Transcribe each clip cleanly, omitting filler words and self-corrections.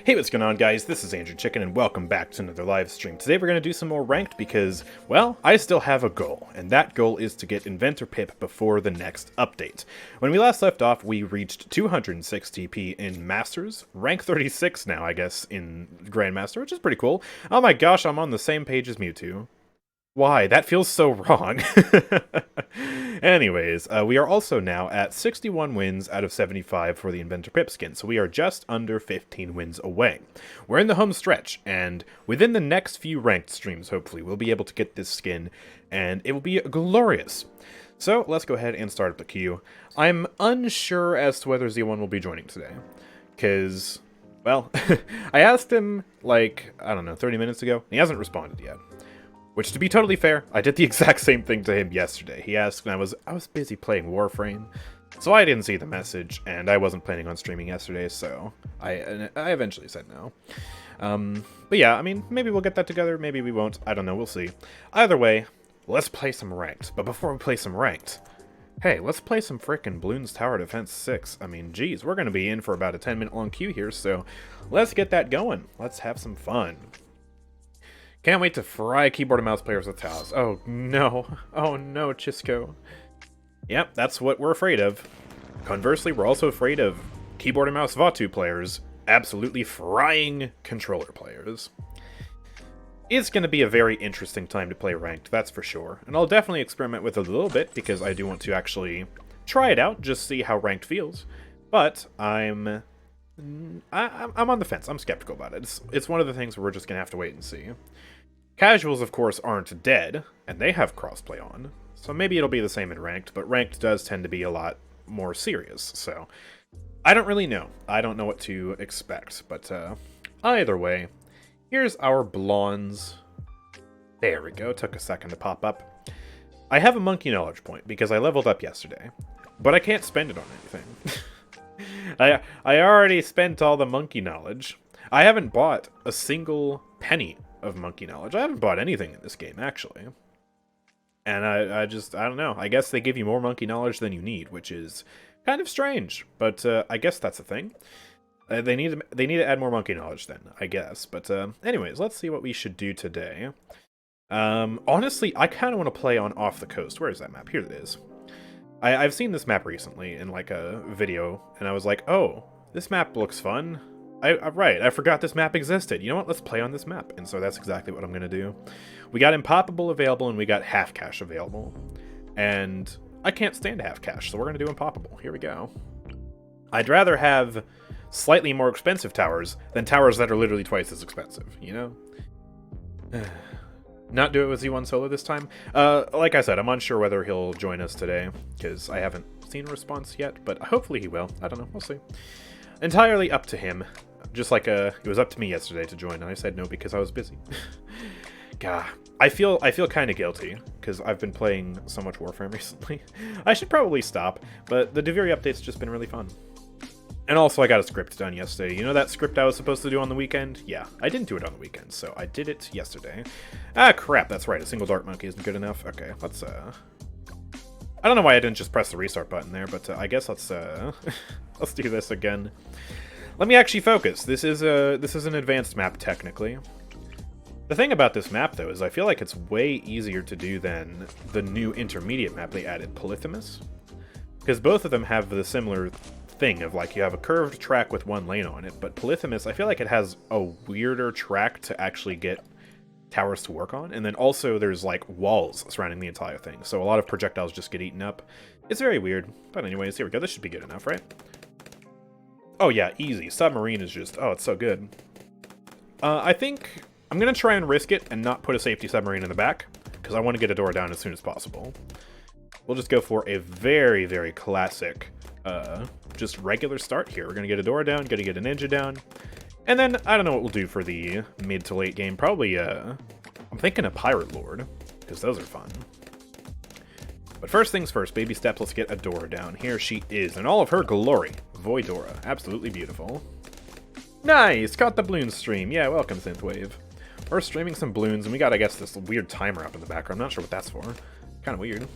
Hey, what's going on, guys? This is AndrewChicken, and welcome back to another live stream. Today we're going to do some more ranked because, well, I still have a goal, and that goal is to get Inventor Pip before the next update. When we last left off, we reached 206 TP in Masters, rank 36 now, I guess, in Grandmaster, which is pretty cool. Oh my gosh, I'm on the same page as Mewtwo. Why? That feels so wrong. Anyways, we are also now at 61 wins out of 75 for the Inventor Pip skin, so we are just under 15 wins away. We're in the home stretch, and within the next few ranked streams, hopefully, we'll be able to get this skin, and it will be glorious. So, let's go ahead and start up the queue. I'm unsure as to whether Z1 will be joining today, because, well, I asked him, like, I don't know, 30 minutes ago, and he hasn't responded yet. Which, to be totally fair, I did the exact same thing to him yesterday. He asked, and I was busy playing Warframe, so I didn't see the message, and I wasn't planning on streaming yesterday, so I eventually said no. But yeah, I mean, maybe we'll get that together, maybe we won't, I don't know, we'll see. Either way, let's play some ranked. But before we play some ranked, hey, let's play some frickin' Bloons Tower Defense 6. I mean, geez, we're gonna be in for about a 10-minute long queue here, so let's get that going. Let's have some fun. Can't wait to fry keyboard and mouse players with towels. Oh no. Oh no, Chisco. Yep, that's what we're afraid of. Conversely, we're also afraid of keyboard and mouse Vatu players absolutely frying controller players. It's going to be a very interesting time to play ranked, that's for sure. And I'll definitely experiment with it a little bit because I do want to actually try it out, just see how ranked feels. But I'm on the fence. I'm skeptical about it. It's one of the things where we're just going to have to wait and see. Casuals, of course, aren't dead, and they have crossplay on, so maybe it'll be the same in Ranked, but Ranked does tend to be a lot more serious, so I don't really know. I don't know what to expect, but either way, here's our Blondes. There we go, took a second to pop up. I have a monkey knowledge point, because I leveled up yesterday, but I can't spend it on anything. I already spent all the monkey knowledge. I haven't bought a single penny of monkey knowledge. I haven't bought anything in this game, actually. And I don't know. I guess they give you more monkey knowledge than you need, which is kind of strange. But I guess that's a thing. They need to add more monkey knowledge then, I guess. But anyways, let's see what we should do today. Honestly, I kind of want to play on Off the Coast. Where is that map? Here it is. I've seen this map recently in like a video, and I was like, oh, this map looks fun. Right, I forgot this map existed. You know what, let's play on this map. And so that's exactly what I'm going to do. We got Impoppable available, and we got Half Cash available. And I can't stand Half Cash, so we're going to do Impoppable. Here we go. I'd rather have slightly more expensive towers than towers that are literally twice as expensive, you know? Not do it with Z1 solo this time. Like I said, I'm unsure whether he'll join us today, because I haven't seen a response yet, but hopefully he will. I don't know, we'll see. Entirely up to him. Just like it was up to me yesterday to join, and I said no because I was busy. Gah, I feel kind of guilty because I've been playing so much Warframe recently. I should probably stop, but the Deviri update's just been really fun. And also, I got a script done yesterday. You know that script I was supposed to do on the weekend? Yeah, I didn't do it on the weekend, so I did it yesterday. Ah, crap, that's right. A single Dart Monkey isn't good enough. Okay, let's, I don't know why I didn't just press the restart button there, but I guess let's, let's do this again. Let me actually focus. This is an advanced map, technically. The thing about this map, though, is I feel like it's way easier to do than the new intermediate map they added, Polyphemus. Because both of them have the similar thing of, like, you have a curved track with one lane on it, but Polyphemus, I feel like it has a weirder track to actually get towers to work on, and then also there's, like, walls surrounding the entire thing, so a lot of projectiles just get eaten up. It's very weird, but anyways, here we go. This should be good enough, right? Oh yeah, easy. Submarine is just, oh, it's so good. I think I'm going to try and risk it and not put a safety submarine in the back, because I want to get a door down as soon as possible. We'll just go for a very, very classic, just regular start here. We're going to get a door down, going to get a ninja down, and then, I don't know what we'll do for the mid to late game. Probably, I'm thinking a Pirate Lord, because those are fun. But first things first, baby steps, let's get a door down. Here she is, in all of her glory. Voidora, absolutely beautiful. Nice! Caught the Bloons stream. Yeah, welcome, Synthwave. We're streaming some Bloons, and we got, I guess, this weird timer up in the background. I'm not sure what that's for. Kind of weird.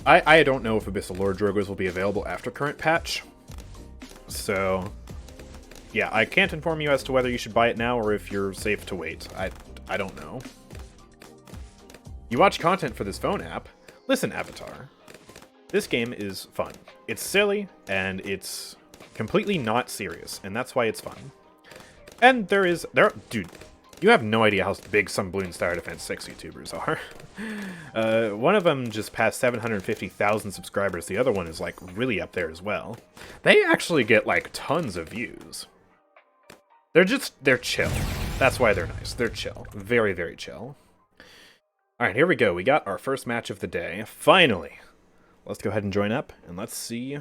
I don't know if Abyssal Lord Drogos will be available after current patch. So, yeah, I can't inform you as to whether you should buy it now or if you're safe to wait. I don't know. You watch content for this phone app? Listen, Avatar. This game is fun. It's silly, and it's completely not serious, and that's why it's fun. And dude, you have no idea how big some Balloon Tower Defense 6 YouTubers are. One of them just passed 750,000 subscribers. The other one is, like, really up there as well. They actually get, like, tons of views. They're chill. That's why they're nice. They're chill. Very, very chill. Alright, here we go. We got our first match of the day. Finally! Let's go ahead and join up, and let's see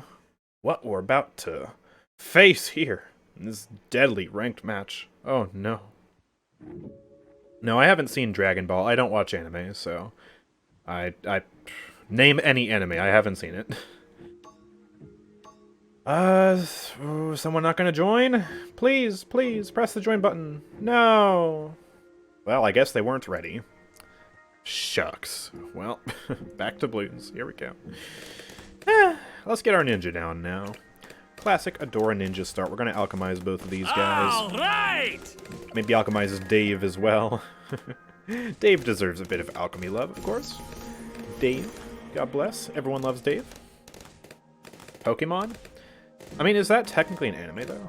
what we're about to face here in this deadly ranked match. Oh, no. No, I haven't seen Dragon Ball. I don't watch anime, so I name any anime. I haven't seen it. Someone not gonna join? Please, please, press the join button. No! Well, I guess they weren't ready. Shucks. Well, back to balloons. Here we go. Let's get our ninja down now. Classic Adora ninja start. We're gonna alchemize both of these guys. All right! Maybe alchemizes Dave as well. Dave deserves a bit of alchemy love, of course. Dave. God bless. Everyone loves Dave. Pokemon? I mean, is that technically an anime, though?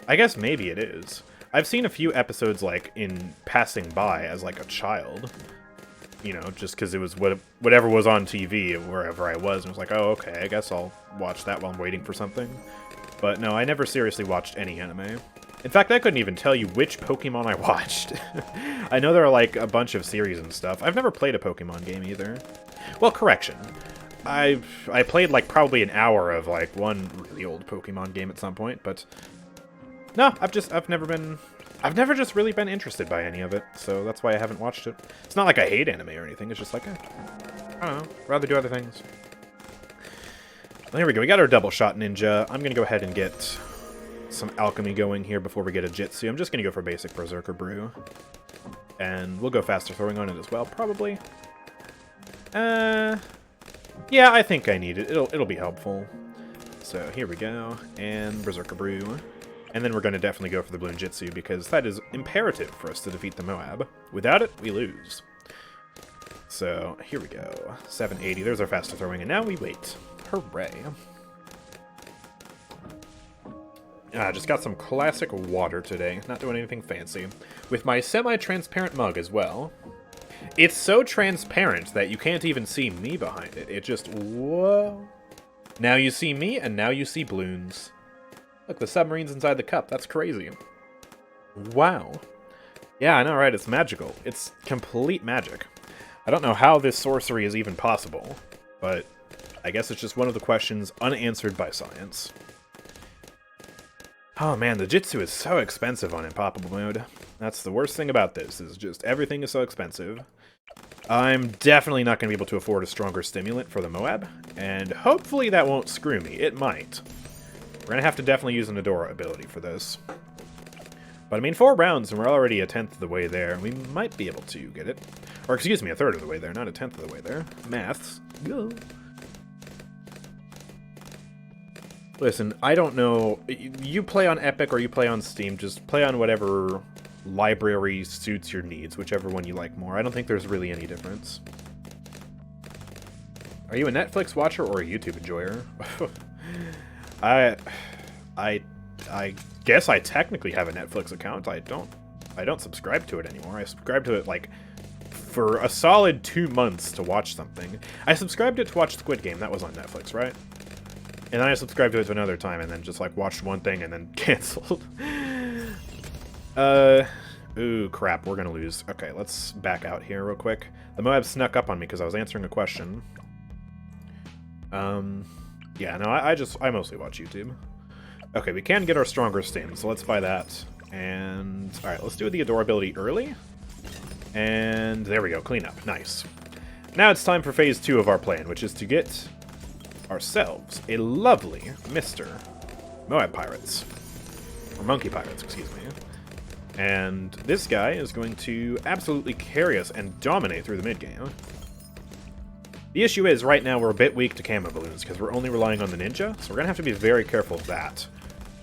I guess maybe it is. I've seen a few episodes, like, in passing by as, like, a child. You know, just because it was whatever was on TV wherever I was. And I was like, oh, okay, I guess I'll watch that while I'm waiting for something. But no, I never seriously watched any anime. In fact, I couldn't even tell you which Pokemon I watched. I know there are, like, a bunch of series and stuff. I've never played a Pokemon game either. Well, correction. I played, like, probably an hour of, like, one really old Pokemon game at some point, but... No, I've never just really been interested by any of it, so that's why I haven't watched it. It's not like I hate anime or anything, it's just like, I don't know, rather do other things. Well, here we go, we got our double shot ninja. I'm gonna go ahead and get some alchemy going here before we get a Jitsu. I'm just gonna go for basic Berserker Brew. And we'll go faster throwing on it as well, probably. Yeah, I think I need it. It'll be helpful. So here we go, and Berserker Brew. And then we're going to definitely go for the Balloon Jitsu, because that is imperative for us to defeat the Moab. Without it, we lose. So, here we go. 780, there's our faster throwing, and now we wait. Hooray. Just got some classic water today, not doing anything fancy. With my semi-transparent mug as well. It's so transparent that you can't even see me behind it. It just, whoa. Now you see me, and now you see balloons. Look, the submarine's inside the cup. That's crazy. Wow. Yeah, I know, right? It's magical. It's complete magic. I don't know how this sorcery is even possible, but I guess it's just one of the questions unanswered by science. Oh man, the Jitsu is so expensive on Impossible mode. That's the worst thing about this, is just everything is so expensive. I'm definitely not going to be able to afford a stronger stimulant for the Moab, and hopefully that won't screw me. It might. We're going to have to definitely use an Adora ability for this. But I mean, 4 rounds and we're already a 10th of the way there. We might be able to get it. Or excuse me, a 1/3 of the way there, not a 10th of the way there. Maths. Go. Listen, I don't know. You play on Epic or you play on Steam, just play on whatever library suits your needs, whichever one you like more. I don't think there's really any difference. Are you a Netflix watcher or a YouTube enjoyer? I guess I technically have a Netflix account. I don't subscribe to it anymore. I subscribed to it, like, for a solid 2 months to watch something. I subscribed it to watch Squid Game. That was on Netflix, right? And then I subscribed to it to another time and then just, like, watched one thing and then canceled. Ooh, crap. We're gonna lose. Okay, let's back out here real quick. The Moab snuck up on me because I was answering a question. Yeah, no, I mostly watch YouTube. Okay, we can get our stronger stim, so let's buy that. And, alright, let's do the Adora ability early. And there we go, clean up, nice. Now it's time for phase 2 of our plan, which is to get ourselves a lovely Mr. Moab Pirates. Or Monkey Pirates, excuse me. And this guy is going to absolutely carry us and dominate through the mid-game. The issue is, right now, we're a bit weak to camo balloons, because we're only relying on the ninja, so we're going to have to be very careful of that.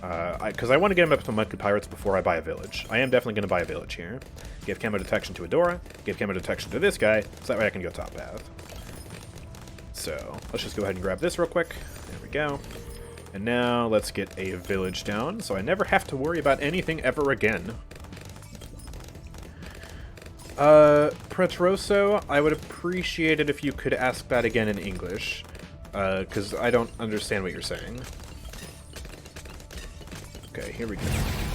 Because I want to get him up to Monkey Pirates before I buy a village. I am definitely going to buy a village here. Give camo detection to Adora. Give camo detection to this guy, so that way I can go top path. So, let's just go ahead and grab this real quick. There we go. And now, let's get a village down, so I never have to worry about anything ever again. Pretroso, I would appreciate it if you could ask that again in English. Because I don't understand what you're saying. Okay, here we go.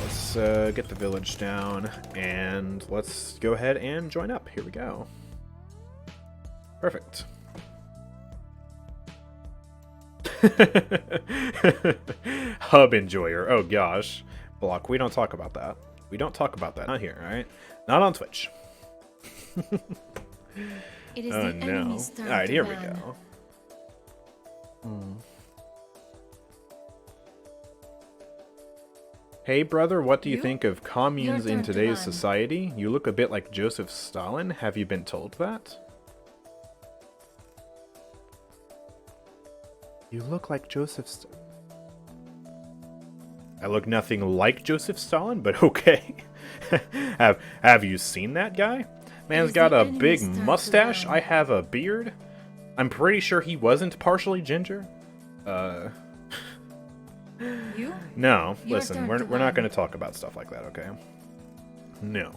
Let's get the village down, and let's go ahead and join up. Here we go. Perfect. Hub enjoyer. Oh gosh. Block, we don't talk about that. We don't talk about that. Not here, alright? Not on Twitch. It is oh the no. Alright, here we go. Hey brother, what do you think of communes in today's society? You look a bit like Joseph Stalin. Have you been told that? You look like Joseph Stalin. I look nothing like Joseph Stalin, but okay. Have you seen that guy? Man's got a big mustache. I have a beard. I'm pretty sure he wasn't partially ginger. You? No, listen, we're not going to talk about stuff like that, okay? No.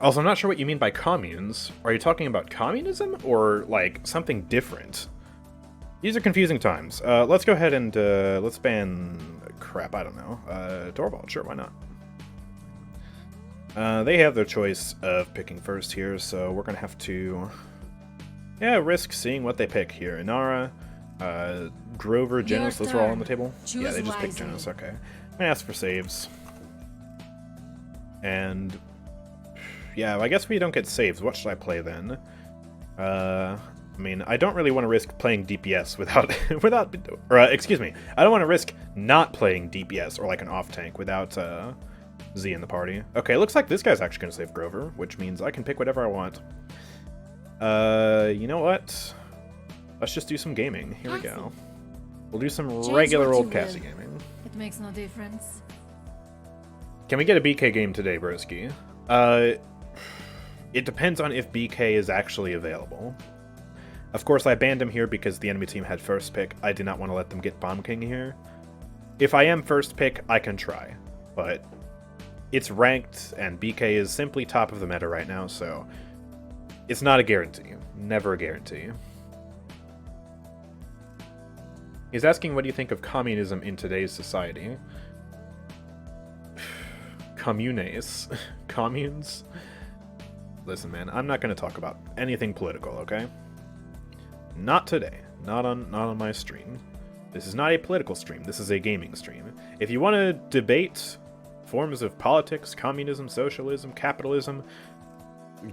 Also, I'm not sure what you mean by communes. Are you talking about communism or, like, something different? These are confusing times. Let's go ahead and, let's ban... Crap, I don't know. Torvald, sure, why not? They have their choice of picking first here, so we're gonna have to... Yeah, risk seeing what they pick here. Inara, Grover, Genos, those are all on the table? Yeah, they just picked Genos, okay. I'm gonna ask for saves. And... Yeah, I guess we don't get saves. What should I play then? I mean, I don't really want to risk playing DPS without... excuse me. I don't want to risk not playing DPS or like an off-tank without Z in the party. Okay, looks like this guy's actually going to save Grover, which means I can pick whatever I want. You know what? Let's just do some gaming. Here we go. We'll do some regular old Cassie gaming. It makes no difference. Can we get a BK game today, broski? It depends on if BK is actually available. Of course, I banned him here because the enemy team had first pick. I did not want to let them get Bomb King here. If I am first pick, I can try. But it's ranked, and BK is simply top of the meta right now, so it's not a guarantee. Never a guarantee. He's asking, what do you think of communism in today's society? Communes. Communes? Listen, man, I'm not going to talk about anything political, okay? Not today. Not on my stream. This is not a political stream. This is a gaming stream. If you want to debate forms of politics, communism, socialism, capitalism,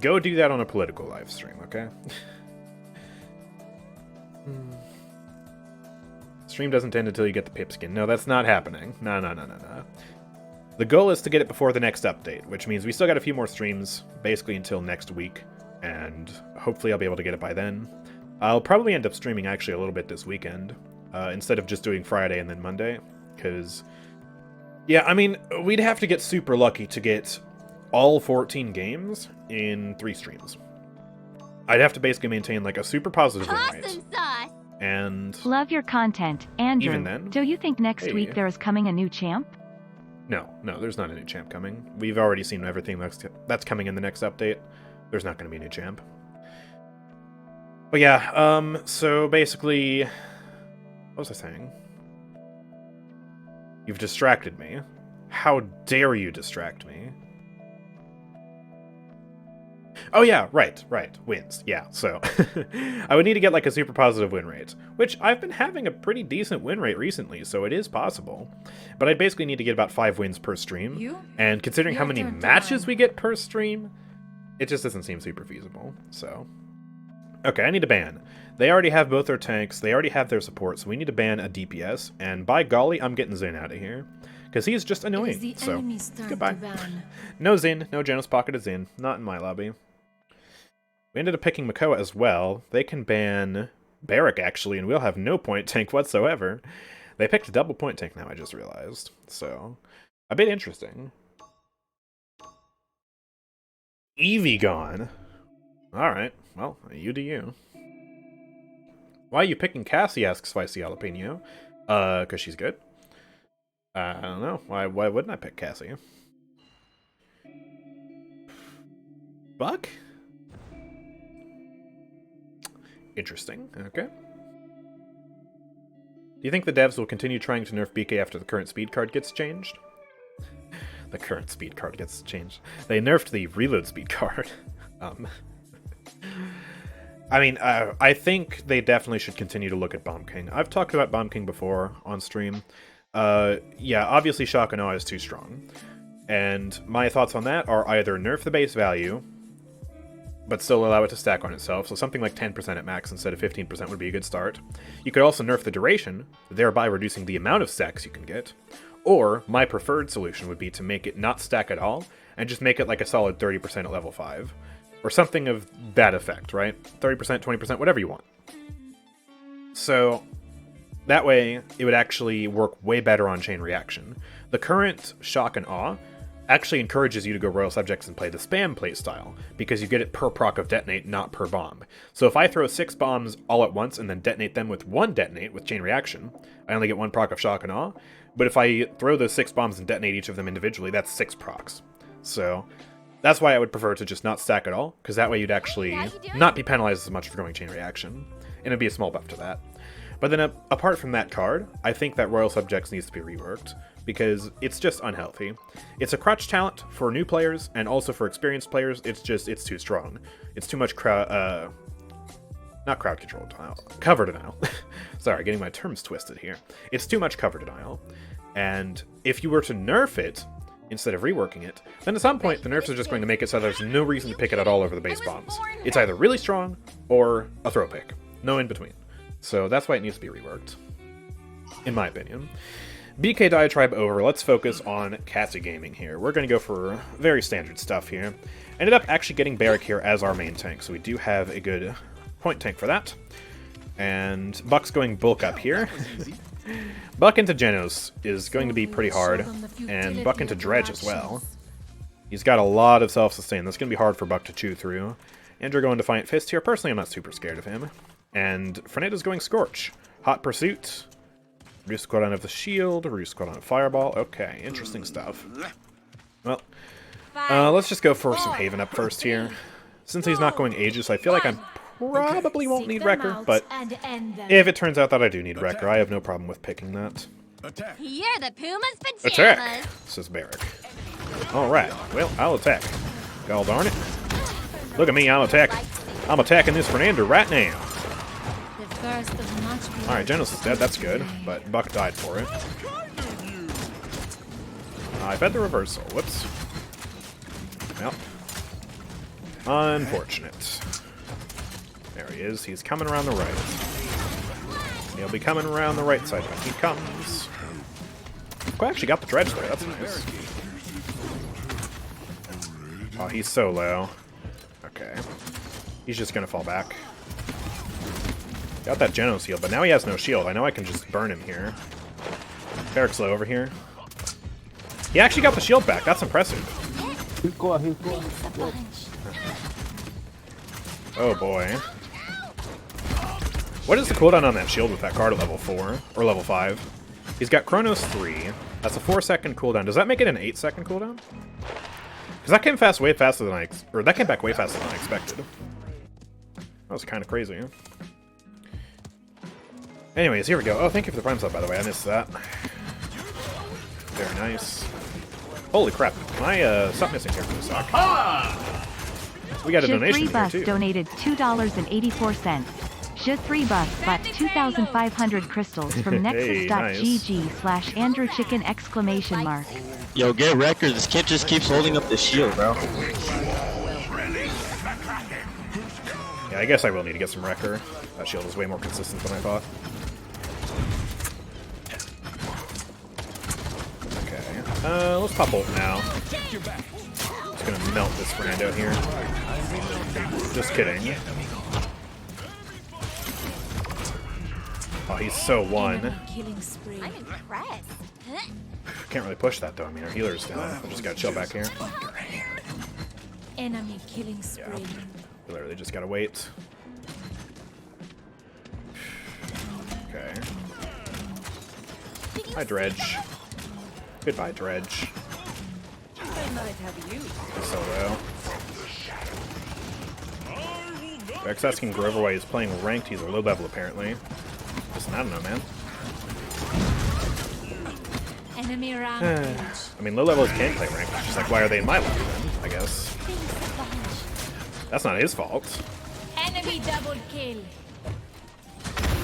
go do that on a political live stream, okay? Stream doesn't end until you get the pip skin. No, that's not happening. No. The goal is to get it before the next update, which means we still got a few more streams, basically until next week, and hopefully I'll be able to get it by then. I'll probably end up streaming actually a little bit this weekend, instead of just doing Friday and then Monday, because, yeah, I mean, we'd have to get super lucky to get all 14 games in 3 streams. I'd have to basically maintain, like, a super positive win rate. And... Love your content, Andrew. Even then, do you think next week there is coming a new champ? No, there's not a new champ coming. We've already seen everything that's coming in the next update. There's not going to be a new champ. But yeah, so basically... What was I saying? You've distracted me. How dare you distract me? Oh yeah, right, wins. Yeah, so I would need to get like a super positive win rate, which I've been having a pretty decent win rate recently, so it is possible. But I'd basically need to get about 5 wins per stream, and considering how many matches we get per stream, it just doesn't seem super feasible, so... Okay, I need to ban. They already have both their tanks, they already have their support, so we need to ban a DPS, and by golly, I'm getting Zin out of here. Because he's just annoying, so goodbye. No Zin, no Genos pocketed Zin, not in my lobby. We ended up picking Makoa as well. They can ban Barrack, actually, and we'll have no point tank whatsoever. They picked a double point tank now, I just realized. So, a bit interesting. Eevee gone. Alright, well, you do you. Why are you picking Cassie, asks Spicy Jalapeno. Because she's good. I don't know. Why wouldn't I pick Cassie? Buck? Interesting. Okay. Do you think the devs will continue trying to nerf BK after the current speed card gets changed? The current speed card gets changed. They nerfed the reload speed card. I mean, I think they definitely should continue to look at Bomb King. I've talked about Bomb King before on stream. Yeah, obviously Shock and Awe is too strong. And my thoughts on that are either nerf the base value, but still allow it to stack on itself, so something like 10% at max instead of 15% would be a good start. You could also nerf the duration, thereby reducing the amount of stacks you can get. Or, my preferred solution would be to make it not stack at all, and just make it like a solid 30% at level 5. Or something of that effect, right? 30%, 20%, whatever you want. So, that way, it would actually work way better on Chain Reaction. The current Shock and Awe actually encourages you to go Royal Subjects and play the spam playstyle, because you get it per proc of detonate, not per bomb. So if I throw 6 bombs all at once and then detonate them with 1 detonate with Chain Reaction, I only get 1 proc of Shock and Awe. But if I throw those 6 bombs and detonate each of them individually, that's 6 procs. So that's why I would prefer to just not stack at all, because that way you'd actually not be penalized as much for going Chain Reaction, and it'd be a small buff to that. But then apart from that card, I think that Royal Subjects needs to be reworked, because it's just unhealthy. It's a crutch talent for new players, and also for experienced players, it's too strong. It's too much not crowd control denial, cover denial. Sorry, getting my terms twisted here. It's too much cover denial, and if you were to nerf it, instead of reworking it, then at some point the nerfs are just going to make it so there's no reason to pick it at all over the base bombs. It's either really strong, or a throw pick. No in between. So that's why it needs to be reworked, in my opinion. BK Diatribe over, let's focus on Cassie Gaming here. We're going to go for very standard stuff here. Ended up actually getting Barrack here as our main tank, so we do have a good point tank for that. And Buck's going bulk up here. Buck into Genos is going to be pretty hard, and Buck into Dredge as well. He's got a lot of self-sustain. That's going to be hard for Buck to chew through. Andrew going Defiant Fist here. Personally, I'm not super scared of him. And Frenetta's going Scorch. Hot Pursuit. Reduce cooldown of the shield, reduce cooldown of Fireball. Okay, interesting stuff. Well, let's just go for some Haven up first here. Since he's not going Aegis, I feel like I probably won't need Wrecker, but if it turns out that I do need Wrecker, I have no problem with picking that. You're the Puma's pajamas. Attack, says Barrack. Alright, well, I'll attack. God darn it. Look at me, I'm attacking this Fernando right now. Alright, Genos is dead, that's good, but Buck died for it. I bet the reversal, whoops. Well, unfortunate. There he is, he's coming around the right. He'll be coming around the right side when he comes. Oh, I actually got the dredge there, that's nice. Oh, he's so low. Okay. He's just gonna fall back. Got that Genos heal, but now he has no shield. I know I can just burn him here. Barrack's low over here. He actually got the shield back. That's impressive. Oh boy. What is the cooldown on that shield with that card at level 4? Or level 5? He's got Chronos 3. That's a 4-second cooldown. Does that make it an 8-second cooldown? Because that came way faster than that came back way faster than I expected. That was kind of crazy. Anyways, here we go. Oh, thank you for the Prime sub, by the way. I missed that. Very nice. Holy crap. My sub missing character suck. We got a donation here, too. Donated $2.84. Should 3 bucks bought 2,500 crystals from nexus.gg/AndrewChicken exclamation mark. Yo, get record. This kid just keeps holding up the shield, bro. Yeah, I guess I will need to get some Wrecker. That shield is way more consistent than I thought. Okay. Let's pop ult now. Just gonna melt this Fernando here. Just kidding. Oh, he's so one. Enemy killing spree. I'm impressed. Can't really push that though. I mean, our healer's down. I just gotta chill back here. Enemy killing Yeah. spree. We literally just gotta wait. Okay. Hi, Dredge. Goodbye, Dredge. Solo. Rex asking Grover why he's playing ranked. He's a low level apparently. Listen, I don't know, man. Enemy rampage. I mean, low levels can play ranked. It's just like, why are they in my level then? I guess. That's not his fault. Enemy double kill.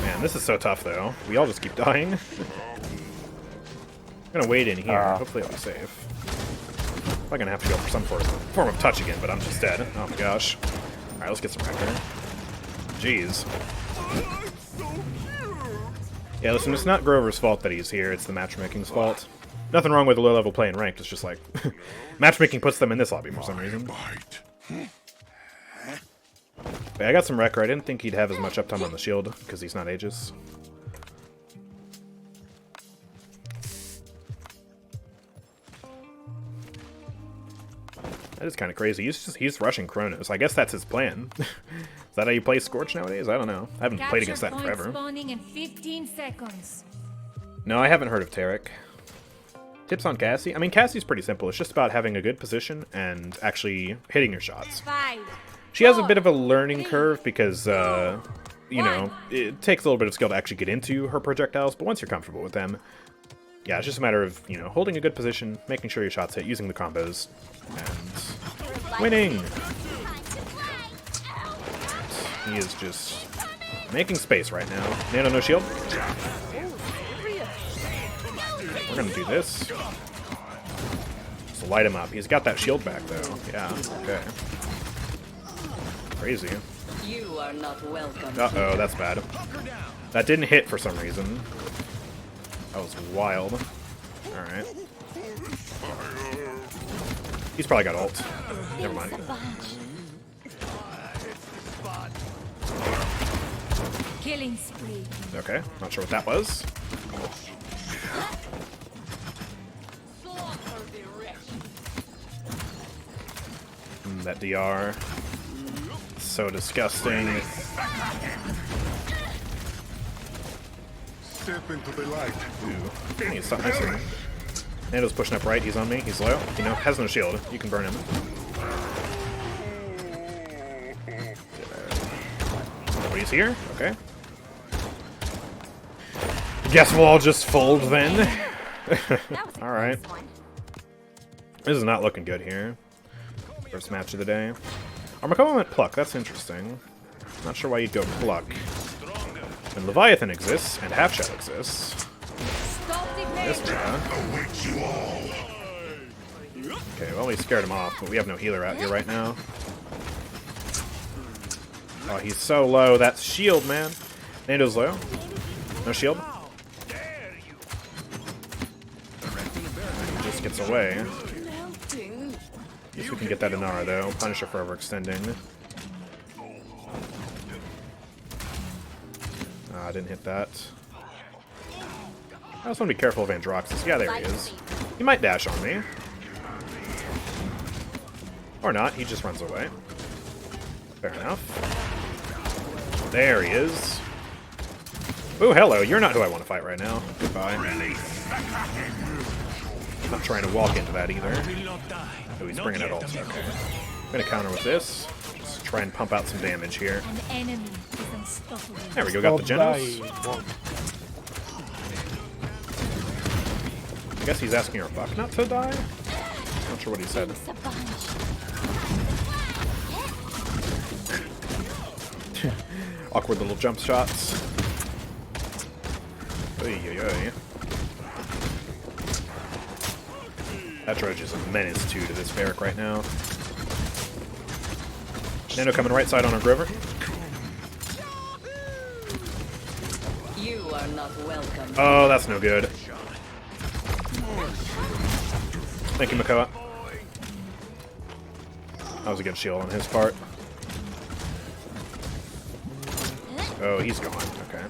Man, this is so tough though. We all just keep dying. I'm gonna wait in here. Hopefully I'll be safe. I'm gonna have to go for some form of touch again, but I'm just dead. Oh my gosh. Alright, let's get some wrecker. Jeez. Yeah, listen, it's not Grover's fault that he's here, it's the matchmaking's fault. Nothing wrong with a low-level play in ranked, it's just like... matchmaking puts them in this lobby for some reason. But I got some wrecker. I didn't think he'd have as much uptime on the shield, because he's not Aegis. That is kind of crazy. He's rushing Chronos. I guess that's his plan. Is that how you play Scorch nowadays? I don't know. I haven't played against that in Capture point forever. spawning in 15 seconds. No, I haven't heard of Tarek. Tips on Cassie? I mean, Cassie's pretty simple. It's just about having a good position and actually hitting your shots. 5. She has a bit of a learning curve because, you know, it takes a little bit of skill to actually get into her projectiles, but once you're comfortable with them, yeah, it's just a matter of, you know, holding a good position, making sure your shots hit, using the combos, and winning! He is just making space right now. Nano, no shield. We're gonna do this. Just light him up. He's got that shield back, though. Yeah, okay. Crazy. You are not welcome. Uh-oh, that's bad. That didn't hit for some reason. That was wild. Alright. He's probably got ult. Never mind. Killing spree. Okay, not sure what that was. That DR. So disgusting. Step into the light. Ooh. I need to stop missing. Nando's pushing up right. He's on me. He's low. You know, has no shield. You can burn him. Nobody's here. Okay. Guess we'll all just fold then. Alright. This is not looking good here. First match of the day. Armacoa went Pluck. That's interesting. Not sure why you'd go Pluck. And Leviathan exists, and Half Shell exists. This guy. Okay, well, we scared him off, but we have no healer out here right now. Oh, he's so low. That's shield, man. Nando's low. No shield. He just gets away. Guess we can get that Inara, though. Punisher for overextending. I didn't hit that. I just want to be careful of Androxus. Yeah, there he is. He might dash on me. Or not. He just runs away. Fair enough. There he is. Ooh, hello. You're not who I want to fight right now. Goodbye. I'm not trying to walk into that either. Oh, he's bringing it ult. Okay. I'm going to counter with this. Just try and pump out some damage here. An enemy is unstoppable. There we go. Got the Genos. I guess he's asking our buck not to die? Not sure what he said. Awkward little jump shots. Oy, oy, oy. That Droge is a menace, too, to this barrack right now. Nano coming right side on our Grover. You are not welcome. Oh, that's no good. Thank you, Makoa. That was a good shield on his part. Oh, he's gone. Okay.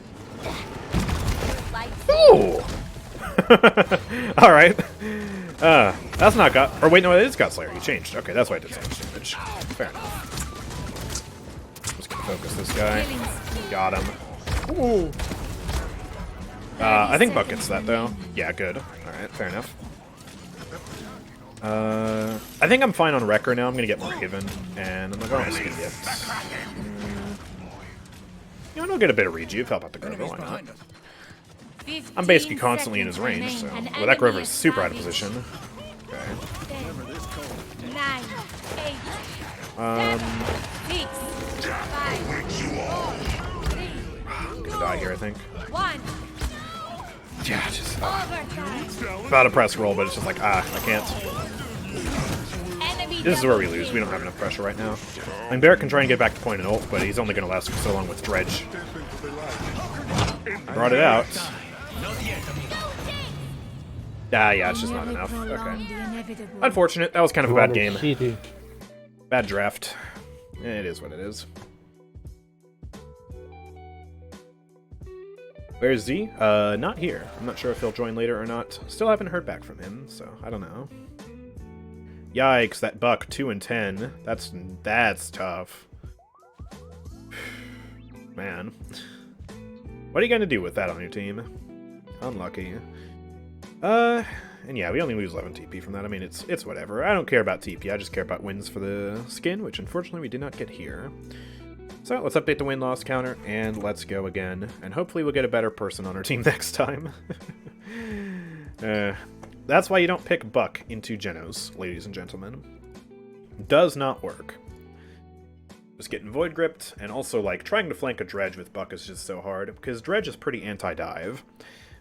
Ooh! Alright. That's not God... Or wait, no, it is God Slayer. He changed. Okay, that's why I did so much damage. Fair enough. Just gonna focus this guy. Got him. Ooh! I think Buck gets that, though. Yeah, good. Alright, fair enough. I think I'm fine on Wrecker now. I'm gonna get more Haven, and I'm like, oh, I'm just gonna get... You know, I'll get a bit of Rejuve, help out the Grover, why not? I'm basically constantly in his range, so... Well, that Grover is super out of position. Okay. 9, 8, 6, 5, 4, 3, I'm gonna die here, I think. 1. Yeah, just... Overtime. about to press roll, but it's just like, I can't. Enemy This is where we lose. We don't have enough pressure right now. I mean, Barrett can try and get back to point and ult, but he's only going to last for so long with Dredge. Brought it out. Ah, yeah, it's just not enough. Okay. Unfortunate. That was kind of a bad game. Bad draft. It is what it is. Where's Z? Not here. I'm not sure if he'll join later or not. Still haven't heard back from him, so I don't know. Yikes, that Buck 2 and 10. That's tough. Man. What are you gonna do with that on your team? Unlucky. And yeah, we only lose 11 TP from that. I mean, it's whatever. I don't care about TP, I just care about wins for the skin, which unfortunately we did not get here. So let's update the win-loss counter, and let's go again. And hopefully we'll get a better person on our team next time. That's why you don't pick Buck into Genos, ladies and gentlemen. Does not work. Just getting Void Gripped, and also, like, trying to flank a Dredge with Buck is just so hard, because Dredge is pretty anti-dive.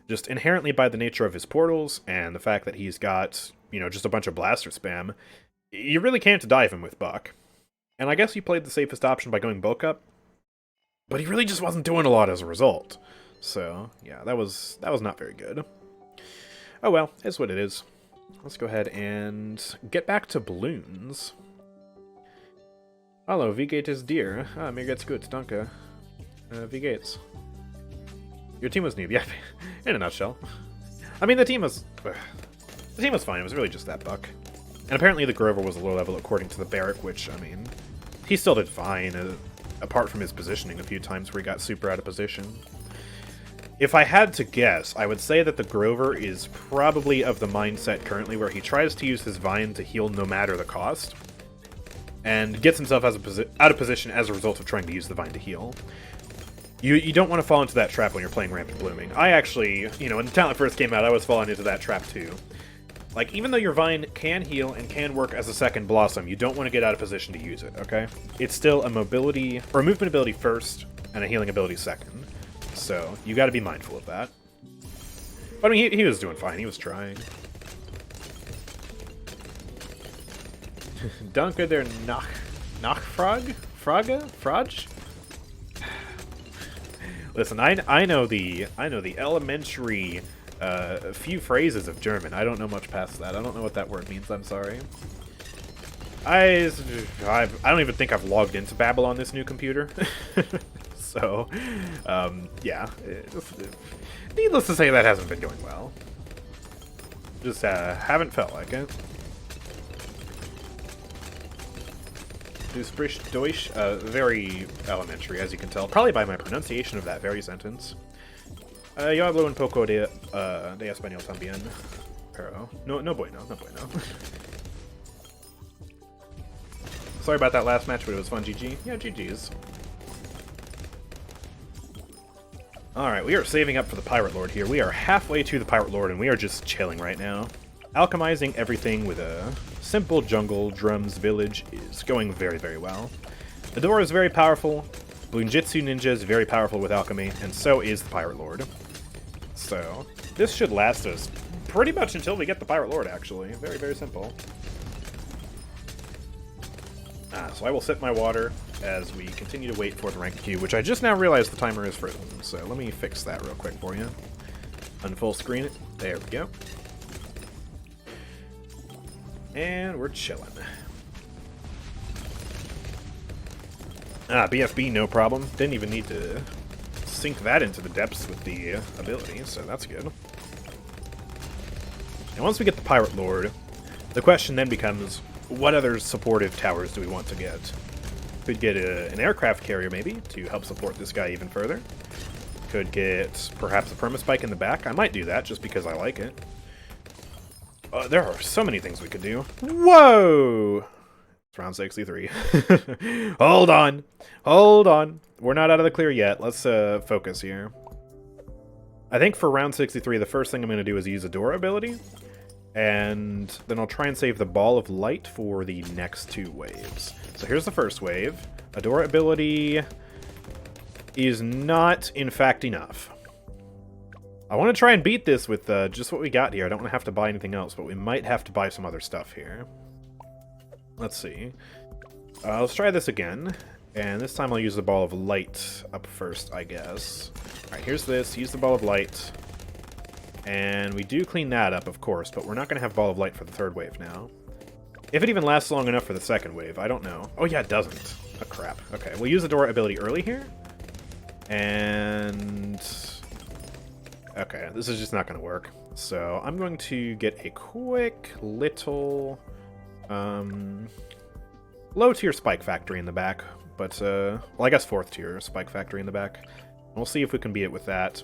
Just inherently by the nature of his portals, and the fact that he's got, you know, just a bunch of blaster spam, you really can't dive him with Buck. And I guess he played the safest option by going bulk up, but he really just wasn't doing a lot as a result. So, yeah, that was not very good. Oh well, it's what it is. Let's go ahead and get back to balloons. Hallo, wie geht es dir? Ah, mir geht's gut, danke. Wie geht's? Your team was noob, yeah, in a nutshell. I mean, the team was fine, it was really just that Buck. And apparently the Grover was a low level according to the Barrack, which, I mean, he still did fine, apart from his positioning a few times where he got super out of position. If I had to guess, I would say that the Grover is probably of the mindset currently where he tries to use his Vine to heal no matter the cost, and gets himself out of position as a result of trying to use the Vine to heal. You don't want to fall into that trap when you're playing Rampant Blooming. I actually, you know, when the talent first came out, I was falling into that trap too. Like, even though your Vine can heal and can work as a second Blossom, you don't want to get out of position to use it, okay? It's still a mobility, or a movement ability first, and a healing ability second. So, you gotta be mindful of that. But I mean, he was doing fine, he was trying. Danke der Nachfrage? Frage? Listen, I know the elementary few phrases of German. I don't know much past that. I don't know what that word means, I'm sorry. I don't even think I've logged into Babel on this new computer. So, yeah. Needless to say, that hasn't been going well. Just haven't felt like it. Du sprichst Deutsch? Very elementary, as you can tell. Probably by my pronunciation of that very sentence. Yo hablo un poco de español también. Pero no bueno. Sorry about that last match, but it was fun, GG. Yeah, GG's. Alright, we are saving up for the Pirate Lord here. We are halfway to the Pirate Lord, and we are just chilling right now. Alchemizing everything with a simple jungle drums village is going very, very well. The door is very powerful. Bloonjitsu Ninja is very powerful with alchemy, and so is the Pirate Lord. So, this should last us pretty much until we get the Pirate Lord, actually. Very, very simple. So I will sip my water as we continue to wait for the rank queue, which I just now realized the timer is frozen. So let me fix that real quick for you. Unfull screen it. There we go. And we're chilling. BFB, no problem. Didn't even need to sink that into the depths with the ability, so that's good. And once we get the Pirate Lord, the question then becomes, what other supportive towers do we want to get? Could get an aircraft carrier, maybe, to help support this guy even further. Could get, perhaps, a perma-spike in the back. I might do that, just because I like it. There are so many things we could do. Whoa! It's round 63. Hold on. Hold on. We're not out of the clear yet. Let's focus here. I think for round 63, the first thing I'm going to do is use a Dora ability. And then I'll try and save the Ball of Light for the next two waves. So here's the first wave. A Dora ability is not, in fact, enough. I want to try and beat this with just what we got here. I don't want to have to buy anything else, but we might have to buy some other stuff here. Let's see. Let's try this again. And this time I'll use the Ball of Light up first, I guess. Alright, here's this. Use the Ball of Light. And we do clean that up, of course, but we're not going to have Ball of Light for the third wave now. If it even lasts long enough for the second wave, I don't know. Oh yeah, it doesn't. Oh crap. Okay, we'll use the Dora ability early here. And... okay, this is just not going to work. So I'm going to get a quick little low tier spike factory in the back. But, well, I guess 4th tier spike factory in the back. We'll see if we can beat it with that.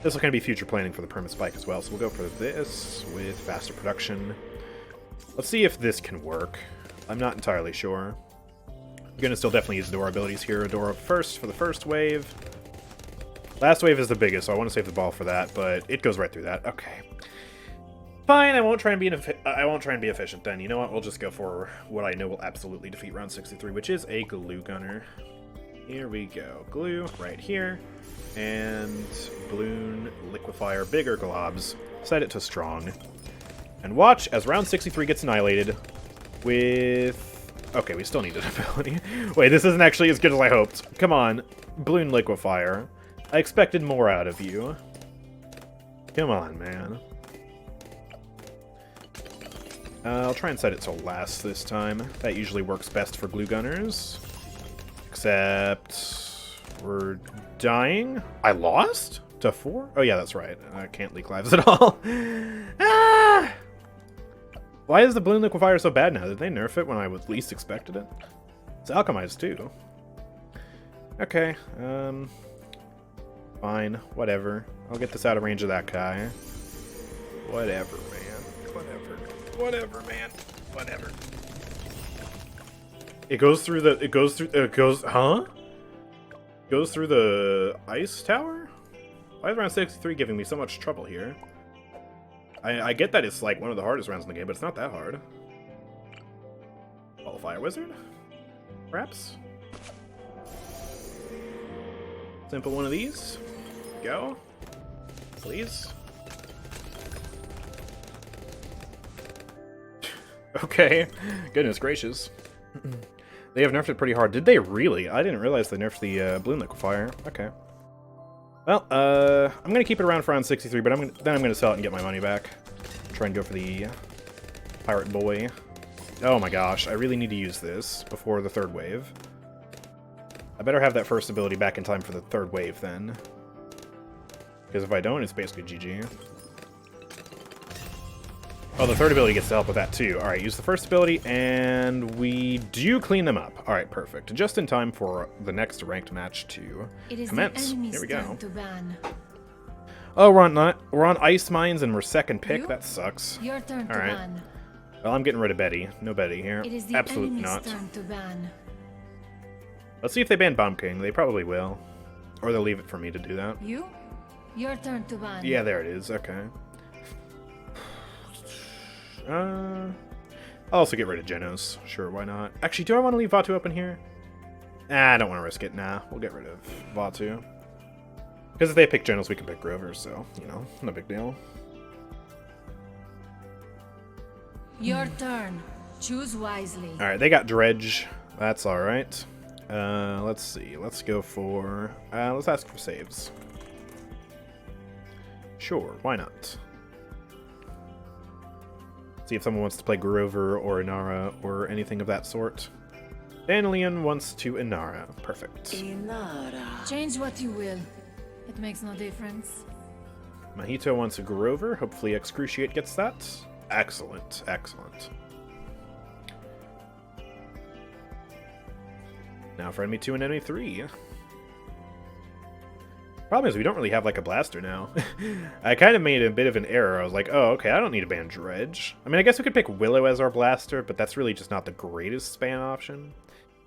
This will kind of be future planning for the perma spike as well, so we'll go for this with faster production. Let's see if this can work. I'm not entirely sure. I'm going to still definitely use Dora abilities here. Dora first for the first wave. Last wave is the biggest, so I want to save the ball for that, but it goes right through that. Okay. Fine, I won't try and be efficient then. You know what? We'll just go for what I know will absolutely defeat round 63, which is a glue gunner. Here we go. Glue right here. And balloon liquefier bigger globs. Set it to strong. And watch as round 63 gets annihilated with... okay, we still need an ability. Wait, this isn't actually as good as I hoped. Come on. Balloon liquefier. I expected more out of you. Come on, man. I'll try and set it to last this time. That usually works best for glue gunners. Except... we're dying. I lost? To 4? Oh yeah, that's right. I can't leak lives at all. Ah! Why is the balloon liquefier so bad now? Did they nerf it when I was least expected it? It's alchemized too. Okay, fine, whatever. I'll get this out of range of that guy. Whatever, man. Whatever, man. Whatever. It goes through the... huh? Goes through the ice tower? Why is round 63 giving me so much trouble here? I get that it's like one of the hardest rounds in the game, but it's not that hard. Ball of Fire Wizard? Perhaps? Simple one of these. Go. Please. Okay. Goodness gracious. They have nerfed it pretty hard. Did they really? I didn't realize they nerfed the balloon liquefier. Okay. Well, I'm going to keep it around for round 63, but then I'm going to sell it and get my money back. Try and go for the pirate boy. Oh my gosh, I really need to use this before the third wave. I better have that first ability back in time for the third wave then. Because if I don't, it's basically GG. Oh, the third ability gets to help with that too. Alright, use the first ability, and we do clean them up. Alright, perfect. Just in time for the next ranked match to commence. Here we go. Oh, we're on ice mines and we're second pick. That sucks. Your turn to ban. Well, I'm getting rid of Betty. No Betty here. It is the Absolutely enemy's not. turn to ban. Let's see if they ban Bomb King. They probably will. Or they'll leave it for me to do that. Your turn to ban. Yeah, there it is. Okay. I'll also get rid of Genos. Sure, why not? Actually, do I want to leave Vatu open here? Nah, I don't want to risk it. Nah, we'll get rid of Vatu. Because if they pick Genos, we can pick Grover, so, you know, no big deal. Your turn. Choose wisely. Alright, they got Dredge. That's alright. Let's see. Let's go for... let's ask for saves. Sure, why not? See if someone wants to play Grover or Inara or anything of that sort. Danilian wants to Inara. Perfect. Inara. Change what you will. It makes no difference. Mojito wants a Grover. Hopefully Excruciate gets that. Excellent, excellent. Now for enemy 2 and enemy 3. Problem is we don't really have like a blaster now. I kind of made a bit of an error. I was like, oh, okay, I don't need to ban Dredge. I mean, I guess we could pick Willow as our blaster, but that's really just not the greatest ban option.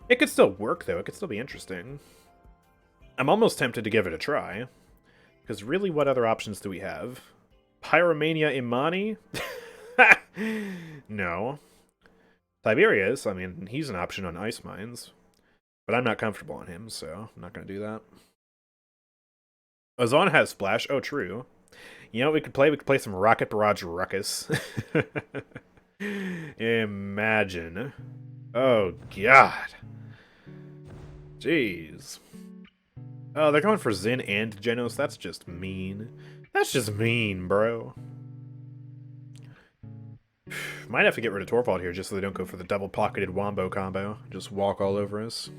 It could still work, though. It could still be interesting. I'm almost tempted to give it a try. Because really, what other options do we have? Pyromania Imani? No. Tiberius, I mean, he's an option on Ice Mines. But I'm not comfortable on him, so I'm not going to do that. Ozon has Splash. Oh, true. You know what we could play? We could play some Rocket Barrage Ruckus. Imagine. Oh, God. Jeez. Oh, they're going for Xin and Genos. That's just mean. That's just mean, bro. Might have to get rid of Torvald here just so they don't go for the double-pocketed Wombo combo. Just walk all over us.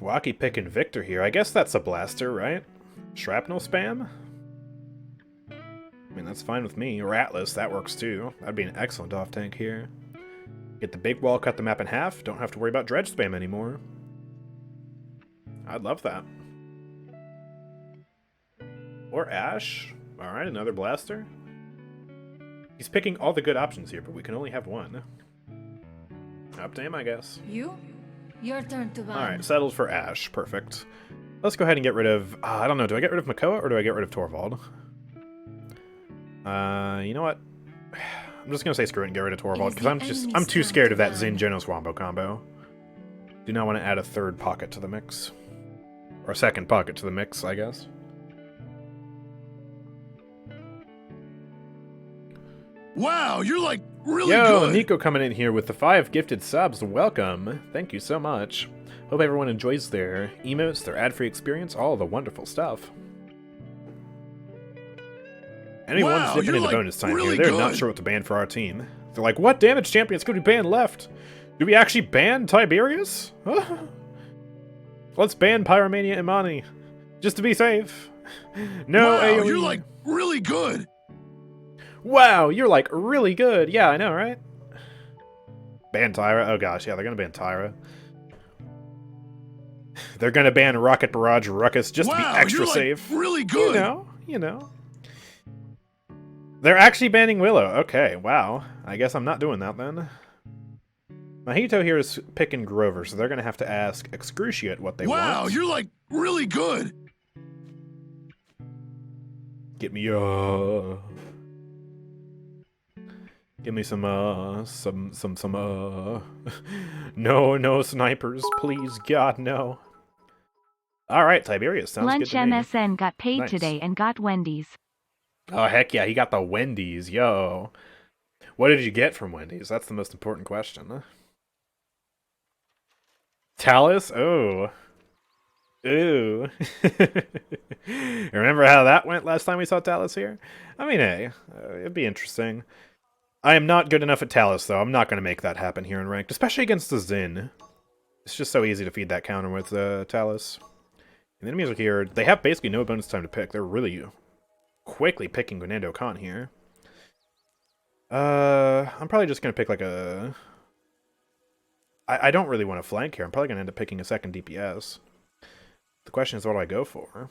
Wacky picking Victor here. I guess that's a blaster, right? Shrapnel spam? I mean, that's fine with me. Or Atlas, that works too. That'd be an excellent off-tank here. Get the big wall, cut the map in half. Don't have to worry about dredge spam anymore. I'd love that. Or Ash. Alright, another blaster. He's picking all the good options here, but we can only have one. Up to him, I guess. You? Your turn to ban. Alright, settled for Ash. Perfect. Let's go ahead and get rid of... I don't know, do I get rid of Makoa or do I get rid of Torvald? You know what? I'm just gonna say screw it and get rid of Torvald, because I'm too scared of that Xin Genos Wombo combo. Do not want to add a third pocket to the mix. Or a second pocket to the mix, I guess. Wow, you're like really Yo, good. Nico coming in here with the 5 gifted subs. Welcome. Thank you so much. Hope everyone enjoys their emotes, their ad-free experience, all the wonderful stuff. Anyone's dipping into bonus time really here. They're not good. sure what to ban for our team. They're like, what damage champions could we ban left? Do we actually ban Tiberius? Let's ban Pyromania Imani. Just to be safe. No Wow, AoE. you're like really good. Wow, you're like really good. Yeah, I know, right? Ban Tyra? Oh gosh, yeah, they're gonna ban Tyra. They're gonna ban Rocket Barrage Ruckus just to be extra you're safe. Like really good. You know. They're actually banning Willow. Okay, wow. I guess I'm not doing that then. Mojito here is picking Grover, so they're gonna have to ask Excruciate what they want. Wow, you're like really good. Get me give me some no snipers, please, God, no. All right, Tiberius, sounds Lunch good to me. MSN got paid Nice. today and got Wendy's. Oh, heck yeah, he got the Wendy's, yo. What did you get from Wendy's? That's the most important question. Talus? Oh. Ooh. Remember how that went last time we saw Talus here? I mean, hey, it'd be interesting. I am not good enough at Talus, though. I'm not going to make that happen here in ranked, especially against the Xin. It's just so easy to feed that counter with Talus. And the enemies are here. They have basically no bonus time to pick. They're really quickly picking Guinando Khan here. I'm probably just going to pick like a... I don't really want to flank here. I'm probably going to end up picking a second DPS. The question is, what do I go for?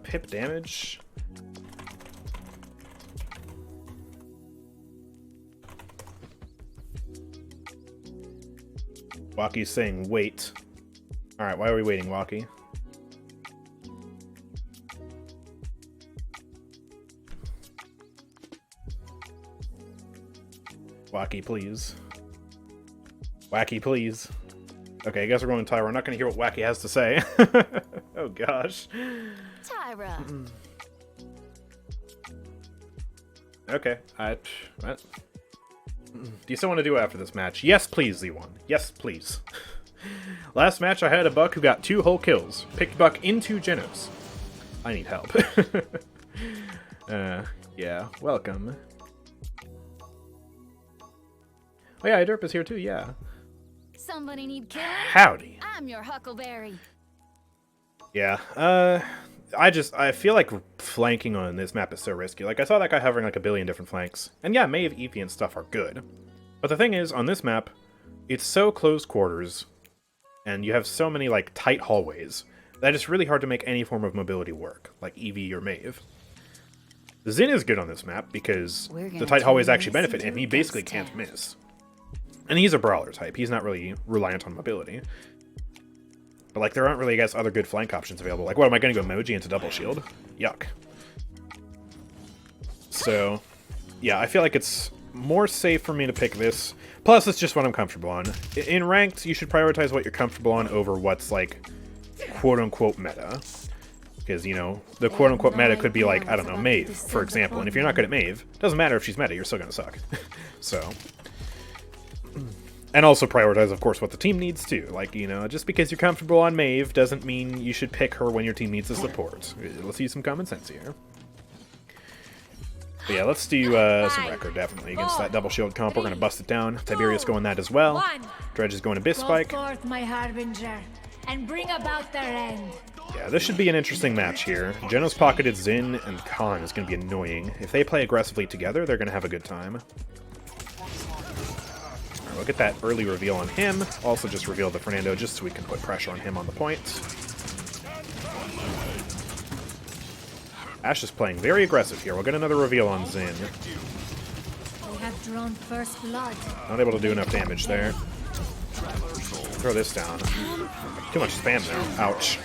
Pip damage. Waki's saying wait. Alright, why are we waiting, Waki? Wacky, please. Wacky, please. Okay, I guess we're going to Tyra. We're not going to hear what Wacky has to say. Oh, gosh. Tyra. Okay. Do you still want to do it after this match? Yes, please, Z1. Yes, please. Last match, I had a Buck who got 2 whole kills. Picked Buck into Genos. I need help. Yeah, welcome. Oh yeah, Derp is here too, yeah. Somebody need killing? Howdy. I'm your Huckleberry. Yeah, I feel like flanking on this map is so risky. Like, I saw that guy hovering like a billion different flanks. And yeah, Maeve, Eevee, and stuff are good. But the thing is, on this map, it's so close quarters, and you have so many, like, tight hallways, that it's really hard to make any form of mobility work, like Eevee or Maeve. Xin is good on this map, because the tight hallways actually benefit him. He basically can't miss. And he's a brawler type. He's not really reliant on mobility. But, like, there aren't really, I guess, other good flank options available. Like, what, am I going to go Moji into double shield? Yuck. So, yeah, I feel like it's more safe for me to pick this. Plus, it's just what I'm comfortable on. In ranked, you should prioritize what you're comfortable on over what's, like, quote-unquote meta. Because, you know, the quote-unquote meta could be like, I don't know, Maeve, for example. And if you're not good at Maeve, it doesn't matter if she's meta, you're still going to suck. So... And also prioritize, of course, what the team needs, too. Like, you know, just because you're comfortable on Maeve doesn't mean you should pick her when your team needs the support. Let's use some common sense here. But yeah, let's do some record, definitely, against that double shield comp. We're going to bust it down. Tiberius going that as well. Dredge is going to Abyss Spike. Go forth, my harbinger, and bring about their end. Yeah, this should be an interesting match here. Genos pocketed Xin and Khan is going to be annoying. If they play aggressively together, they're going to have a good time. We'll get that early reveal on him. Also just reveal the Fernando just so we can put pressure on him on the point. Ashe is playing very aggressive here. We'll get another reveal on Xin. We have drawn first blood. Not able to do enough damage there. Throw this down. Too much spam there. Ouch.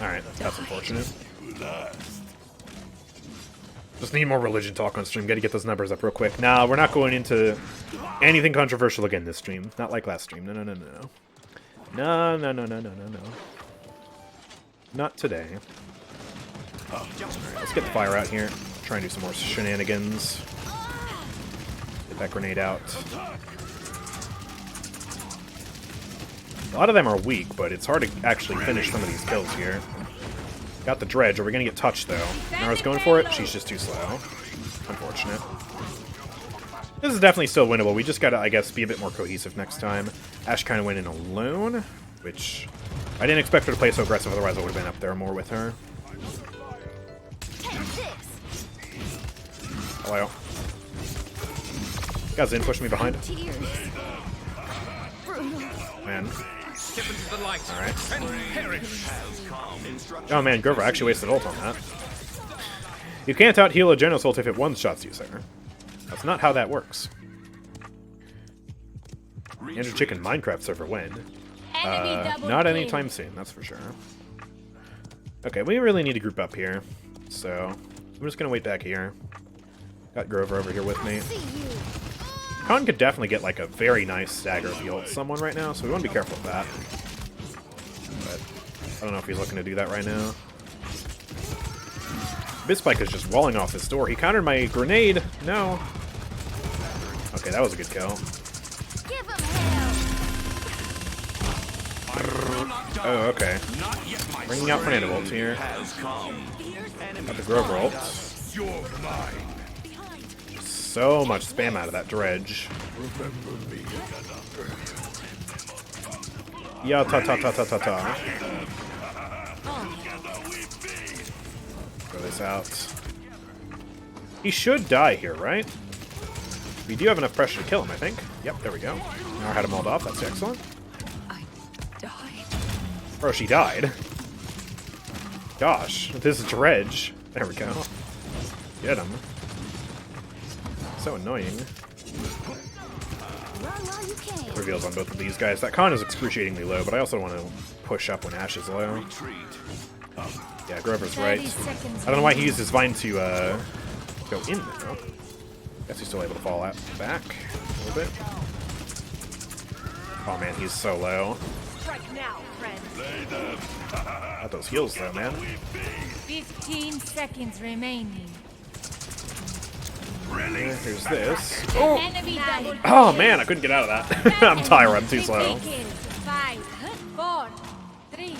Alright, that's unfortunate. Just need more religion talk on stream. Gotta get those numbers up real quick. Nah, we're not going into anything controversial again this stream. Not like last stream. No, no, no, no, no. No, no, no, no, no, no, no. Not today. Alright, let's get the fire out here. Try and do some more shenanigans. Get that grenade out. A lot of them are weak, but it's hard to actually finish some of these kills here. Got the dredge. Are we going to get touched, though? Nara's going for it. She's just too slow. Unfortunate. This is definitely still winnable. We just got to, I guess, be a bit more cohesive next time. Ashe kind of went in alone, which I didn't expect her to play so aggressive. Otherwise, I would have been up there more with her. Hello. Got Xin pushing me behind. Man. Alright. Oh man, Grover actually wasted ult on that. You can't out-heal a Genos ult if it one-shots you, sir. That's not how that works. AndrewChicken Minecraft server when? Not anytime soon, that's for sure. Okay, we really need to group up here. So, I'm just gonna wait back here. Got Grover over here with me. Khan could definitely get like a very nice stagger if he ults someone right now, so we want to be careful of that. But I don't know if he's looking to do that right now. Bitspike is just walling off his door. He countered my grenade. No. Okay, that was a good kill. Oh, okay. Bringing out Fernando ult here. Got the Grover ult. So much spam out of that dredge. Yeah, ta ta ta ta ta ta. Throw this out. He should die here, right? We do have enough pressure to kill him, I think. Yep, there we go. Now I had him hauled off. That's excellent. I died. Oh, she died. Gosh, this is dredge. There we go. Get him. So annoying. Reveals on both of these guys. That Khan is excruciatingly low, but I also want to push up when Ashe is low. Yeah, Grover's right. I don't know why he used his vine to go in there. Guess he's still able to fall out back a little bit. Oh man, he's so low. Got those heals though, man. 15 seconds remaining. Here's this. Enemy double Oh man, I couldn't get out of that. I'm tired, I'm too slow. kill. 5, 4, 3,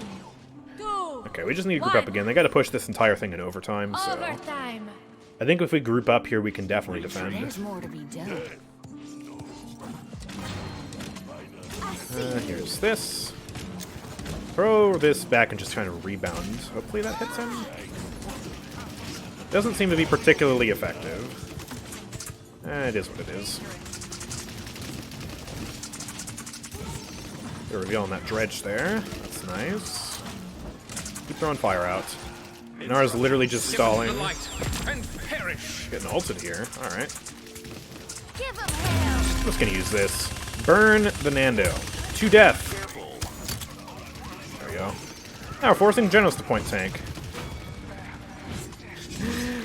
2. Okay, we just need to group up again. They gotta push this entire thing in overtime, so... Overtime. I think if we group up here, we can definitely defend. There's more to be done. Here's this. Throw this back and just trying to rebound. Hopefully that hits him. Doesn't seem to be particularly effective. It is what it is. They're revealing that dredge there. That's nice. Keep throwing fire out. Nara's literally just stalling. Getting ulted here. Alright. Give 'em hell. Just gonna use this. Burn the Nando. To death. There we go. Now we're forcing Genos to point tank.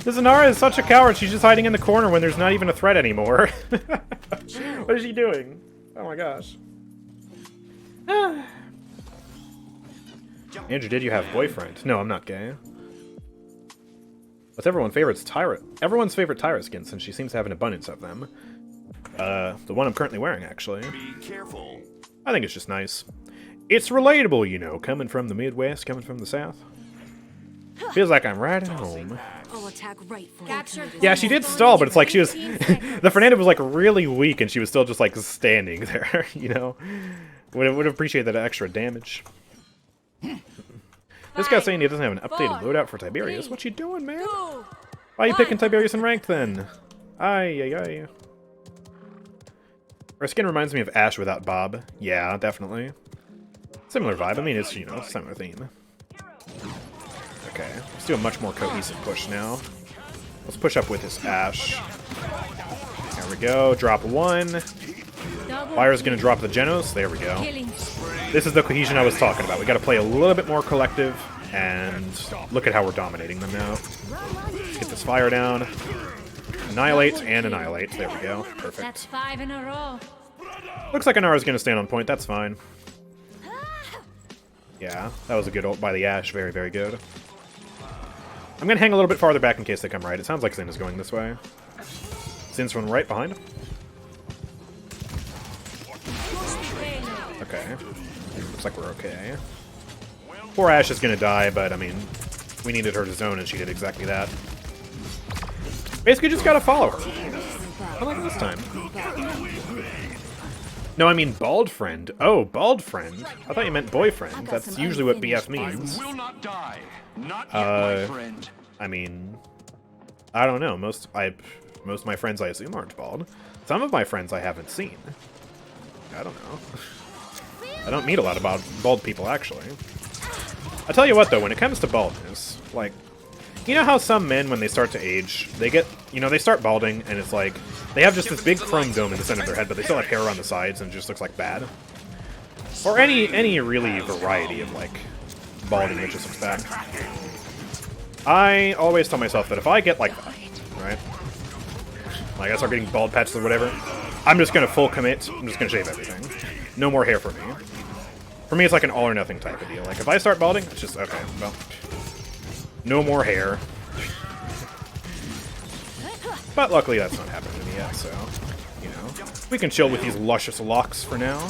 This Nara is such a coward, she's just hiding in the corner when there's not even a threat anymore. What is she doing? Oh my gosh. Andrew, did you have a boyfriend? No, I'm not gay. What's everyone's favorite Tyra skin, since she seems to have an abundance of them? The one I'm currently wearing, actually. Be careful. I think it's just nice. It's relatable, you know, coming from the Midwest, coming from the South. Feels like I'm right at home. I'll attack right for Capture. Yeah, she did stall, but it's like she was... the Fernando was, like, really weak, and she was still just, like, standing there, you know? Would appreciate that extra damage. This guy's saying he doesn't have an updated loadout for Tiberius. What you doing, man? Why are you picking Tiberius in ranked, then? Ay. Her skin reminds me of Ash without Bob. Yeah, definitely. Similar vibe. I mean, it's, you know, similar theme. Okay, let's do a much more cohesive push now. Let's push up with this Ash. There we go. Drop one. Fire's gonna drop the Genos. There we go. This is the cohesion I was talking about. We gotta play a little bit more collective, and look at how we're dominating them now. Get this fire down. Annihilate and annihilate. There we go. That's Perfect. 5 in a row. Looks like Anara's gonna stand on point. That's fine. Yeah, that was a good ult by the Ash. Very, very good. I'm gonna hang a little bit farther back in case they come right. It sounds like Xin is going this way. Zin's one right behind. Okay. Looks like we're okay. Poor Ash is gonna die, but I mean, we needed her to zone and she did exactly that. Basically just gotta follow her. Unlike this time. No, I mean bald friend. Oh, bald friend. I thought you meant boyfriend. That's usually what BF means. Will not die. Not yet, my friend. I mean, I don't know. Most of my friends I assume aren't bald. Some of my friends I haven't seen. I don't know. I don't meet a lot of bald people, actually. I tell you what, though, when it comes to baldness, like, you know how some men, when they start to age, they get, you know, they start balding, and it's like, they have just this big chrome dome in the center of their head, but they still have hair on the sides, and it just looks like bad. Or any really variety of, like, balding that just looks bad. I always tell myself that if I get like that, right, like I start getting bald patches or whatever, I'm just gonna full commit, I'm just gonna shave everything. No more hair for me. For me, it's like an all or nothing type of deal. Like, if I start balding, it's just, okay, well, no more hair. But luckily that's not happening to me yet, so, you know, we can chill with these luscious locks for now.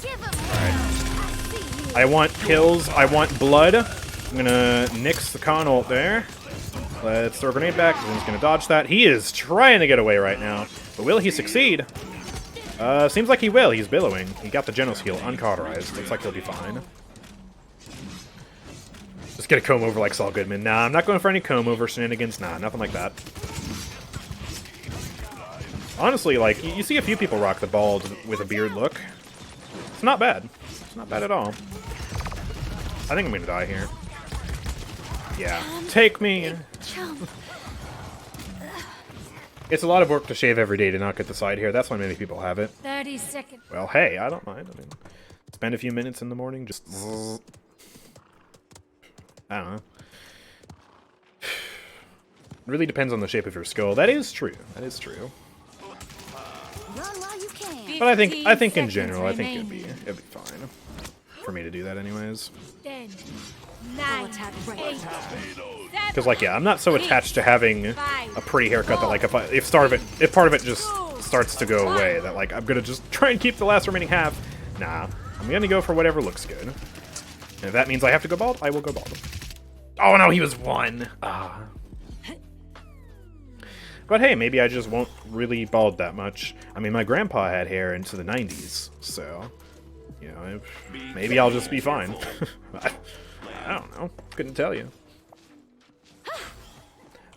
Alright. I want kills, I want blood. I'm gonna nix the con ult there. Let's throw a grenade back, Zin's gonna dodge that. He is trying to get away right now, but will he succeed? Seems like he will. He's billowing. He got the Genos heal uncauterized. Looks like he'll be fine. Just get a comb over like Saul Goodman. Nah, I'm not going for any comb over shenanigans. Nah, nothing like that. Honestly, like, you see a few people rock the bald with a beard look. It's not bad. It's not bad at all. I think I'm gonna die here. Yeah. Take me! It's a lot of work to shave every day to not get the side hair. That's why many people have it. 30 seconds. Well, hey, I don't mind. I mean, spend a few minutes in the morning, just... I don't know. It really depends on the shape of your skull. That is true. That is true. Run while you can. But I think in general, I think it'd be fine. for me to do that anyways. 10, I'll 9, attack right 8, for it. Because like, yeah, I'm not so attached to having a pretty haircut that like if part of it just starts to go away, that like I'm gonna just try and keep the last remaining half. Nah, I'm gonna go for whatever looks good. And if that means I have to go bald, I will go bald. Oh no, he was 1. Ah. But hey, maybe I just won't really bald that much. I mean, my grandpa had hair into the 90s, so, you know, maybe I'll just be fine. I don't know. Couldn't tell you.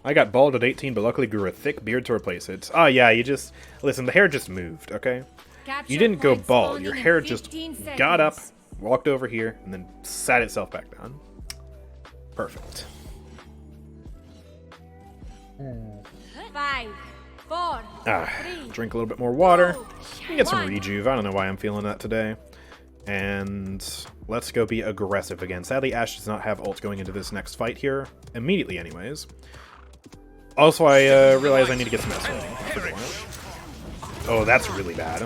I got bald at 18, but luckily grew a thick beard to replace it. Oh yeah, you just... Listen, the hair just moved, okay? You didn't go bald. Your hair just got up, walked over here, and then sat itself back down. Perfect. 5, 4, 3, Drink a little bit more water. And get some rejuve. I don't know why I'm feeling that today. And let's go be aggressive again. Sadly, Ashe does not have ult going into this next fight here. Immediately, anyways. Also, I realize I need to get some S. Oh, that's really bad.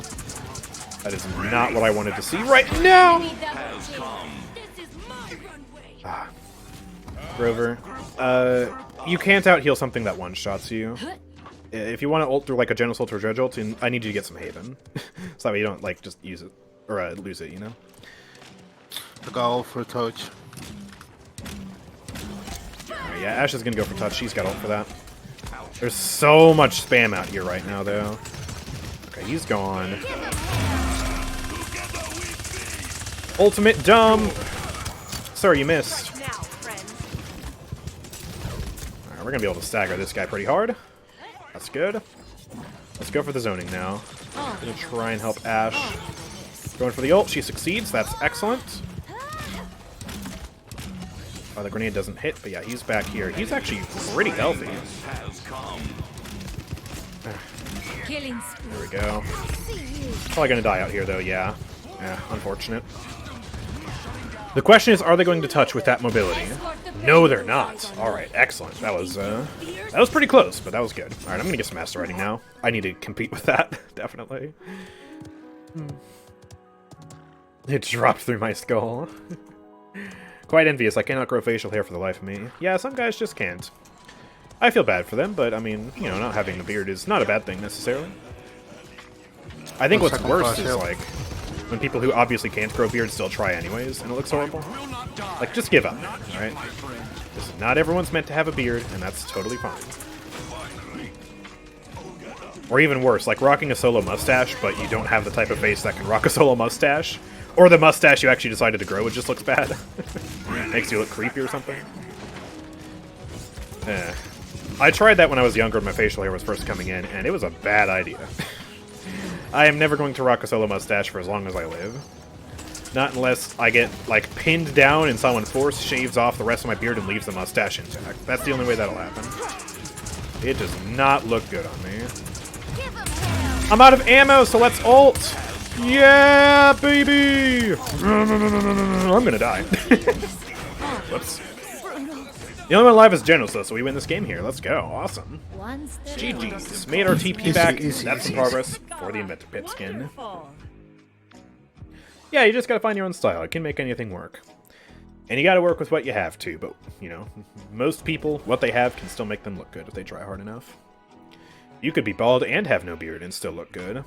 That is not what I wanted to see right now! Grover. You can't out-heal something that one-shots you. If you want to ult through like a Genos ult or Dredge ult, I need you to get some Haven. So that way you don't like just use it, or lose it, you know? I got ult for a touch. Right, yeah, Ashe is gonna go for touch. She's got ult for that. There's so much spam out here right now, though. Okay, he's gone. Ultimate dump! Sir, you missed. Alright, we're gonna be able to stagger this guy pretty hard. That's good. Let's go for the zoning now. Gonna try and help Ashe. Going for the ult, she succeeds. That's excellent. Oh, the grenade doesn't hit, but yeah, he's back here. He's actually pretty healthy. There we go. Probably gonna die out here, though, yeah. Yeah, unfortunate. The question is, are they going to touch with that mobility? No, they're not. Alright, excellent. That was pretty close, but that was good. Alright, I'm gonna get some Master Riding now. I need to compete with that, definitely. It dropped through my skull. Quite envious. I cannot grow facial hair for the life of me. Yeah, some guys just can't. I feel bad for them, but I mean, you know, not having a beard is not a bad thing necessarily. I think what's worse is like when people who obviously can't grow beards still try anyways, and it looks horrible. Like, just give up, alright? Not everyone's meant to have a beard, and that's totally fine. Or even worse, like rocking a solo mustache, but you don't have the type of face that can rock a solo mustache. Or the mustache you actually decided to grow, it just looks bad. Makes you look creepy or something. I tried that when I was younger when my facial hair was first coming in, and it was a bad idea. I am never going to rock a solo mustache for as long as I live. Not unless I get, like, pinned down and someone force shaves off the rest of my beard and leaves the mustache intact. That's the only way that'll happen. It does not look good on me. I'm out of ammo, so let's ult! Yeah, baby! I'm gonna die. Whoops. The only one alive is Genos, though, so we win this game here. Let's go. Awesome. GG's. Made our TP back. That's some progress for the Inventor Pip skin. Yeah, you just gotta find your own style. It can make anything work. And you gotta work with what you have, too. But, you know, most people, what they have can still make them look good if they try hard enough. You could be bald and have no beard and still look good.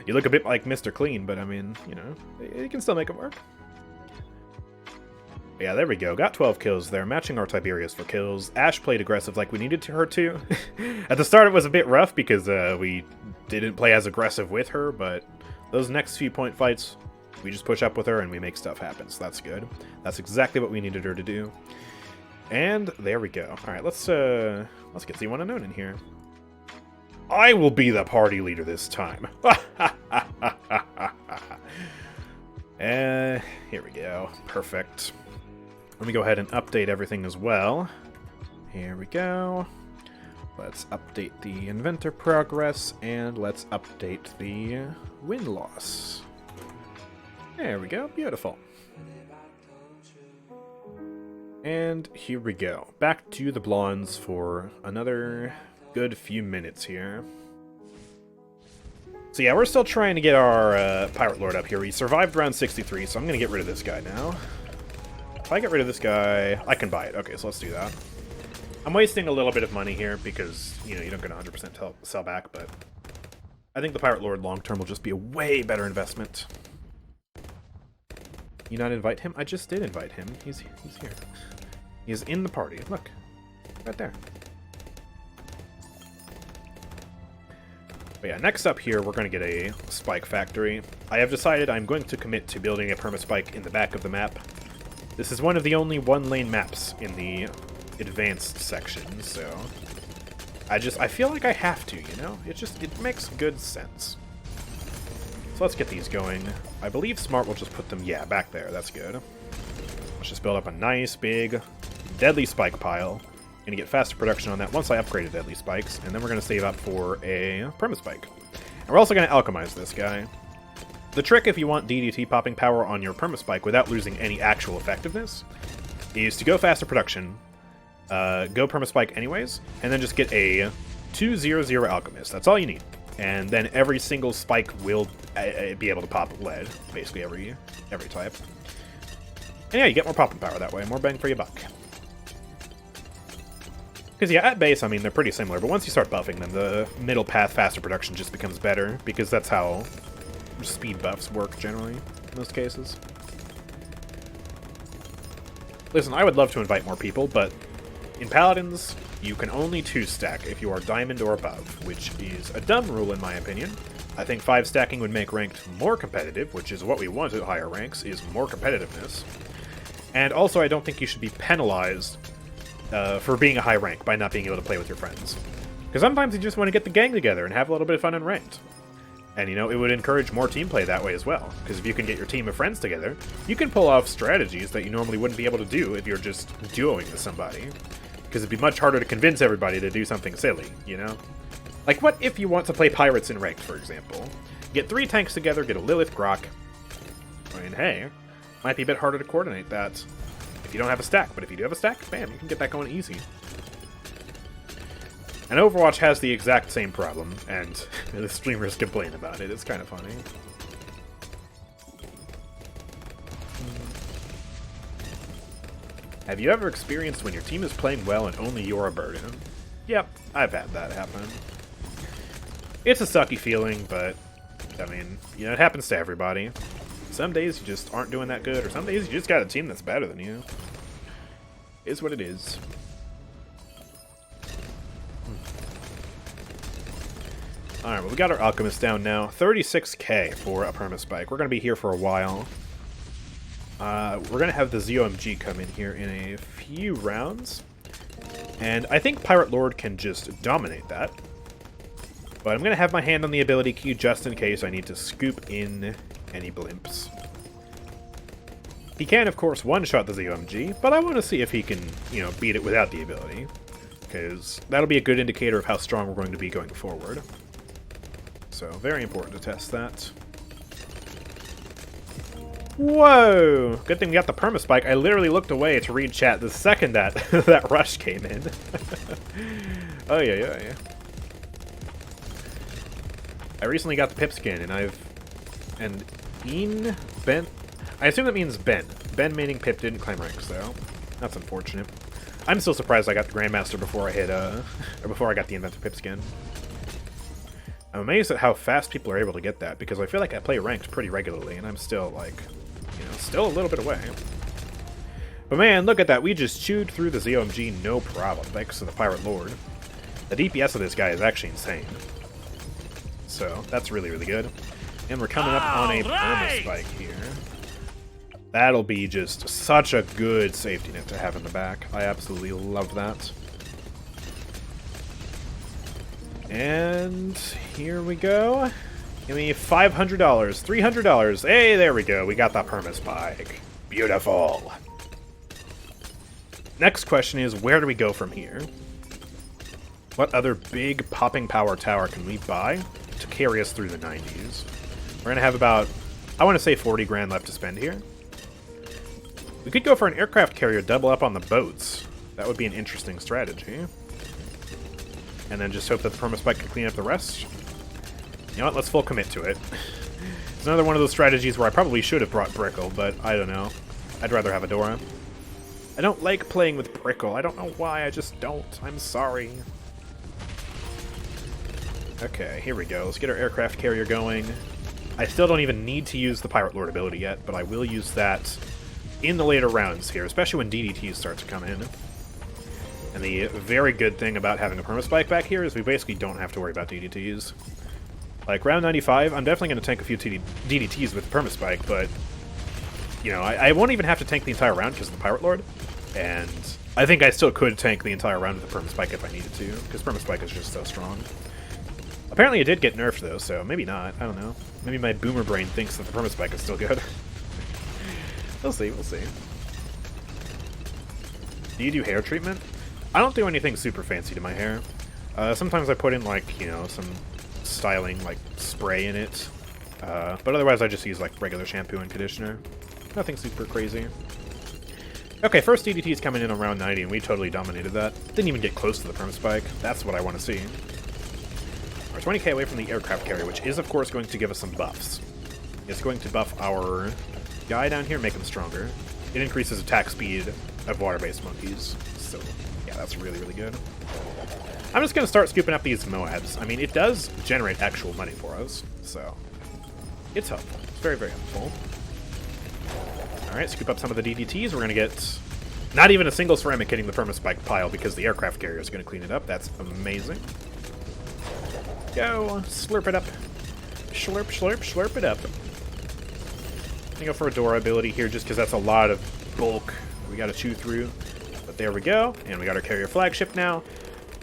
You look a bit like Mr. Clean, but I mean, you know, you can still make it work. Yeah, there we go. Got 12 kills there, matching our Tiberius for kills. Ashe played aggressive like we needed her to. At the start it was a bit rough because we didn't play as aggressive with her, but those next few point fights, we just push up with her and we make stuff happen, so that's good. That's exactly what we needed her to do. And there we go. Alright, let's get the one unknown in here. I will be the party leader this time. Here we go. Perfect. Let me go ahead and update everything as well. Here we go. Let's update the inventor progress, and let's update the win-loss. There we go. Beautiful. And here we go. Back to the blondes for another good few minutes here. So yeah, we're still trying to get our Pirate Lord up here. We survived round 63, so I'm going to get rid of this guy now. If I get rid of this guy, I can buy it. Okay, so let's do that. I'm wasting a little bit of money here because, you know, you don't get 100% sell back, but I think the Pirate Lord long-term will just be a way better investment. You not invite him? I just did invite him. He's here. He's in the party. Look. Right there. But yeah, next up here, we're going to get a spike factory. I have decided I'm going to commit to building a perma-spike in the back of the map. This is one of the only one-lane maps in the advanced section, so I feel like I have to, you know? It makes good sense. So let's get these going. I believe Smart will just put them, yeah, back there. That's good. Let's just build up a nice, big, deadly spike pile. Gonna get faster production on that once I upgraded deadly spikes, and then we're gonna save up for a perma-spike. And we're also gonna alchemize this guy. The trick if you want DDT popping power on your perma-spike without losing any actual effectiveness is to go faster production, go perma-spike anyways, and then just get a 2/0/0 alchemist. That's all you need. And then every single spike will be able to pop lead, basically every type. And yeah, you get more popping power that way, more bang for your buck. Because yeah, at base, I mean, they're pretty similar, but once you start buffing them, the middle path faster production just becomes better, because that's how speed buffs work generally, in most cases. Listen, I would love to invite more people, but in Paladins, you can only 2-stack if you are Diamond or above, which is a dumb rule in my opinion. I think 5-stacking would make ranked more competitive, which is what we want at higher ranks, is more competitiveness. And also, I don't think you should be penalized for being a high rank by not being able to play with your friends. Because sometimes you just want to get the gang together and have a little bit of fun in ranked. And, you know, it would encourage more team play that way as well. Because if you can get your team of friends together, you can pull off strategies that you normally wouldn't be able to do if you're just duoing with somebody. Because it'd be much harder to convince everybody to do something silly, you know? Like, what if you want to play pirates in ranked, for example? Get 3 tanks together, get a Lilith Grok. I mean, hey, might be a bit harder to coordinate that if you don't have a stack. But if you do have a stack, bam, you can get that going easy. And Overwatch has the exact same problem, and the streamers complain about it. It's kind of funny. Have you ever experienced when your team is playing well and only you're a burden? Yep, I've had that happen. It's a sucky feeling, but, I mean, you know, it happens to everybody. Some days you just aren't doing that good, or some days you just got a team that's better than you. It's what it is. Alright, well, we got our Alchemist down now. 36k for a perma-spike. We're going to be here for a while. We're going to have the ZOMG come in here in a few rounds. And I think Pirate Lord can just dominate that. But I'm going to have my hand on the ability key just in case I need to scoop in any blimps. He can, of course, one-shot the ZOMG, but I want to see if he can, you know, beat it without the ability. Because that'll be a good indicator of how strong we're going to be going forward. So, very important to test that. Whoa! Good thing we got the perma-spike. I literally looked away to read chat the second that that rush came in. Oh, yeah. I recently got the Pip skin, and Ben... I assume that means Ben. Ben meaning Pip didn't climb ranks, though. That's unfortunate. I'm still surprised I got the Grandmaster before I hit, or before I got the Inventor Pip skin. I'm amazed at how fast people are able to get that, because I feel like I play ranked pretty regularly, and I'm still, like, you know, still a little bit away. But man, look at that. We just chewed through the ZOMG no problem, thanks to the Pirate Lord. The DPS of this guy is actually insane. So, that's really, really good. And we're coming up on a perma-spike here. That'll be just such a good safety net to have in the back. I absolutely love that. And here we go. Give me $500, $300. Hey, there we go. We got that perma-spike. Beautiful. Next question is, where do we go from here? What other big popping power tower can we buy to carry us through the 90s? We're going to have about, I want to say 40 grand left to spend here. We could go for an aircraft carrier, double up on the boats. That would be an interesting strategy. And then just hope that the perma-spike can clean up the rest. You know what? Let's full commit to it. It's another one of those strategies where I probably should have brought Brickle, but I don't know. I'd rather have Adora. I don't like playing with Brickle. I don't know why, I just don't. I'm sorry. Okay, here we go. Let's get our aircraft carrier going. I still don't even need to use the Pirate Lord ability yet, but I will use that in the later rounds here, especially when DDTs start to come in. And the very good thing about having a Permaspike back here is we basically don't have to worry about DDTs. Like, round 95, I'm definitely going to tank a few DDTs with Permaspike, but, you know, I won't even have to tank the entire round because of the Pirate Lord. And I think I still could tank the entire round with the Permaspike if I needed to, because Permaspike is just so strong. Apparently it did get nerfed, though, so maybe not. I don't know. Maybe my boomer brain thinks that the Permaspike is still good. We'll see, we'll see. Do you do hair treatment? I don't do anything super fancy to my hair. Sometimes I put in, like, you know, some styling, like, spray in it. But otherwise I just use, like, regular shampoo and conditioner. Nothing super crazy. Okay, first DDT is coming in on round 90, and we totally dominated that. Didn't even get close to the Permaspike. That's what I want to see. We're 20k away from the aircraft carrier, which is, of course, going to give us some buffs. It's going to buff our guy down here, make him stronger. It increases attack speed of water-based monkeys. So, yeah, that's really, really good. I'm just going to start scooping up these Moabs. I mean, it does generate actual money for us, so it's helpful. It's very, very helpful. Alright, scoop up some of the DDTs. We're going to get not even a single ceramic hitting the Permaspike pile because the aircraft carrier is going to clean it up. That's amazing. Go! Slurp it up. Slurp, slurp, slurp it up. I'm gonna go for a Dora ability here just because that's a lot of bulk we gotta chew through. But there we go. And we got our carrier flagship now.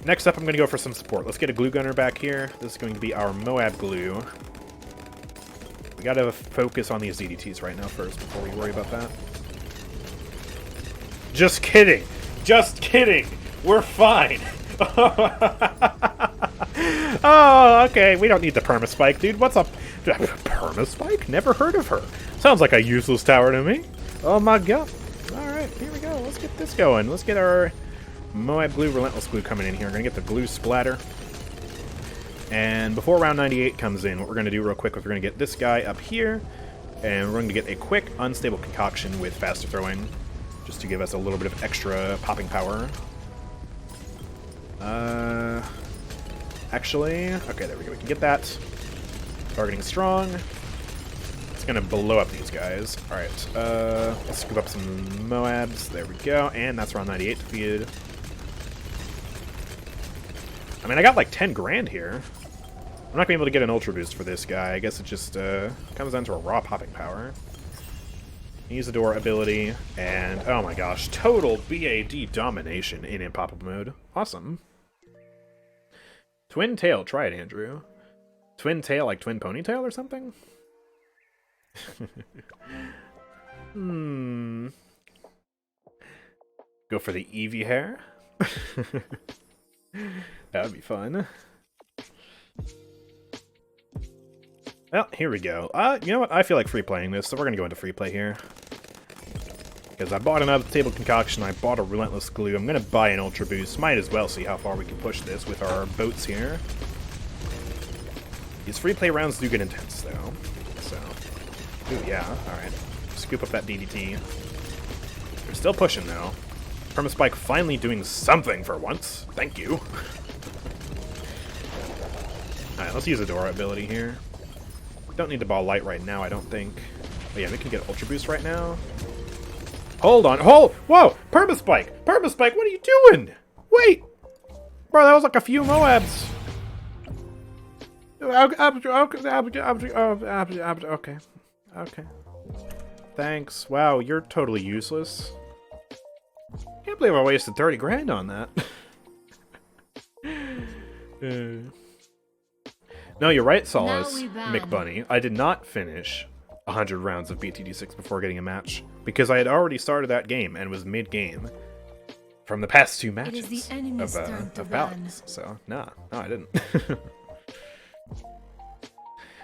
Next up, I'm gonna go for some support. Let's get a glue gunner back here. This is going to be our Moab glue. We gotta focus on these DDTs right now first before we worry about that. Just kidding! Just kidding! We're fine! Oh, okay, we don't need the Permaspike, dude. What's up? Permaspike? Never heard of her. Sounds like a useless tower to me. Oh my god. Alright, here we go. Let's get this going. Let's get our Moab Glue, Relentless Glue coming in here. We're going to get the glue splatter. And before round 98 comes in, what we're going to do real quick is we're going to get this guy up here. And we're going to get a quick Unstable Concoction with faster throwing. Just to give us a little bit of extra popping power. Actually, okay, there we go. We can get that. Targeting strong. It's gonna blow up these guys. Alright, let's scoop up some Moabs. There we go. And that's round 98 defeated. I mean, I got like 10 grand here. I'm not gonna be able to get an Ultra Boost for this guy. I guess it just comes down to a raw popping power. Use the door ability, and oh my gosh, total BAD domination in impossible mode. Awesome. Twin tail, try it, Andrew. Twin tail, like twin ponytail or something? Go for the Eevee hair? That would be fun. Well, here we go. You know what? I feel like free playing this, so we're gonna go into free play here. Because I bought another table concoction, I bought a Relentless Glue, I'm gonna buy an Ultra Boost. Might as well see how far we can push this with our boats here. These free play rounds do get intense, though. So, ooh, yeah, alright. Scoop up that DDT. We're still pushing, though. Permaspike finally doing something for once. Thank you. Alright, let's use a Dora ability here. Don't need to ball light right now, I don't think. But yeah, we can get Ultra Boost right now. Hold on. Hold! Whoa! Permaspike! Permaspike, what are you doing? Wait! Bro, that was like a few Moabs. Okay. Okay. Thanks. Wow, you're totally useless. Can't believe I wasted 30 grand on that. No, you're right, Solace, McBunny. I did not finish 100 rounds of BTD6 before getting a match, because I had already started that game and was mid-game from the past 2 matches of Paladins. So, no, I didn't.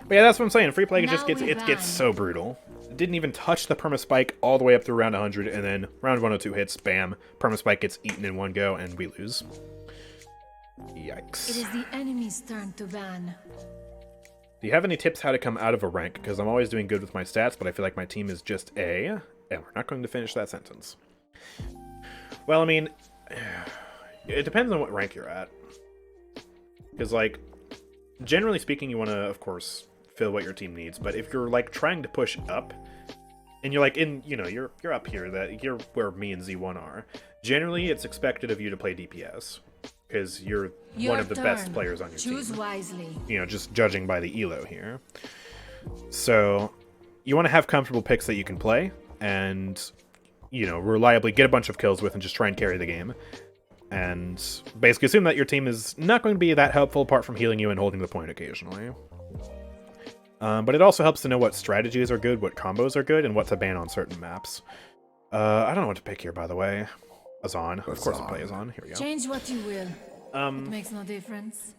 But yeah, that's what I'm saying. Free play just gets so brutal. It didn't even touch the Permaspike all the way up through round 100, and then round 102 hits, bam, Permaspike gets eaten in one go, and we lose. Yikes. It is the enemy's turn to ban. Do you have any tips how to come out of a rank? Because I'm always doing good with my stats, but I feel like my team is just A. And we're not going to finish that sentence. Well, I mean, it depends on what rank you're at. Because, like, generally speaking, you want to, of course, fill what your team needs. But if you're, like, trying to push up, and you're, like, in, you know, you're up here, that you're where me and Z1 are, generally it's expected of you to play DPS. Because you're one of the best players on your team. Choose wisely. You know, just judging by the elo here. So, you want to have comfortable picks that you can play, and, you know, reliably get a bunch of kills with and just try and carry the game. And basically assume that your team is not going to be that helpful apart from healing you and holding the point occasionally. But it also helps to know what strategies are good, what combos are good, and what to ban on certain maps. I don't know what to pick here, by the way. Azan. Of course I'll play Azan. Here we go. Change what you will. It makes no difference.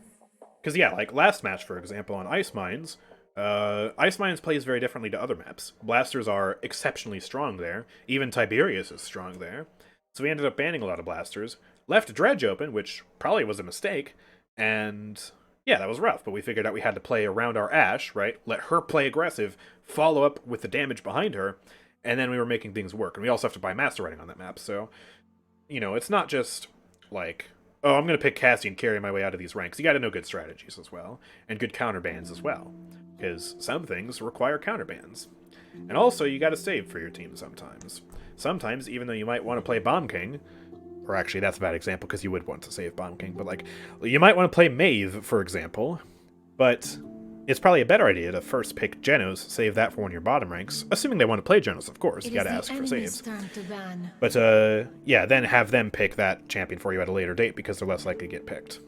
Because, yeah, like last match, for example, on Ice Mines, Ice Mines plays very differently to other maps. Blasters are exceptionally strong there. Even Tiberius is strong there. So we ended up banning a lot of blasters. Left Dredge open, which probably was a mistake. And, yeah, that was rough. But we figured out we had to play around our Ashe, right? Let her play aggressive, follow up with the damage behind her, and then we were making things work. And we also have to buy Master Writing on that map, so... You know, it's not just, like, oh, I'm going to pick Cassie and carry my way out of these ranks. You got to know good strategies as well, and good counterbans as well, because some things require counterbans. And also, you got to save for your team sometimes. Sometimes, even though you might want to play Bomb King, or actually, that's a bad example, because you would want to save Bomb King, but, like, you might want to play Maeve, for example, but it's probably a better idea to first pick Genos, save that for one of your bottom ranks, assuming they want to play Genos, of course. You gotta ask for saves. But, yeah, then have them pick that champion for you at a later date, because they're less likely to get picked.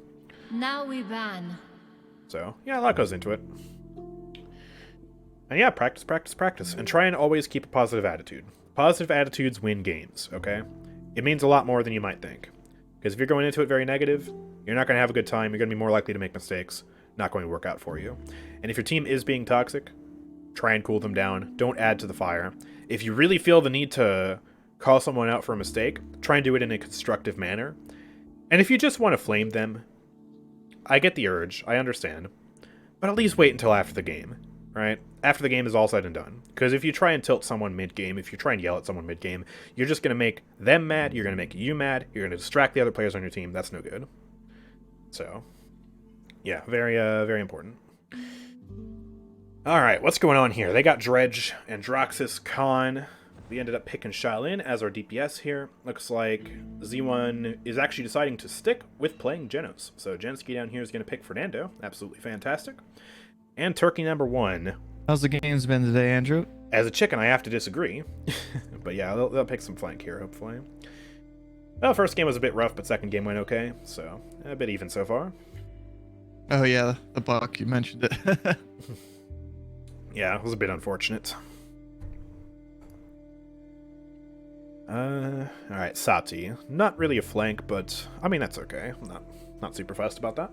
Now we ban. So, yeah, a lot goes into it. And yeah, practice, practice, practice. And try and always keep a positive attitude. Positive attitudes win games, okay? It means a lot more than you might think. Because if you're going into it very negative, you're not going to have a good time, you're going to be more likely to make mistakes. Not going to work out for you. And if your team is being toxic, try and cool them down. Don't add to the fire. If you really feel the need to call someone out for a mistake, try and do it in a constructive manner. And if you just want to flame them, I get the urge, I understand. But at least wait until after the game, right? After the game is all said and done. Because if you try and tilt someone mid-game, if you try and yell at someone mid-game, you're just going to make them mad, you're going to make you mad, you're going to distract the other players on your team. That's no good. So... yeah, very, very important. Alright, what's going on here? They got Dredge, Androxus, Khan. We ended up picking Shaolin as our DPS here. Looks like Z1 is actually deciding to stick with playing Genos. So Genski down here is going to pick Fernando. Absolutely fantastic. And Turkey number 1. How's the games been today, Andrew? As a chicken, I have to disagree. But yeah, they'll pick some flank here, hopefully. Well, first game was a bit rough, but second game went okay. So, a bit even so far. Oh yeah, the buck, you mentioned it. Yeah, it was a bit unfortunate. Alright, Sati. Not really a flank, but I mean that's okay. I'm not super fussed about that.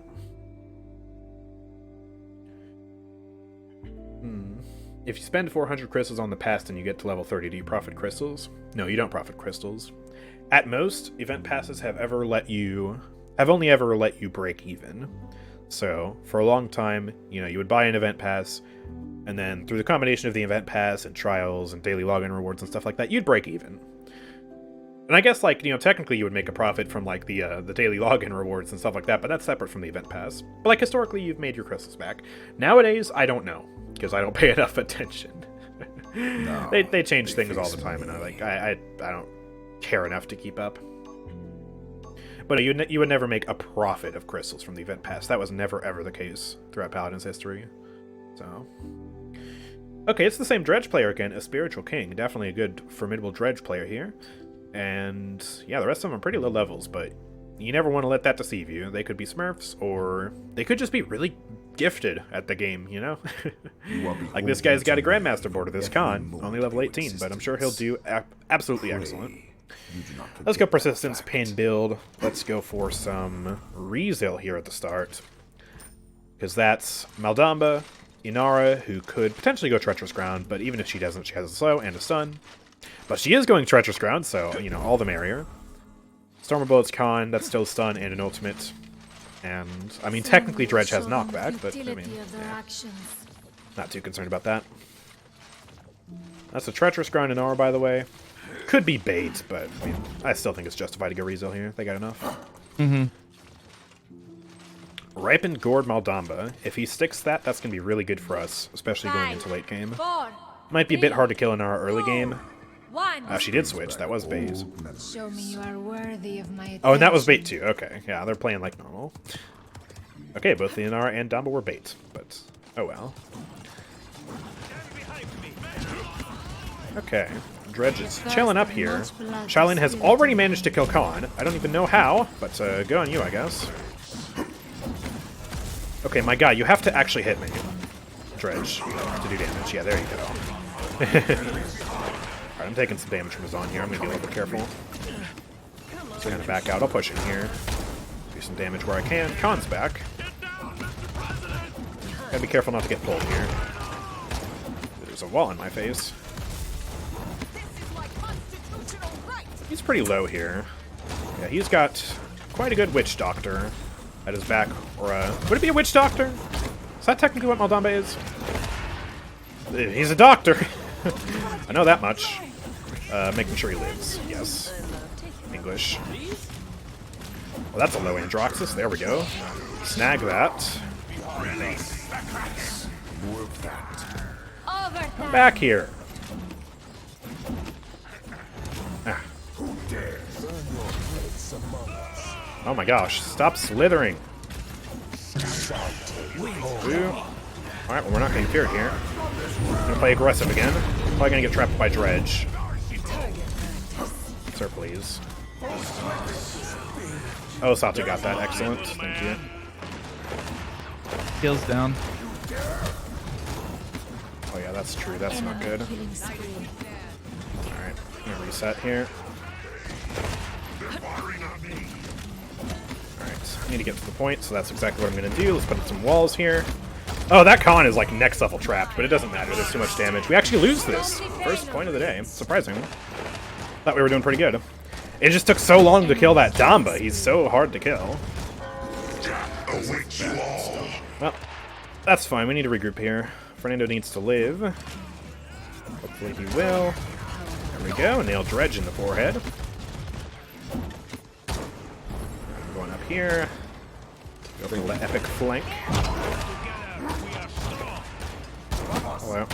If you spend 400 crystals on the past and you get to level 30, do you profit crystals? No, you don't profit crystals. At most, event passes have only ever let you break even. So, for a long time, you know, you would buy an event pass, and then through the combination of the event pass and trials and daily login rewards and stuff like that, you'd break even. And I guess, like, you know, technically you would make a profit from, like, the daily login rewards and stuff like that, but that's separate from the event pass. But, like, historically, you've made your crystals back. Nowadays, I don't know, because I don't pay enough attention. No, they change things all the time, and I don't care enough to keep up. But you would never make a profit of crystals from the event pass. That was never, ever the case throughout Paladins history. So... okay, it's the same Dredge player again, a Spiritual King. Definitely a good, formidable Dredge player here. And, yeah, the rest of them are pretty low levels, but you never want to let that deceive you. They could be Smurfs, or they could just be really gifted at the game, you know? Like, this guy's got a Grandmaster board of this Khan, only level 18, but I'm sure he'll do absolutely excellent. Let's go Persistence, Pin build. Let's go for some Rezil here at the start. Because that's Maldamba, Inara, who could potentially go Treacherous Ground, but even if she doesn't, she has a slow and a stun. But she is going Treacherous Ground, so, you know, all the merrier. Stormer Bullets Khan, that's still a stun and an ultimate. And, I mean, technically Dredge has knockback, but, I mean, yeah. Not too concerned about that. That's a treacherous grind in R, by the way. Could be bait, but I mean, I still think it's justified to go Rezo here. They got enough. Mm-hmm. Ripened Gourd Maldamba. If he sticks that, that's going to be really good for us, especially going into late game. 4, Might be a bit hard to kill in our early game. 1. She did switch. That was bait. Show me you are worthy of my attention. Oh, and that was bait too. Okay, yeah, they're playing like normal. Okay, both the Inara and Damba were bait, but oh well. Okay, Dredge is chilling up here. Shaolin has already managed to kill Khan. I don't even know how, but good on you, I guess. Okay, my guy, you have to actually hit me, Dredge, to do damage. Yeah, there you go. Alright, I'm taking some damage from his on here. I'm gonna be a little bit careful. So gonna back out. I'll push in here. Do some damage where I can. Khan's back. Gotta be careful not to get pulled here. There's a wall in my face. He's pretty low here. Yeah, he's got quite a good Witch Doctor at his back. Or, would it be a Witch Doctor? Is that technically what Maldamba is? He's a doctor! I know that much. Making sure he lives. Yes. English. Well, that's a low Androxus. There we go. Snag that. Come back here. Ah. Oh my gosh, stop slithering. Alright, well, we're not going to fear here. I'm going to play aggressive again. Probably going to get trapped by Dredge. Sir, please. Oh, Satu got that. Excellent. Thank you. Heals down. Oh yeah, that's true. That's not good. Alright, I'm gonna reset here. Alright, I need to get to the point, so that's exactly what I'm gonna do. Let's put up some walls here. Oh, that Khan is like next level trapped, but it doesn't matter. There's too much damage. We actually lose this. First point of the day. Surprising. Thought we were doing pretty good. It just took so long to kill that Damba. He's so hard to kill. Well, that's fine. We need to regroup here. Fernando needs to live. Hopefully he will. There we go. Nail Dredge in the forehead. Going up here. Go for the epic flank. Hello.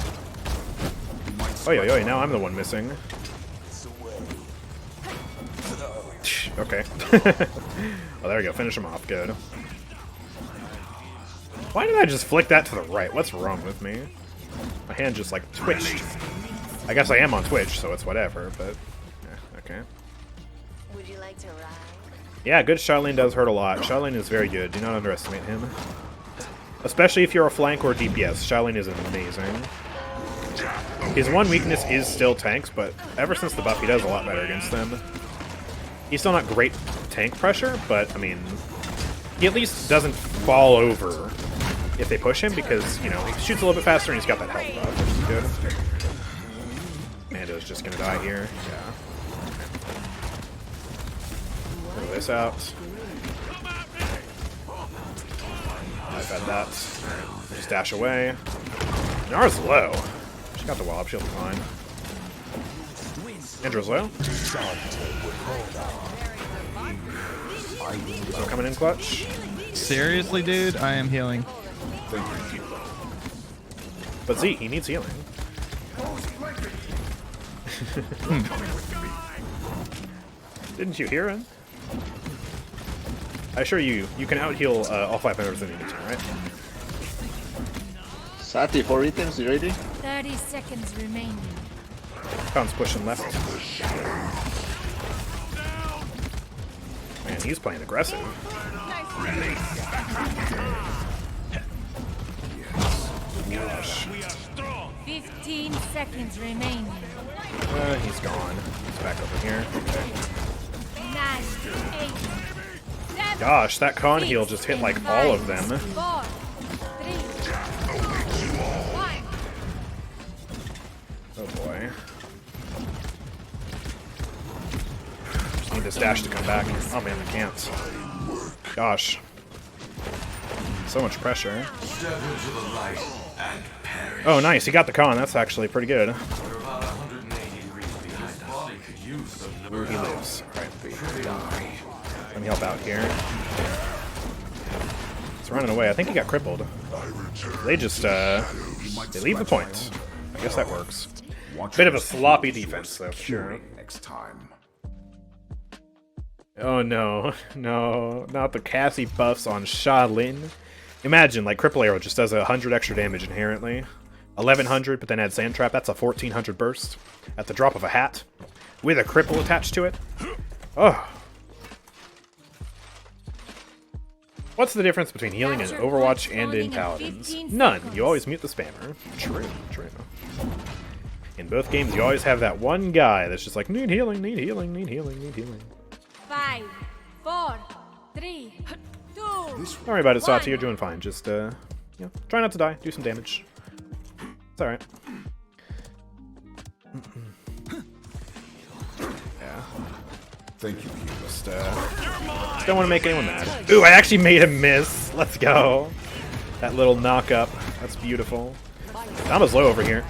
Oh, now I'm the one missing. Okay. Well, there we go. Finish him off. Good. Why did I just flick that to the right? What's wrong with me? My hand just, like, twitched. I guess I am on Twitch, so it's whatever, but... yeah, okay. Would you like to ride? Yeah, good Shaolin does hurt a lot. Shaolin is very good. Do not underestimate him. Especially if you're a flank or a DPS. Shaolin is amazing. His one weakness is still tanks, but ever since the buff, he does a lot better against them. He's still not great tank pressure, but, I mean... he at least doesn't fall over if they push him, because, you know, he shoots a little bit faster and he's got that health buff, which is good. Mando's just gonna die here. Yeah. Pull this out. I've had that. Just dash away. Nara's low. She got the wall up, she'll be fine. Andrew's low. So coming in clutch. Seriously, dude? I am healing. But Z, he needs healing. Didn't you hear him? I assure you, you can out-heal all 5 members in the team, right? Sati, 4 items, you ready? 30 seconds remaining. Khan's pushing left. Man, he's playing aggressive. Gosh. 15 seconds remaining. He's gone. He's back over here. Okay. 9, 8, 7, Gosh, that Khan heal just hit like all of them. 4, 3, 1. Oh boy. Just need this dash to come back. Oh man, I can't. Gosh. So much pressure. Step into the light and perish. Oh, nice. He got the con. That's actually pretty good. Ooh, he lives. Alright. Let me help out here. It's running away. I think he got crippled. They just, they leave the point. I guess that works. Bit of a sloppy defense, though, for sure. Next time. Oh no, no, not the Cassie buffs on Shaolin. Imagine, like, Cripple Arrow just does 100 extra damage inherently. 1100, but then add Sand Trap, that's a 1400 burst. At the drop of a hat. With a cripple attached to it. Oh. What's the difference between healing in Overwatch and in Paladins? None. You always mute the spammer. True, true. In both games, you always have that one guy that's just like, need healing, need healing, need healing, need healing. 5, 4, 3, 2. Don't worry about it, Sati. You're doing fine. Just, you know, try not to die. Do some damage. It's alright. Yeah. Thank you. Just don't want to make anyone mad. Ooh, I actually made him miss. Let's go. That little knock up. That's beautiful. Dama's low over here.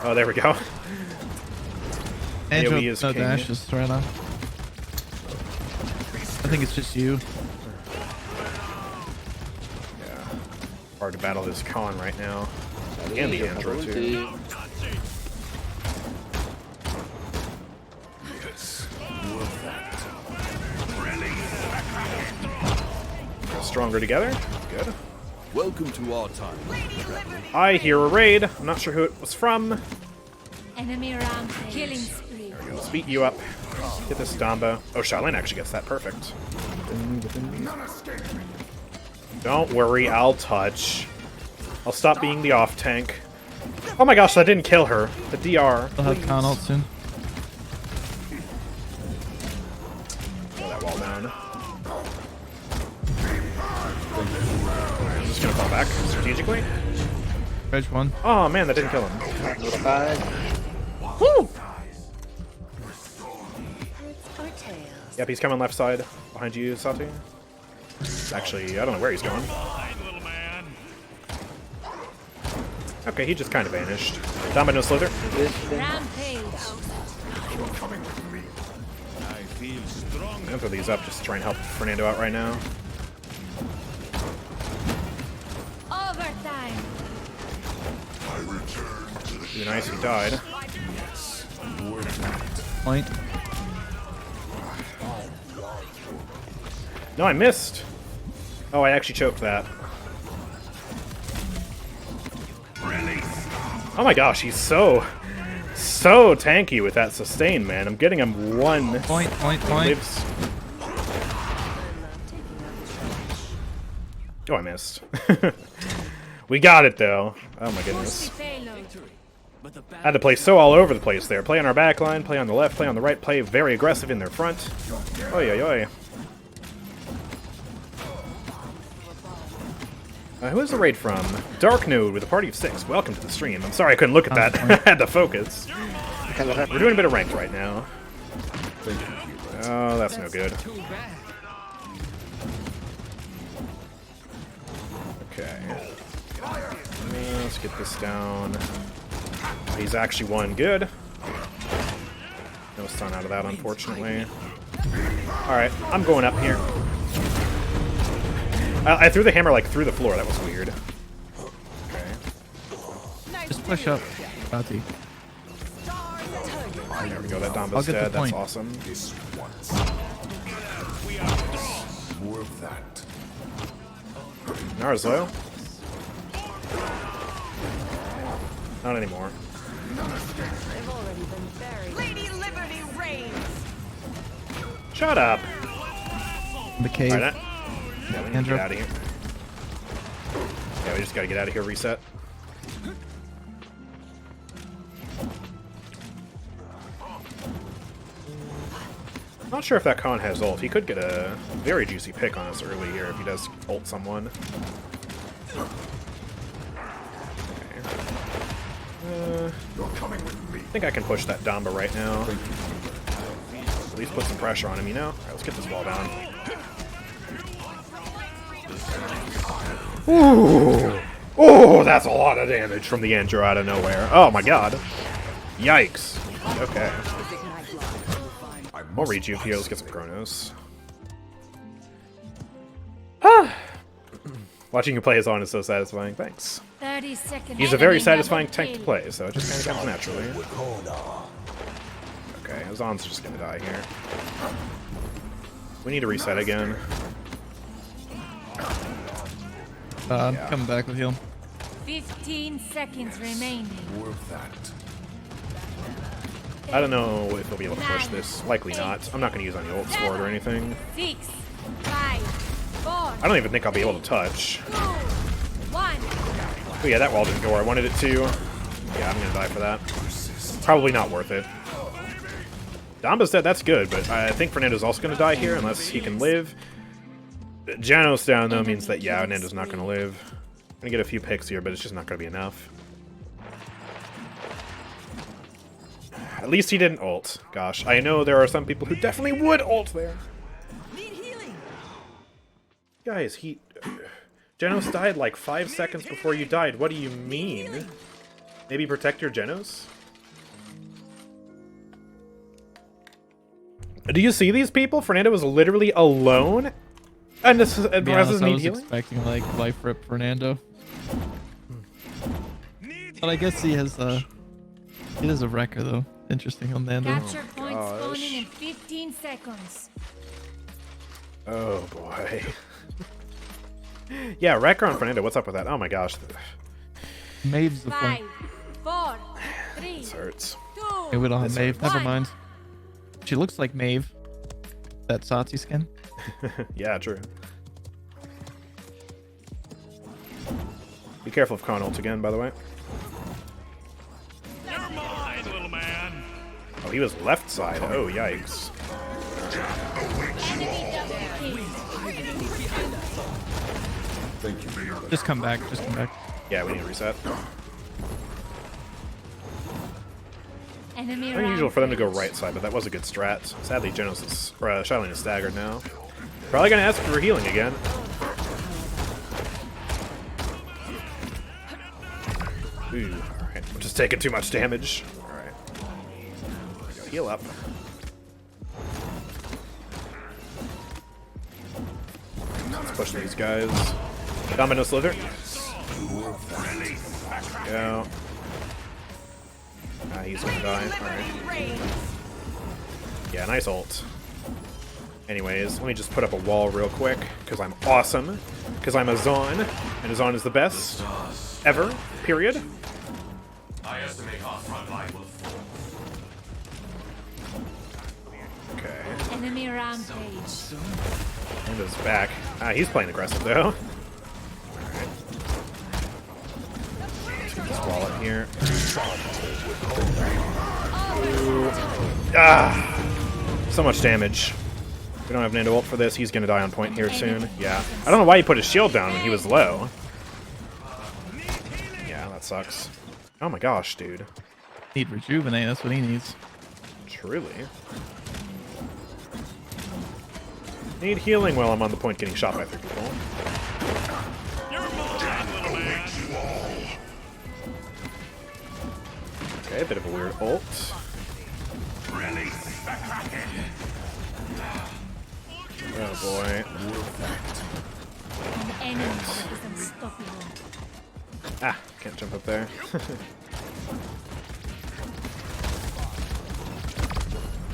Oh, there we go. Andrew, AoE is no king. dash is right now. I think it's just you. Yeah. Hard to battle this con right now. And the Andro, too. Stronger together. Good. Welcome to our time. I hear a raid. I'm not sure who it was from. Enemy ramp killing spree. There we go. Speed you up. Get this Domba. Oh, Shaolin actually gets that perfect. Don't worry, I'll touch. I'll stop being the off tank. Oh my gosh, that didn't kill her. The DR. I'll have con ult soon. Throw that wall down. I'm just gonna fall back strategically. Reg 1. Oh man, that didn't kill him. Woo! Or tails. Yep, he's coming left side. Behind you, Sati. Actually, I don't know where he's going. Okay, he just kind of vanished. Domino Slither. Rampage. I'm gonna throw these up just to try and help Fernando out right now. Overtime. Be nice, he died. Point. No, I missed. Oh, I actually choked that. Oh my gosh, he's so tanky with that sustain, man. I'm getting him one. Point. Lives. Oh, I missed. We got it, though. Oh my goodness. Payload. I had to play so all over the place there. Play on our back line, play on the left, play on the right, play very aggressive in their front. Oi, oi, oi. Who is the raid from? Dark Node with a party of 6. Welcome to the stream. I'm sorry I couldn't look at that. I had to focus. We're doing a bit of ranked right now. Oh, that's no good. Okay. Let's get this down. He's actually won good. No stun out of that, unfortunately. Alright, I'm going up here. I threw the hammer, like, through the floor. That was weird. Okay. Just push up, Bati. There we go. That Domba's I'll get the dead. That's point. awesome. More of that. Nara's low. Not anymore. Lady Liberty reigns. Shut up. The cave. Alright, yeah, we need to Andrew. get out of here. Yeah, we just gotta get out of here, reset. Not sure if that con has ult. He could get a very juicy pick on us early here if he does ult someone. Okay. I think I can push that Domba right now. At least put some pressure on him, you know? Alright, let's get this wall down. Ooh. Oh, that's a lot of damage from the Andrew out of nowhere. Oh my god. Yikes. Okay. I'll read you here. Let's get some Chronos. Watching you play his on is so satisfying. Thanks. 30 seconds. He's a very satisfying tank to play, so it just kind of comes naturally. Okay, his on's just gonna die here. We need to reset again. I'm coming back with heal. 15 seconds remaining. Worth that. I don't know if he'll be able to push this. Likely not. I'm not gonna use any ult sword or anything. 6, 5, 4, I don't even think I'll be able to touch. 2, 1. Oh yeah, that wall didn't go where I wanted it to. Yeah, I'm gonna die for that. Probably not worth it. Damba's dead, that's good, but I think Fernando's also gonna die here unless he can live. Janos down though means that, yeah, Fernando's not gonna live. I'm gonna get a few picks here, but it's just not gonna be enough. At least he didn't ult. Gosh, I know there are some people who definitely would ult there. Guys, Genos died like 5 seconds before you died. What do you mean? Maybe protect your Genos? Do you see these people? Fernando was literally alone? And this To be addresses honest, I need was healing? expecting like life rip Fernando. But I guess he has a wrecker though. Interesting on Nando. Capture point spawning in 15 seconds. Oh boy. Yeah, wrecker on Fernando. What's up with that? Oh my gosh. Maeve's the 5, point. 4, 3, This hurts. 2, Hey, we don't have This Maeve. Never one. mind. She looks like Maeve. That Satsi skin. Yeah, true. Be careful of Khan ult again, by the way. Never mind, little man. Oh, he was left side. Oh, yikes. enemy double kill. Thank you for your Just come back. Just come back. Yeah, we need to reset. Enemy Unusual for them to go rampage. right side, but that was a good strat. Sadly, Genos is, Shaolin is staggered now. Probably gonna ask for healing again. Ooh, alright. I'm just taking too much damage. Alright. Go heal up. Let's push these guys. Domino Slither. Go. He's gonna die. Alright. Yeah, nice ult. Anyways, let me just put up a wall real quick, because I'm awesome. Because I'm a Zon, and a Zon is the best ever, period. I estimate our front line will fall. Okay. Enemy rampage. Endo's back. He's playing aggressive, though. Alright. Let's get this wall up here. Ooh. So much damage. We don't have Nando ult for this. He's gonna die on point here soon. Yeah. I don't know why he put his shield down when he was low. Yeah, that sucks. Oh my gosh, dude. Need rejuvenate. That's what he needs. Truly. Need healing while I'm on the point getting shot by 3 people. You're mine, little man. Okay, a bit of a weird ult. Oh boy. An enemy that is unstoppable. Ah, can't jump up there.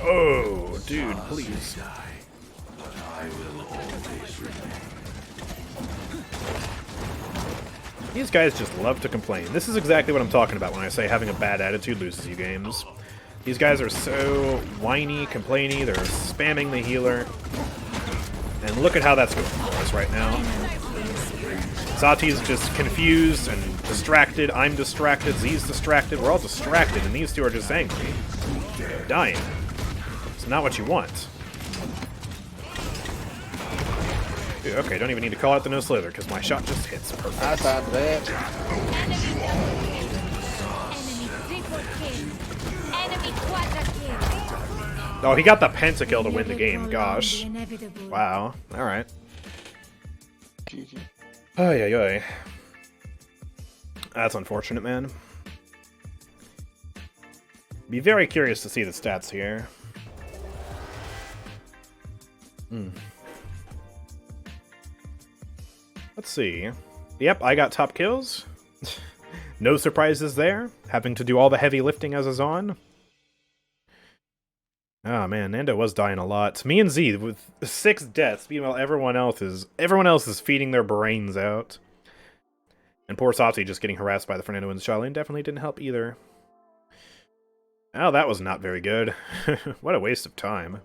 Oh, dude, please. These guys just love to complain. This is exactly what I'm talking about when I say having a bad attitude loses you games. These guys are so whiny, complainy, they're spamming the healer. And look at how that's going for us right now. Sati's just confused and distracted, I'm distracted, Z's distracted, we're all distracted, and these two are just angry. Dying. It's not what you want. Dude, okay, don't even need to call out the no slither, because my shot just hits perfect. Enemy triple kill. Enemy quadra kill. Oh, he got the pentakill to win the game, Never gosh. prolong the inevitable. Wow, alright. GG. Ay, ay, ay. That's unfortunate, man. Be very curious to see the stats here. Let's see. Yep, I got top kills. No surprises there. Having to do all the heavy lifting as a Zon. Oh man, Nando was dying a lot. Me and Z with 6 deaths, meanwhile everyone else is feeding their brains out. And poor Satsi just getting harassed by the Fernando and Charlene definitely didn't help either. Oh, that was not very good. What a waste of time.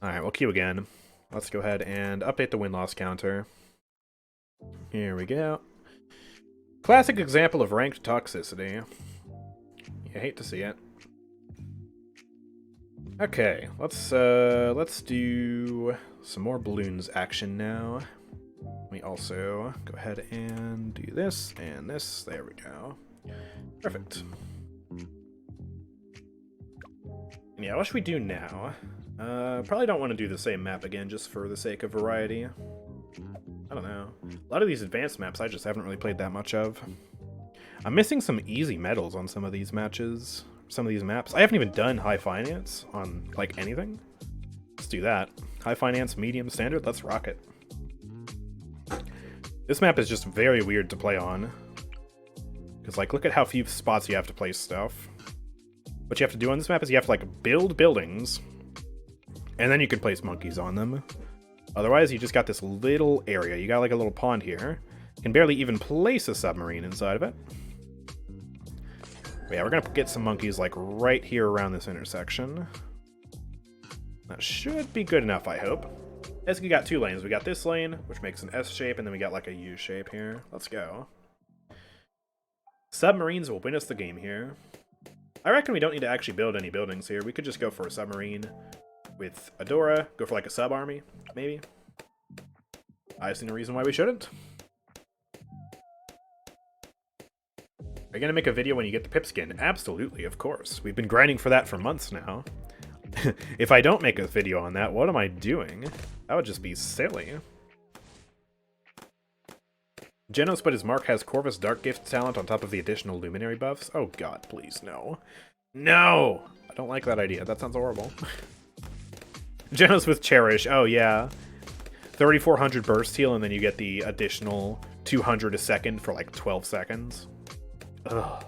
Alright, we'll queue again. Let's go ahead and update the win-loss counter. Here we go. Classic example of ranked toxicity. You hate to see it. Okay, let's do some more balloons action now. We also go ahead and do this and this. There we go. Perfect. And yeah, what should we do now? Probably don't want to do the same map again just for the sake of variety. I don't know. A lot of these advanced maps I just haven't really played that much of. I'm missing some easy medals on some of these matches. Some of these maps. I haven't even done high finance on, like, anything. Let's do that. High finance, medium, standard, let's rock it. This map is just very weird to play on. Because, like, look at how few spots you have to place stuff. What you have to do on this map is you have to, like, build buildings, and then you can place monkeys on them. Otherwise, you just got this little area. You got, like, a little pond here. You can barely even place a submarine inside of it. But yeah, we're gonna get some monkeys, like, right here around this intersection. That should be good enough, I hope. As we got 2 lanes. We got this lane, which makes an S shape, and then we got, like, a U shape here. Let's go. Submarines will win us the game here. I reckon we don't need to actually build any buildings here. We could just go for a submarine with Adora, go for, like, a sub-army, maybe. I see no reason why we shouldn't. Are you going to make a video when you get the Pip skin? Absolutely, of course. We've been grinding for that for months now. If I don't make a video on that, what am I doing? That would just be silly. Genos, but his mark has Corvus Dark Gift talent on top of the additional Luminary buffs? Oh god, please, no. No! I don't like that idea. That sounds horrible. Genos with Cherish. Oh, yeah. 3,400 burst heal, and then you get the additional 200 a second for, like, 12 seconds. Ugh.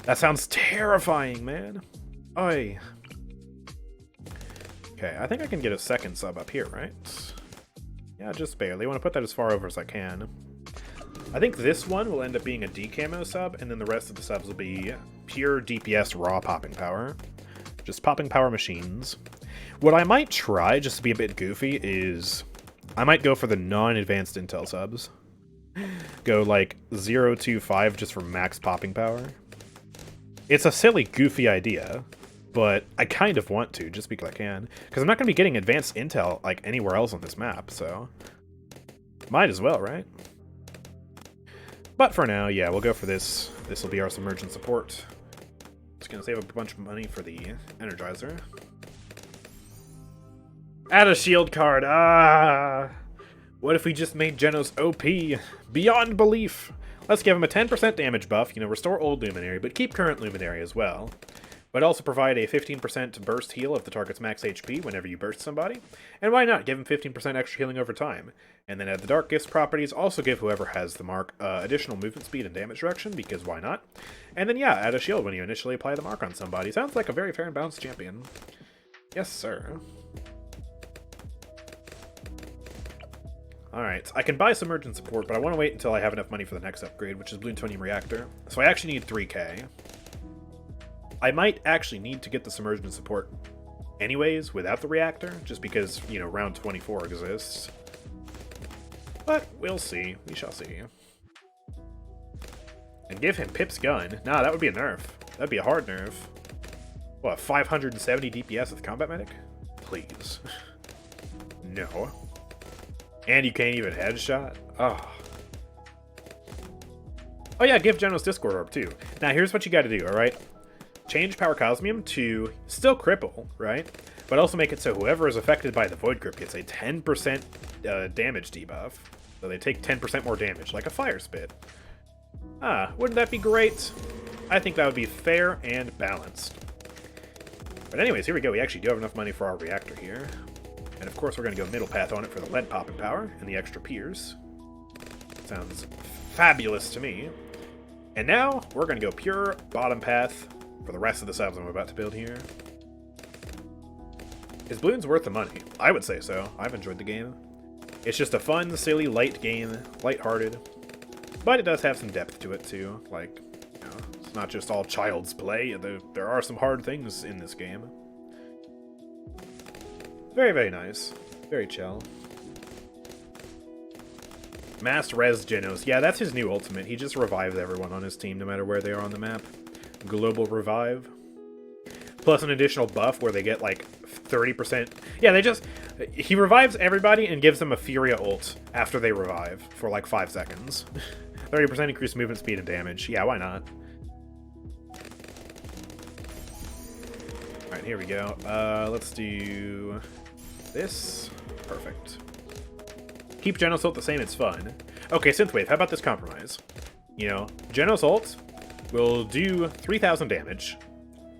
That sounds terrifying, man. Oi. Okay, I think I can get a second sub up here, right? Yeah, just barely. I want to put that as far over as I can. I think this one will end up being a D-camo sub, and then the rest of the subs will be pure DPS raw popping power. Just popping power machines. What I might try, just to be a bit goofy, is I might go for the non-advanced intel subs. Go like 0 to 5 just for max popping power. It's a silly, goofy idea, but I kind of want to, just because I can. Because I'm not going to be getting advanced intel like anywhere else on this map, so might as well, right? But for now, yeah, we'll go for this. This will be our submergent support. Just going to save a bunch of money for the Energizer. Add a shield card! Ah! What if we just made Genos OP? Beyond belief! Let's give him a 10% damage buff, you know, restore old Luminary, but keep current Luminary as well. But also provide a 15% burst heal of the target's max HP whenever you burst somebody. And why not? Give him 15% extra healing over time. And then add the Dark Gifts properties, also give whoever has the mark additional movement speed and damage reduction, because why not? And then yeah, add a shield when you initially apply the mark on somebody. Sounds like a very fair and balanced champion. Yes, sir. Alright, I can buy Submergent Support, but I want to wait until I have enough money for the next upgrade, which is Plutonium Reactor. So I actually need 3k. I might actually need to get the Submergent Support anyways, without the reactor, just because, you know, round 24 exists. But we'll see. We shall see. And give him Pip's gun. Nah, that would be a nerf. That'd be a hard nerf. What, 570 DPS with Combat Medic? Please. No. And you can't even headshot? Oh. Oh yeah, give Genos Discord Orb too. Now here's what you gotta do, alright? Change Power Cosmium to still cripple, right? But also make it so whoever is affected by the Void Grip gets a 10% damage debuff. So they take 10% more damage, like a fire spit. Ah, wouldn't that be great? I think that would be fair and balanced. But anyways, here we go. We actually do have enough money for our reactor here. And of course, we're going to go middle path on it for the lead popping power and the extra piers. Sounds fabulous to me. And now, we're going to go pure bottom path for the rest of the subs I'm about to build here. Is Bloons worth the money? I would say so. I've enjoyed the game. It's just a fun, silly, light game, lighthearted. But it does have some depth to it, too. Like, you know, it's not just all child's play. There are some hard things in this game. Very, very nice. Very chill. Mass Res Genos. Yeah, that's his new ultimate. He just revives everyone on his team, no matter where they are on the map. Global Revive. Plus an additional buff where they get, like, 30%. Yeah, he revives everybody and gives them a Furia ult after they revive for, like, 5 seconds. 30% increased movement speed and damage. Yeah, why not? Alright, here we go. Let's do this. Perfect. Keep Genos ult the same, it's fun. Okay, Synthwave, how about this compromise? You know, Genos ult will do 3,000 damage,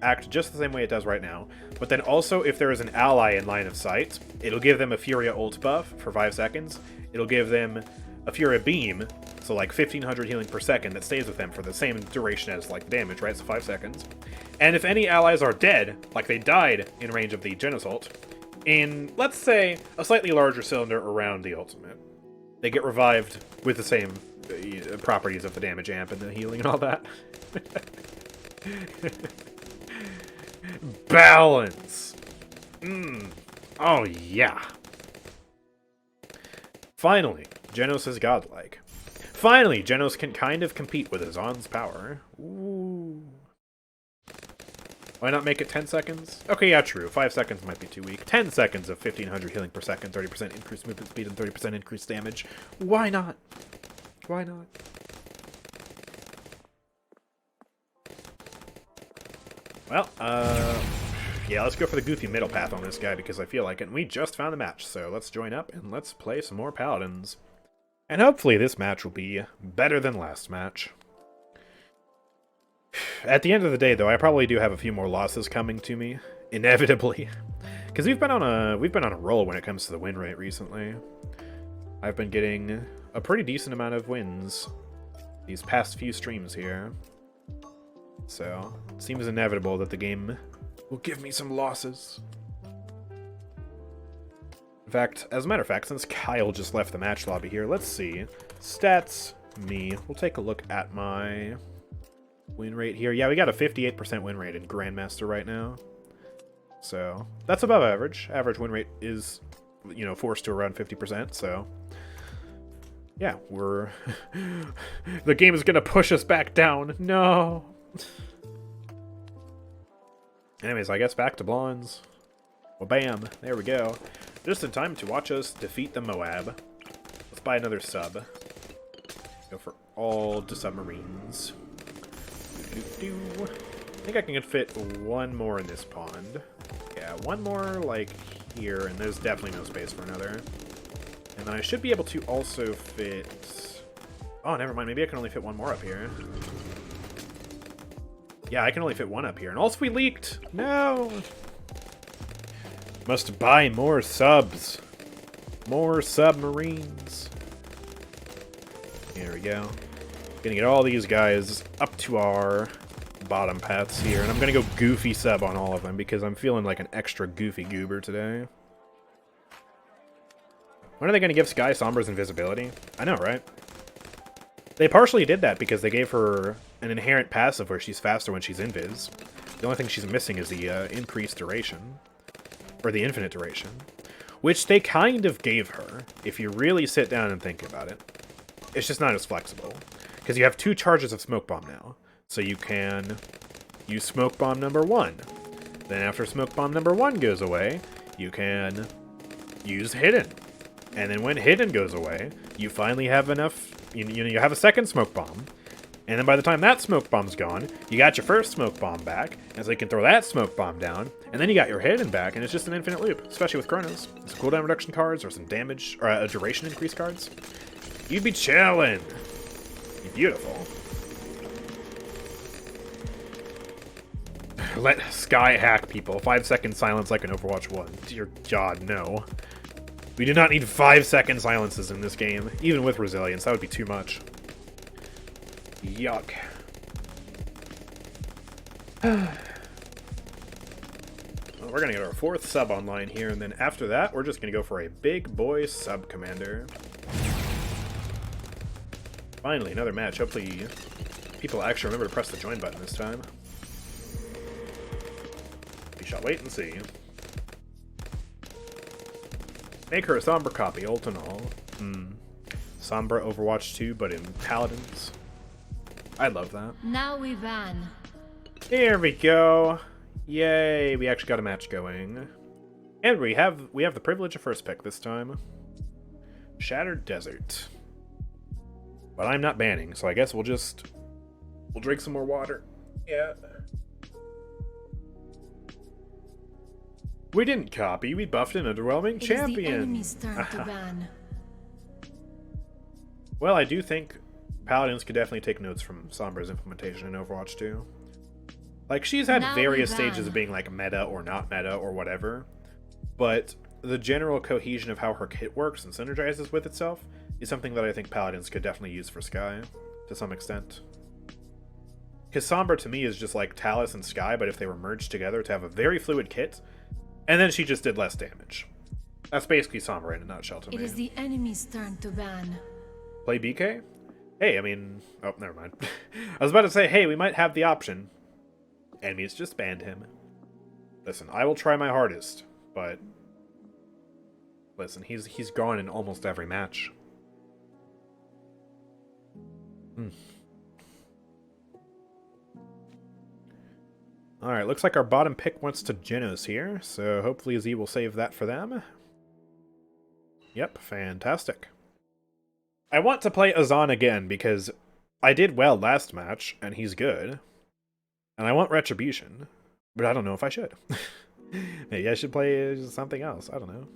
act just the same way it does right now, but then also if there is an ally in line of sight, it'll give them a Furia ult buff for 5 seconds, it'll give them a Furia beam, so like 1500 healing per second that stays with them for the same duration as like damage, right, so 5 seconds. And if any allies are dead, like they died in range of the Genos ult, in, let's say, a slightly larger cylinder around the ultimate, they get revived with the same properties of the damage amp and the healing and all that. Balance! Oh, yeah. Finally, Genos is godlike. Finally, Genos can kind of compete with Azan's power. Ooh. Why not make it 10 seconds? Okay, yeah, true. 5 seconds might be too weak. 10 seconds of 1500 healing per second, 30% increased movement speed, and 30% increased damage. Why not? Why not? Well, yeah, let's go for the goofy middle path on this guy because I feel like it. And we just found a match, so let's join up and let's play some more Paladins. And hopefully this match will be better than last match. At the end of the day, though, I probably do have a few more losses coming to me, inevitably, because we've been on a roll when it comes to the win rate recently. I've been getting a pretty decent amount of wins these past few streams here, so it seems inevitable that the game will give me some losses. In fact, as a matter of fact, since Kyle just left the match lobby here, let's see. Stats, me. We'll take a look at my win rate here. Yeah, we got a 58% win rate in Grandmaster right now. So, that's above average. Average win rate is, you know, forced to around 50%, so yeah, we're... the game is gonna push us back down. No! Anyways, I guess back to Blondes. Well, bam. There we go. Just in time to watch us defeat the Moab. Let's buy another sub. Go for all the submarines. I think I can fit one more in this pond. Yeah, one more, like, here, and there's definitely no space for another. And then I should be able to also fit... Oh, never mind. Maybe I can only fit one more up here. Yeah, I can only fit one up here. And also we leaked! No! Must buy more subs. More submarines. Here we go. Gonna get all these guys up to our bottom paths here. And I'm gonna go goofy sub on all of them because I'm feeling like an extra goofy goober today. When are they gonna give Sky Sombra's invisibility? I know, right? They partially did that because they gave her an inherent passive where she's faster when she's invis. The only thing she's missing is the increased duration. Or the infinite duration. Which they kind of gave her, if you really sit down and think about it. It's just not as flexible. Because you have 2 charges of Smoke Bomb now. So you can use Smoke Bomb number 1. Then after Smoke Bomb number 1 goes away, you can use Hidden. And then when Hidden goes away, you finally have enough... You have a second Smoke Bomb. And then by the time that Smoke Bomb's gone, you got your first Smoke Bomb back, and so you can throw that Smoke Bomb down, and then you got your Hidden back, and it's just an infinite loop, especially with Chronos. Some cooldown reduction cards, or some damage, or duration increase cards. You'd be chillin'. Be beautiful. Let Sky hack people. 5-second silence like in Overwatch 1. Dear God, no. We do not need 5-second silences in this game. Even with resilience, that would be too much. Yuck. Well, we're gonna get our 4th sub online here, and then after that, we're just gonna go for a big boy sub commander. Finally, another match. Hopefully, people actually remember to press the join button this time. We shall wait and see. Make her a Sombra copy, ult and all. Sombra Overwatch 2, but in Paladins. I love that. Now we ban. Here we go. Yay, we actually got a match going. And we have the privilege of first pick this time. Shattered Desert. But I'm not banning, so I guess we'll drink some more water. Yeah. We didn't copy, we buffed an underwhelming champion. It is the enemy's turn to ban. Well, I do think Paladins could definitely take notes from Sombra's implementation in Overwatch 2. Like, she's had various stages of being, like, meta or not meta or whatever, but the general cohesion of how her kit works and synergizes with itself is something that I think Paladins could definitely use for Skye, to some extent. Because Sombra, to me, is just like Talus and Skye, but if they were merged together to have a very fluid kit, and then she just did less damage. That's basically Sombra in a nutshell to me. It is the enemy's turn to ban. Play BK? Hey, I mean... Oh, never mind. I was about to say, hey, we might have the option. Enemies just banned him. Listen, I will try my hardest, but... Listen, he's gone in almost every match. Alright, looks like our bottom pick wants to Genos here, so hopefully Z will save that for them. Yep, fantastic. I want to play Azan again, because I did well last match, and he's good. And I want Retribution, but I don't know if I should. Maybe I should play something else, I don't know.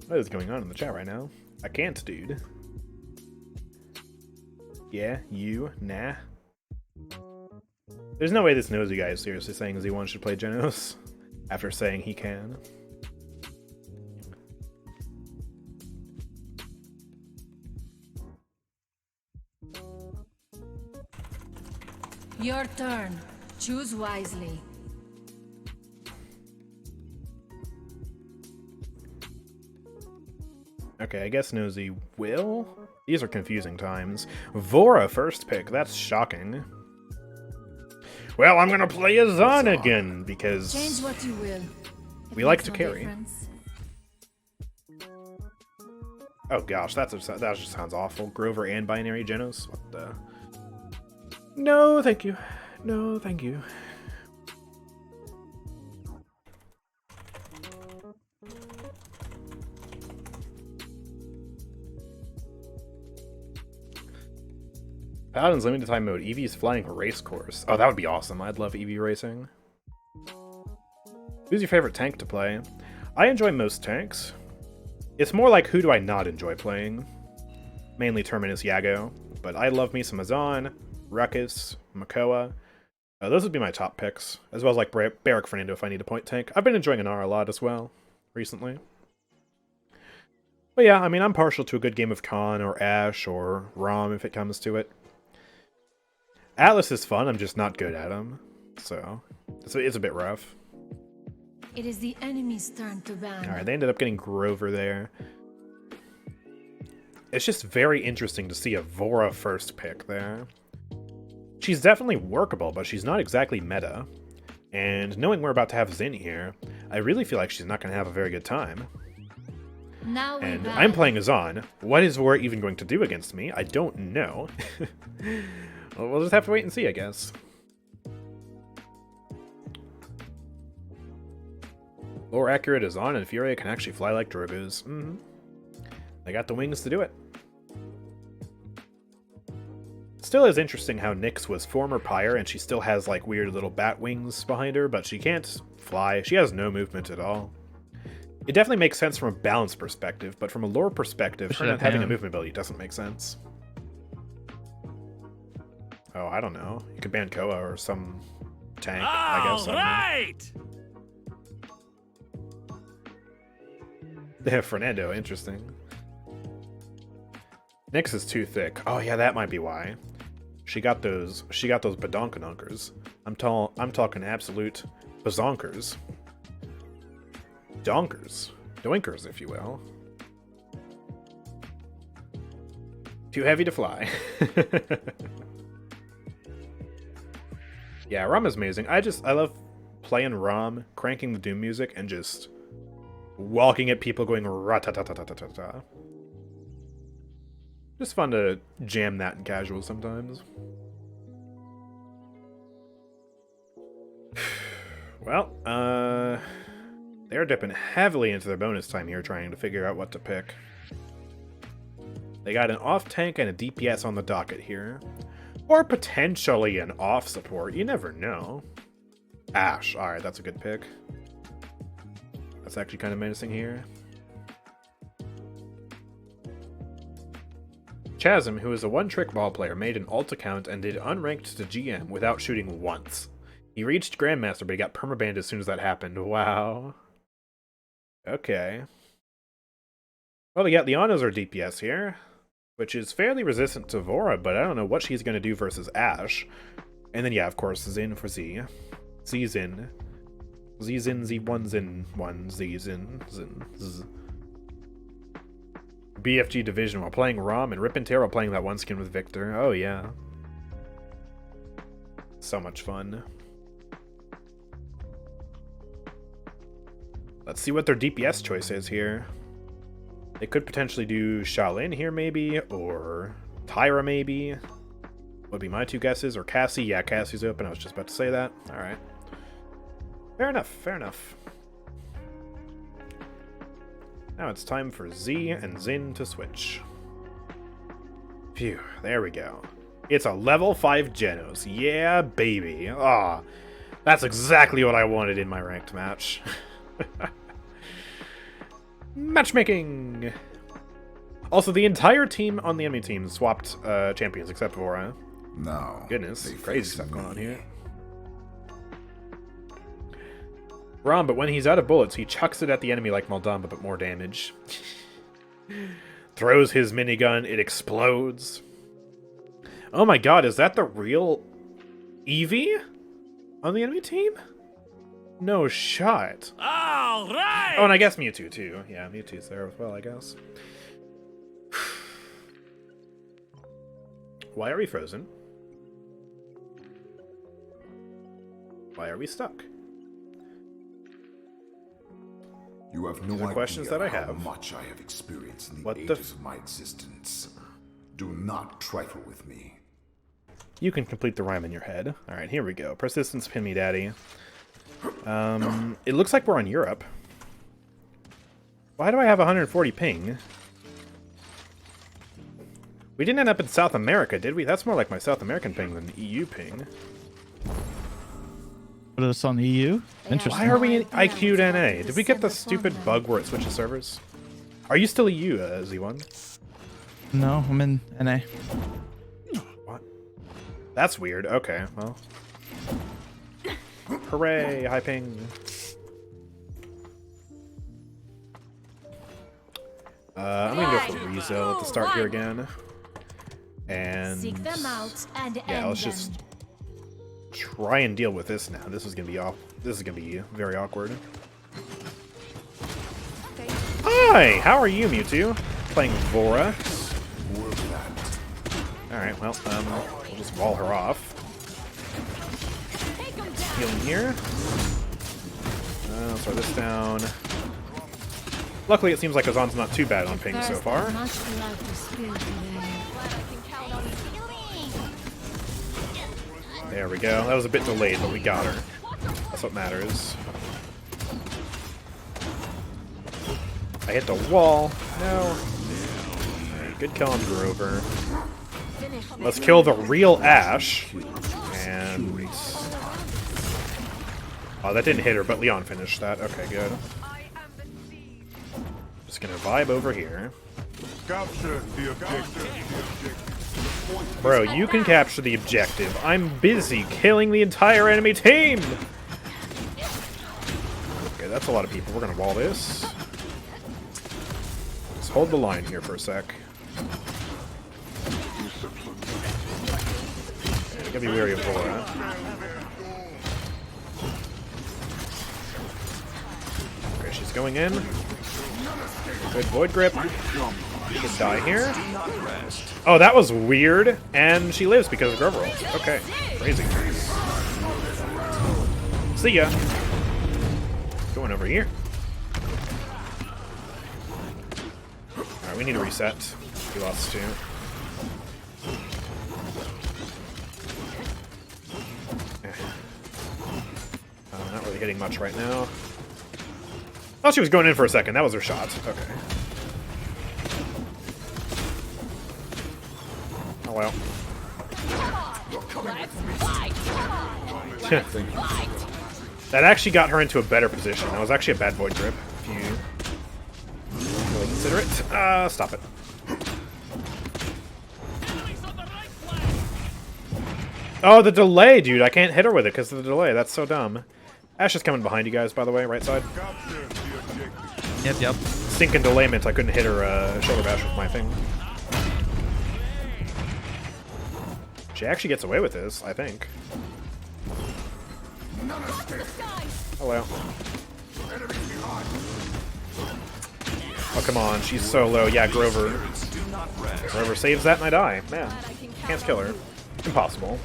What is going on in the chat right now? I can't, dude. Yeah, you, nah. There's no way this nosy guy is seriously saying Z1 should play Genos after saying he can. Your turn. Choose wisely. Okay, I guess Nosy will? These are confusing times. Vora first pick, that's shocking. Well, I'm gonna play Azan again, because Change what you will. we like to carry. Oh gosh, that just sounds awful. Grover and Binary Genos? What the... No, thank you. No, thank you. Paladins limited time mode. Eevee's flying race course. Oh, that would be awesome. I'd love Eevee racing. Who's your favorite tank to play? I enjoy most tanks. It's more like who do I not enjoy playing? Mainly Terminus Yago, but I love me some Azan, Ruckus, Makoa. Those would be my top picks, as well as like Barrack Fernando if I need a point tank. I've been enjoying Anara a lot as well, recently. But yeah, I mean, I'm partial to a good game of Khan or Ashe or Rom if it comes to it. Atlas is fun, I'm just not good at him, so it's a bit rough. It is the enemy's turn to ban. Alright, they ended up getting Grover there. It's just very interesting to see a Vora first pick there. She's definitely workable, but she's not exactly meta. And knowing we're about to have Xin here, I really feel like she's not going to have a very good time. Now we And ban. I'm playing Azan. What is Vora even going to do against me? I don't know. Well, we'll just have to wait and see, I guess. More accurate Azan and Furia can actually fly like Drogoos. They got the wings to do it. still is interesting how Nyx was former Pyre, and she still has like weird little bat wings behind her, but she can't fly. She has no movement at all. It definitely makes sense from a balance perspective, but from a lore perspective, her not having a movement ability doesn't make sense. Oh, I don't know. You could ban Koa or some tank, I guess. Right! Yeah, Fernando, interesting. Nyx is too thick. Oh yeah, that might be why. She got those badonkadonkers. I'm talking absolute bazonkers. Donkers. Doinkers, if you will. Too heavy to fly. Yeah, Rom is amazing. I love playing Rom, cranking the Doom music, and just walking at people going ra-ta-ta-ta-ta-ta-ta. Just fun to jam that in casual sometimes. Well, they're dipping heavily into their bonus time here, trying to figure out what to pick. They got an off tank and a DPS on the docket here. Or potentially an off support, you never know. Ashe, alright, that's a good pick. That's actually kind of menacing here. Chasm, who is a one-trick ball player, made an alt account and did unranked to GM without shooting once. He reached Grandmaster, but he got permabanned as soon as that happened. Wow. Okay. Well, we got Liana's our DPS here, which is fairly resistant to Vora, but I don't know what she's going to do versus Ashe. And then, yeah, of course, Zin for Z. Z-Zin. Z-Zin, Z1, Zin, 1, Z-Zin, Zin, Z. BFG Division while playing Rom, and Rip and Tear while playing that one skin with Victor. Oh, yeah. So much fun. Let's see what their DPS choice is here. They could potentially do Shaolin here, maybe, or Tyra, maybe. Would be my two guesses. Or Cassie. Yeah, Cassie's open. I was just about to say that. All right. Fair enough. Fair enough. Now it's time for Z and Zin to switch. Phew. There we go. It's a level 5 Genos. Yeah, baby. Ah, that's exactly what I wanted in my ranked match. Matchmaking! Also, the entire team on the enemy team swapped champions except Vora. Now, Goodness, crazy stuff going on here. Rom, but when he's out of bullets, he chucks it at the enemy like Moldamba, but more damage. Throws his minigun, it explodes. Oh my god, is that the real Eevee on the enemy team? No shot. All right! Oh, and I guess Mewtwo, too. Yeah, Mewtwo's there as well, I guess. Why are we frozen? Why are we stuck? You have no These are idea questions that I how have. much I have experienced in the What the ages of my existence. Do not trifle with me. You can complete the rhyme in your head. Alright, here we go. Persistence, pin me, daddy. It looks like we're on Europe. Why do I have 140 ping? We didn't end up in South America, did we? That's more like my South American ping than EU ping. Put us on EU? Interesting. Why are we in IQ'd NA? Did we get the stupid bug where it switches servers? Are you still EU, Z1? No, I'm in NA. What? That's weird. Okay, well. Hooray, high ping. I'm gonna go for Rizzo at the start here again. And Seek them out and yeah, end let's them. just try and deal with this now. This is gonna be This is gonna be very awkward. Hi, how are you, Mewtwo? Playing Vora. All right, well, we'll just wall her off. Healing here. Throw this down. Luckily, it seems like Azan's not too bad on ping so far. There we go. That was a bit delayed, but we got her. That's what matters. I hit the wall. No. Alright, good kill on Grover. Let's kill the real Ashe. And... oh, that didn't hit her, but Leon finished that. Okay, good. Just gonna vibe over here. Capture the objective. Bro, you can capture the objective. I'm busy killing the entire enemy team! Okay, that's a lot of people. We're gonna wall this. Just hold the line here for a sec. Okay, gotta be wary of Laura. Okay, she's going in. Good Void Grip. She can die here. Oh, that was weird. And she lives because of Grove Rolls. Okay, crazy. See ya. Going over here. Alright, we need to reset. We lost 2. Not really hitting much right now. Oh, she was going in for a second. That was her shot. Okay. Oh, well. That actually got her into a better position. That was actually a bad Void Grip, if you really consider it. Stop it. Oh, the delay, dude. I can't hit her with it because of the delay. That's so dumb. Ashe is coming behind you guys, by the way, right side. Yep. Stinking delayment. I couldn't hit her shoulder bash with my thing. She actually gets away with this, I think. Hello. Oh, come on. She's so low. Yeah, Grover. Grover saves that and I die. Man, can't kill her. Impossible.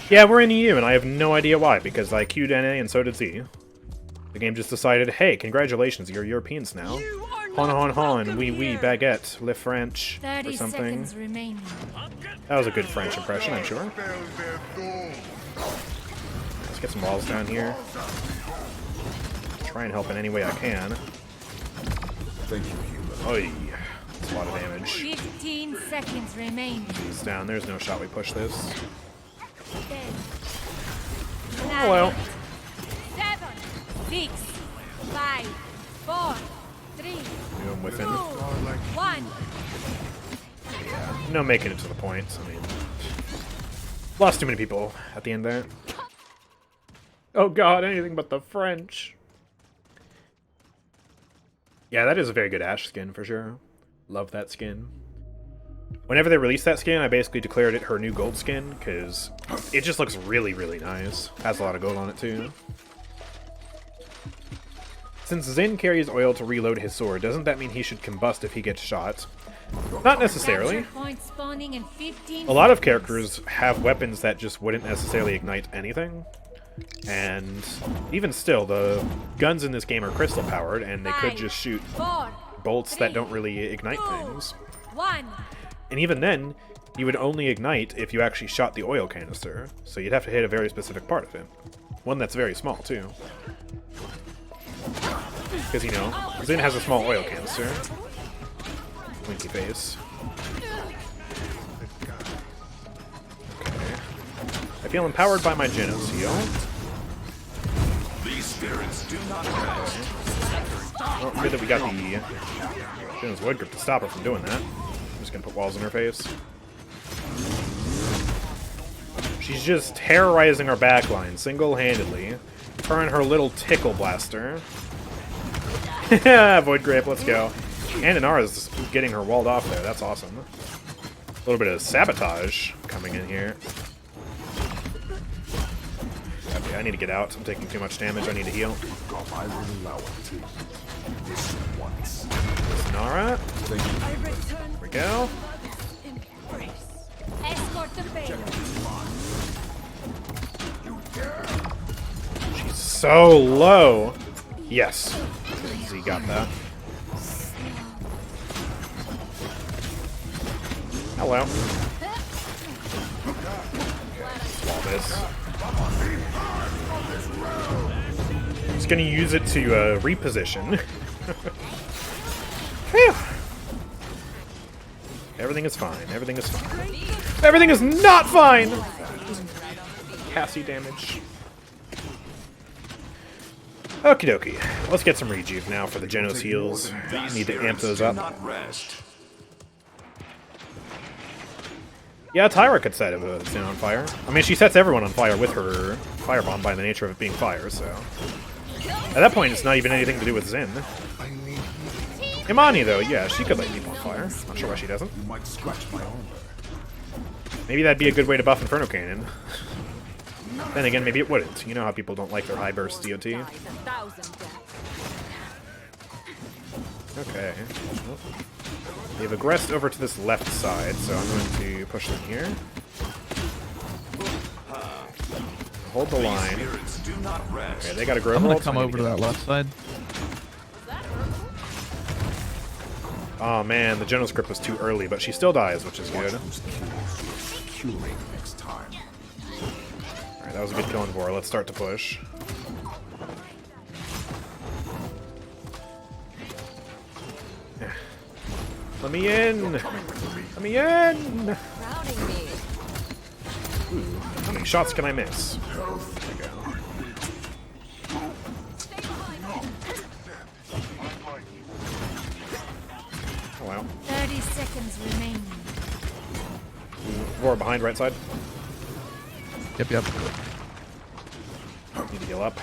Yeah, we're in EU, and I have no idea why, because I queued NA and so did Z. The game just decided, hey, congratulations, you're Europeans now. Hon, oui, baguette, le French, or something. That was a good French impression, I'm sure. Let's get some walls down here. Try and help in any way I can. Thank you, human. Oy. That's a lot of damage. 15 seconds remain. He's down. There's no shot we push this. 10, Hello. 7, 6, 5, 4, 3, I'm with 2, him. 1. No making it to the point. I mean, lost too many people at the end there. Oh god, anything but the French. Yeah, that is a very good Ashe skin for sure. Love that skin. Whenever they released that skin, I basically declared it her new gold skin, because it just looks really, really nice. Has a lot of gold on it, too. Since Zin carries oil to reload his sword, doesn't that mean he should combust if he gets shot? Not necessarily. A lot of characters have weapons that just wouldn't necessarily ignite anything. And even still, the guns in this game are crystal powered, and they could just shoot bolts that don't really ignite things. And even then, you would only ignite if you actually shot the oil canister, so you'd have to hit a very specific part of it. One that's very small, too. Because, you know, Zin has a small oil canister. Winky face. Okay. I feel empowered by my Genos heal. These spirits do not rest. Oh, good that we got the Genos Void Grip to stop her from doing that. I'm just gonna put walls in her face. She's just terrorizing our backline single-handedly. Her and her little tickle blaster. Void Grip, let's go. And Inara's getting her walled off there. That's awesome. A little bit of sabotage coming in here. Okay, I need to get out. I'm taking too much damage. I need to heal. I will allow it to. This once. Inara. There we go. Escort the payload. She's so low. Yes. Z got that. Hello. Wall this. Just gonna use it to reposition. Phew. Everything is fine. Everything is fine. Everything is not fine! Cassie damage. Okie dokie. Let's get some rejuve now for the Genos heals. Need to amp those up. Yeah, Tyra could set a Sin on fire. I mean, she sets everyone on fire with her firebomb by the nature of it being fire, so... At that point, it's not even anything to do with Zin. Imani, though, yeah, she could light people on fire. Not sure why she doesn't. Maybe that'd be a good way to buff Inferno Cannon. Then again, maybe it wouldn't. You know how people don't like their high burst DOT. Okay. They've aggressed over to this left side, so I'm going to push them here. Hold the line. Okay, they got a Grove. I'm gonna come over to that left side. Oh man, the Genos grip was too early, but she still dies, which is good. Alright, that was a good kill on Vor. Let's start to push. Let me in! Let me in! Ooh, how many shots can I miss? There we go. Oh wow. 30 seconds remaining. Vor behind, right side. Yep. Need to heal up.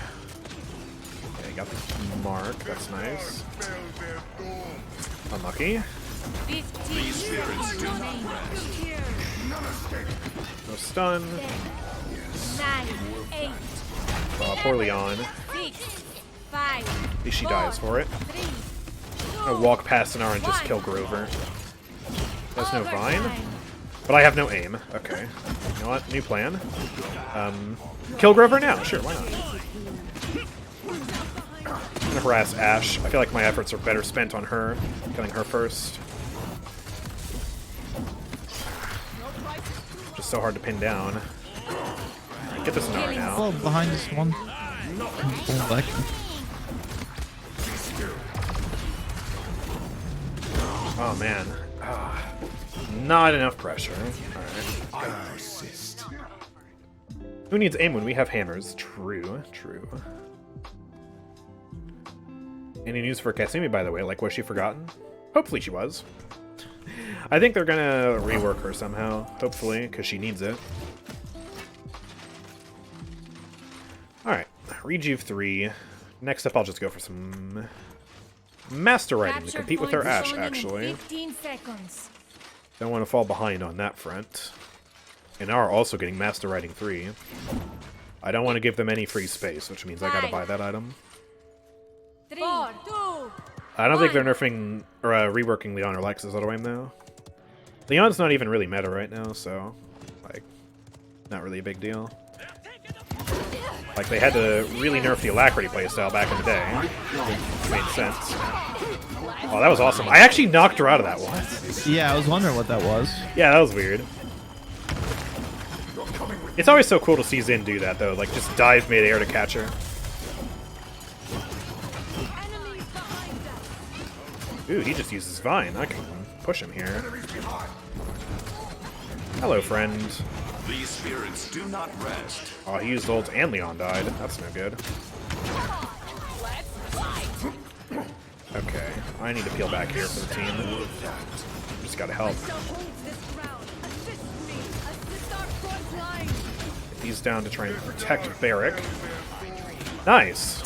Okay, got the mark. That's nice. Unlucky. 15 seconds remaining. No stun. 9, 8, Poor Leon. 6, 5. At least she dies for it. 3, I'm gonna walk past Sinar and just kill Grover. There's no Vine. But I have no aim. Okay. You know what? New plan. Kill Grover now. Sure, why not? I'm gonna harass Ashe. I feel like my efforts are better spent on her. Killing her first. Just so hard to pin down. Alright, get this Sinar now. Oh, behind this one. Pull back. Oh man. Not enough pressure. Alright. Who needs aim when we have hammers? True. Any news for Kasumi, by the way? Like, was she forgotten? Hopefully she was. I think they're gonna rework her somehow. Hopefully, because she needs it. Alright. Rejuve 3. Next up, I'll just go for some Master Writing to compete with her Ashe, actually. 15 seconds. Don't want to fall behind on that front. And are also getting Master Writing 3. I don't want to give them any free space, which means I gotta buy that item. 3, 2. I don't think they're nerfing or reworking Leon or Lex's auto-aim, though. Leon's not even really meta right now, so, like, not really a big deal. Like, they had to really nerf the Alacrity playstyle back in the day. It made sense. Oh, that was awesome. I actually knocked her out of that one. Yeah, I was wondering what that was. Yeah, that was weird. It's always so cool to see Xin do that, though. Like, just dive mid-air to catch her. Ooh, he just uses Vine. I can push him here. Hello, friend. These spirits do not rest. Oh, he used ult and Leon died. That's no good. Okay, I need to peel back here for the team. Just gotta help. Get these down to try and protect Barrack. Nice.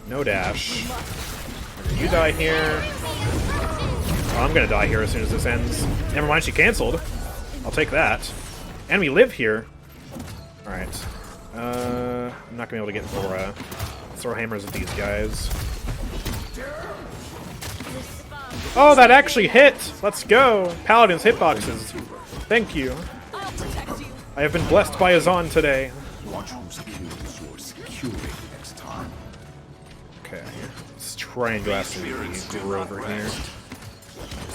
No dash. You die here. Oh, I'm gonna die here as soon as this ends. Never mind, she canceled. I'll take that. And we live here. Alright. I'm not gonna be able to get Thora. Let's throw hammers at these guys. Oh, that actually hit! Let's go! Paladins hitboxes. Thank you. I have been blessed by Azan today. Watch whose kills you're securing next time. Okay. Let's try and go after the Grover here.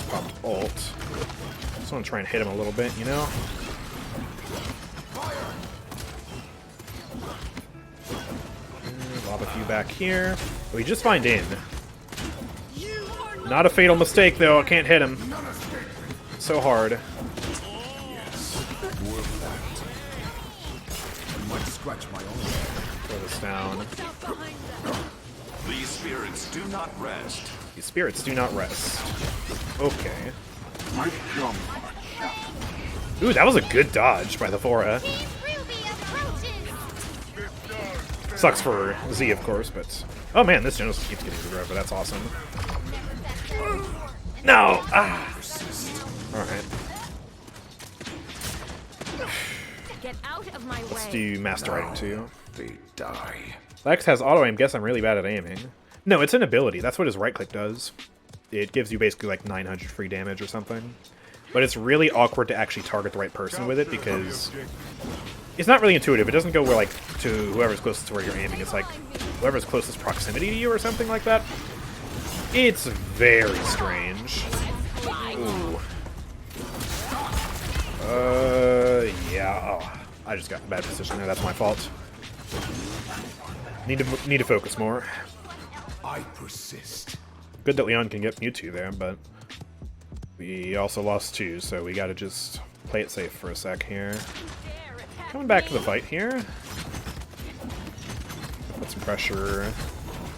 Popped ult. Just want to try and hit him a little bit, you know? Lob a few back here. We just find in. Not a fatal mistake, though. I can't hit him. So hard. Throw this down. These spirits do not rest. These spirits do not rest. Okay. Ooh, that was a good dodge by the Fora. Sucks for Z, of course, but... Oh man, this Genos keeps getting through, but that's awesome. No! Ah! Alright. Get out of my Let's way. do Master Riding too. They die. Lex has auto aim. Guess I'm really bad at aiming. No, it's an ability. That's what his right click does. It gives you basically like 900 free damage or something. But it's really awkward to actually target the right person with it because it's not really intuitive. It doesn't go where like to whoever's closest to where you're aiming. It's like whoever's closest proximity to you or something like that. It's very strange. Ooh. Yeah. Oh, I just got in a bad position there. That's my fault. Need to focus more. I persist. Good that Leon can get Mewtwo there, but we also lost 2, so we gotta just play it safe for a sec here. Coming back to the fight here. Put some pressure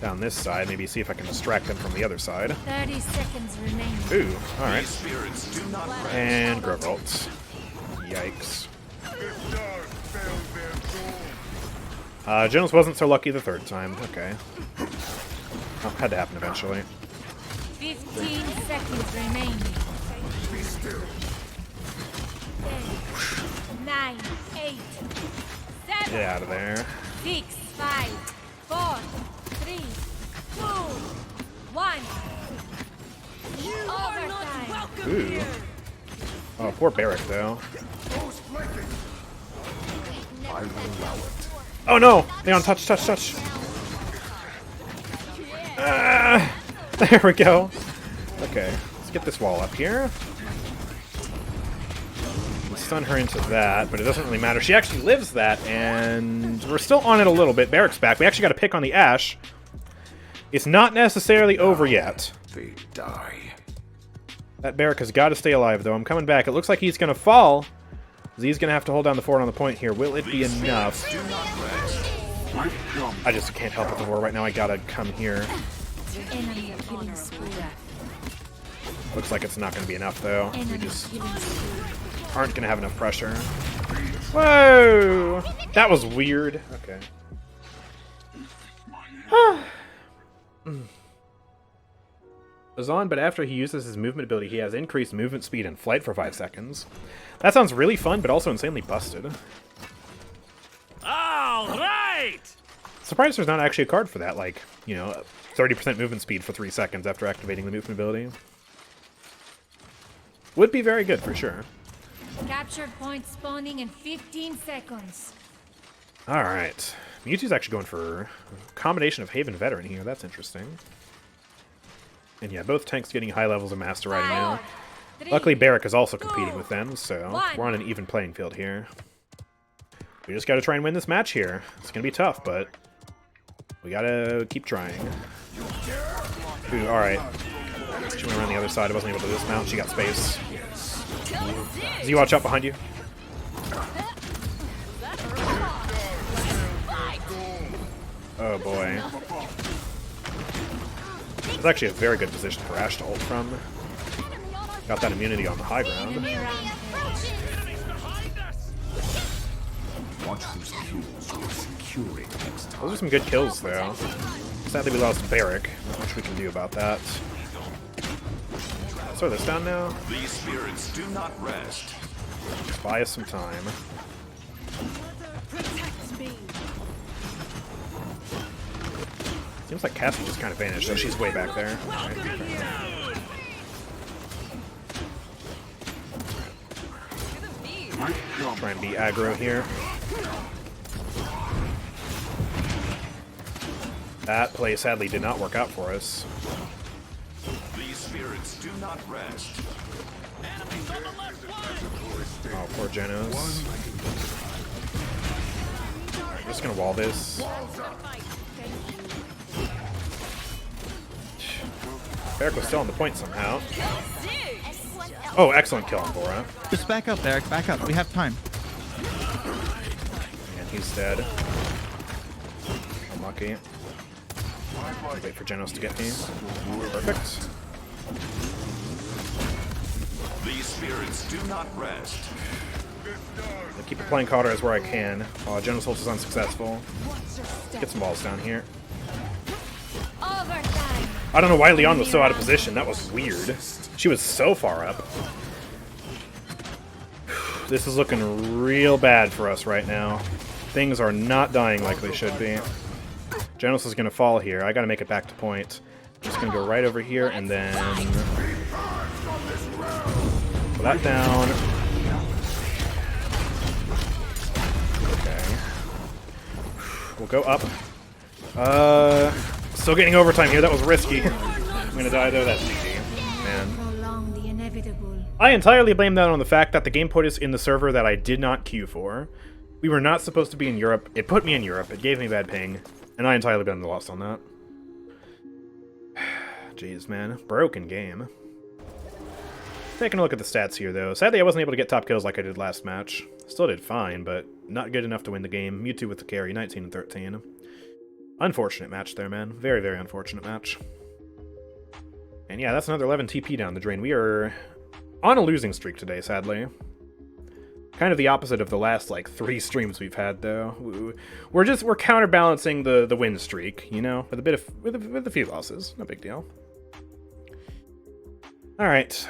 down this side. Maybe see if I can distract them from the other side. 30 seconds remaining. Ooh, alright. These spirits do not rest. And Grovolt. Yikes. Jonas wasn't so lucky the 3rd time. Okay. Oh, had to happen eventually. 15 seconds remaining. 10, 9, 8, 7, Get out of there. 6, 5, 4, 3, 2, 1. Overtime. Ooh. Oh, poor Barrack, though. I will allow it. Oh no! Leon, touch, touch, touch! Ah, there we go. Okay, let's get this wall up here. We'll stun her into that, but it doesn't really matter. She actually lives that, and we're still on it a little bit. Barrack's back. We actually got to pick on the Ashe. It's not necessarily over yet. They die. That Barrack has got to stay alive, though. I'm coming back. It looks like he's going to fall. Z's going to have to hold down the fort on the point here. Will it be enough? I just can't help with the war right now. I got to come here. Enemy killing spree. Looks like it's not going to be enough, though. We Enemy just killing spree. aren't going to have enough pressure. Whoa! That was weird. Okay. Azan, but after he uses his movement ability, he has increased movement speed and flight for 5 seconds. That sounds really fun, but also insanely busted. All right. Surprised there's not actually a card for that, like, you know, 30% movement speed for 3 seconds after activating the movement ability. Would be very good, for sure. Captured point spawning in 15 seconds. Alright. Mewtwo's actually going for a combination of Haven Veteran here. That's interesting. And yeah, both tanks getting high levels of Master Riding now. 4, 3, Luckily, Barrack is also competing 2, with them, so 1. we're on an even playing field here. We just gotta try and win this match here. It's gonna be tough, but we gotta keep trying. Ooh, alright. She went around the other side. I wasn't able to dismount. She got space. Z, watch out behind you. Oh boy. It's actually a very good position for Ashe to ult from. Got that immunity on the high ground. Watch whose kills you're securing next time. Those are some good kills, though. Sadly, we lost Barrack. Not much we can do about that. Let's throw this down now. These spirits do not rest. Just buy us some time. Seems like Cassie just kind of vanished, so she's way back there. Right. Try and be aggro here. That play sadly did not work out for us. These spirits do not rest. Oh, poor Genos. Alright, just gonna wall this. Eric was still on the point somehow. Oh, excellent kill on Bora. Just back up, Eric. Back up. We have time. And he's dead. Unlucky. Wait for Genos to get me. Perfect. These spirits do not rest. I keep playing Caulders where I can. Genos ult is unsuccessful. Get some balls down here. Overtime. I don't know why Leon was so out of position. That was weird. She was so far up. This is looking real bad for us right now. Things are not dying like they should be. Genos is going to fall here. I got to make it back to point. Just going to go right over here and then pull that down. Okay. We'll go up. Still getting overtime here. That was risky. I'm going to die though. That's GG. Man. Prolong the inevitable. I entirely blame that on the fact that the game put us in the server that I did not queue for. We were not supposed to be in Europe. It put me in Europe. It gave me bad ping. And I entirely blame the loss on that. Jeez, man. Broken game. Taking a look at the stats here, though. Sadly, I wasn't able to get top kills like I did last match. Still did fine, but not good enough to win the game. Mewtwo with the carry, 19 and 13. Unfortunate match there, man. Very, very unfortunate match. And yeah, that's another 11 TP down the drain. We are on a losing streak today, sadly. Kind of the opposite of the last, like, 3 streams we've had, though. We're counterbalancing the win streak, you know, with a few losses. No big deal. All right,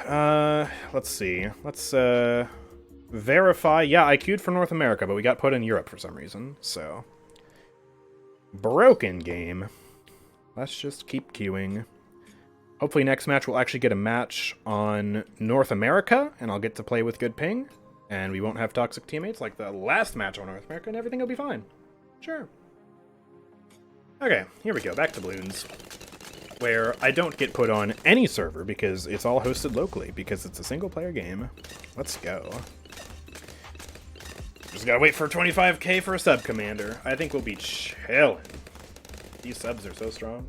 let's see. Let's verify. Yeah, I queued for North America, but we got put in Europe for some reason. So broken game. Let's just keep queuing. Hopefully next match we'll actually get a match on North America, and I'll get to play with good ping. And we won't have toxic teammates like the last match on North America, and everything will be fine. Sure. Okay, here we go. Back to Bloons, where I don't get put on any server because it's all hosted locally, because it's a single-player game. Let's go. Just gotta wait for 25k for a sub commander. I think we'll be chilling. These subs are so strong.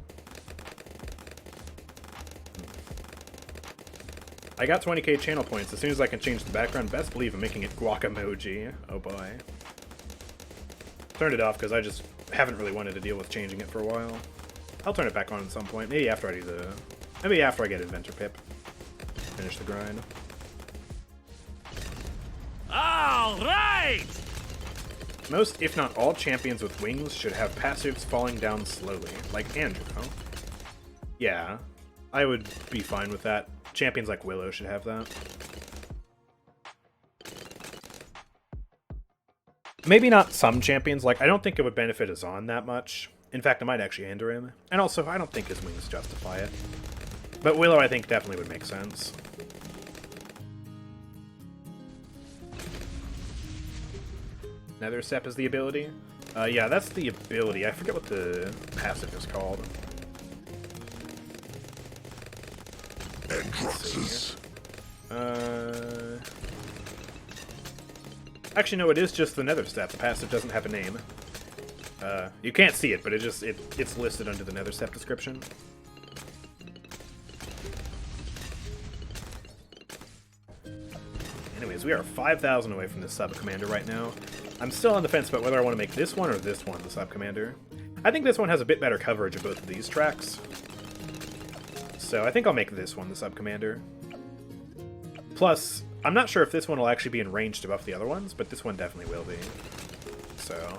I got 20k channel points. As soon as I can change the background, best believe I'm making it guacamoji. Oh boy. Turned it off because I just haven't really wanted to deal with changing it for a while. I'll turn it back on at some point. Maybe after I do the... Maybe after I get Inventor Pip. Finish the grind. Alright! Most, if not all, champions with wings should have passives falling down slowly. Like Andrew. Yeah. I would be fine with that. Champions like Willow should have that. Maybe not some champions. Like, I don't think it would benefit Azan that much. In fact, it might actually hinder him. And also, I don't think his wings justify it. But Willow, I think, definitely would make sense. Nether Step is the ability? Yeah, that's the ability. I forget what the passive is called. Actually, no, it is just the Nether Step. The passive doesn't have a name. You can't see it, but it's listed under the Nether Step description. Anyways, we are 5,000 away from this sub-commander right now. I'm still on the fence about whether I want to make this one or this one the sub-commander. I think this one has a bit better coverage of both of these tracks. So I think I'll make this one the sub-commander. Plus, I'm not sure if this one will actually be in range to buff the other ones, but this one definitely will be. So...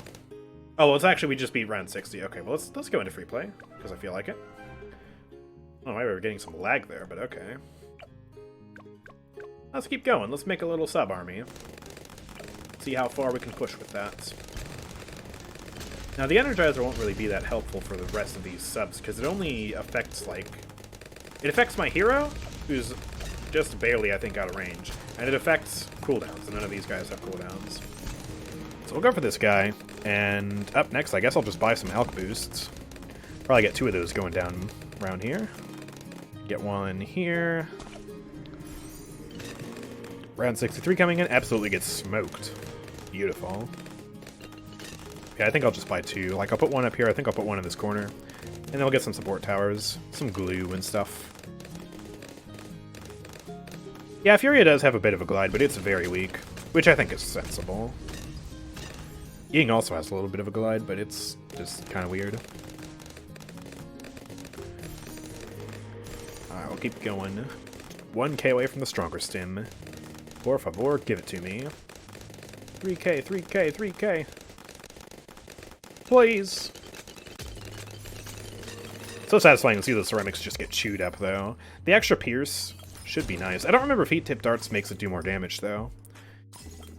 Oh, well, it's actually, we just beat round 60. Okay, well, let's go into free play, because I feel like it. Oh, maybe we're getting some lag there, but okay. Let's keep going. Let's make a little sub-army. See how far we can push with that. Now, the Energizer won't really be that helpful for the rest of these subs, because it only affects, like... It affects my hero, who's just barely, I think, out of range. And it affects cooldowns, and none of these guys have cooldowns. So we'll go for this guy. And up next, I guess I'll just buy some Alk boosts. Probably get 2 of those going down around here. Get one here. Round 63 coming in. Absolutely gets smoked. Beautiful. Yeah, I think I'll just buy 2. Like, I'll put one up here. I think I'll put one in this corner. And then we'll get some support towers. Some glue and stuff. Yeah, Furia does have a bit of a glide, but it's very weak, which I think is sensible. Ying also has a little bit of a glide, but it's just kind of weird. Alright, we'll keep going. 1k away from the stronger stim. Por favor, give it to me. 3k, 3k, 3k. Please. So satisfying to see the ceramics just get chewed up, though. The extra pierce should be nice. I don't remember if heat tip darts makes it do more damage, though.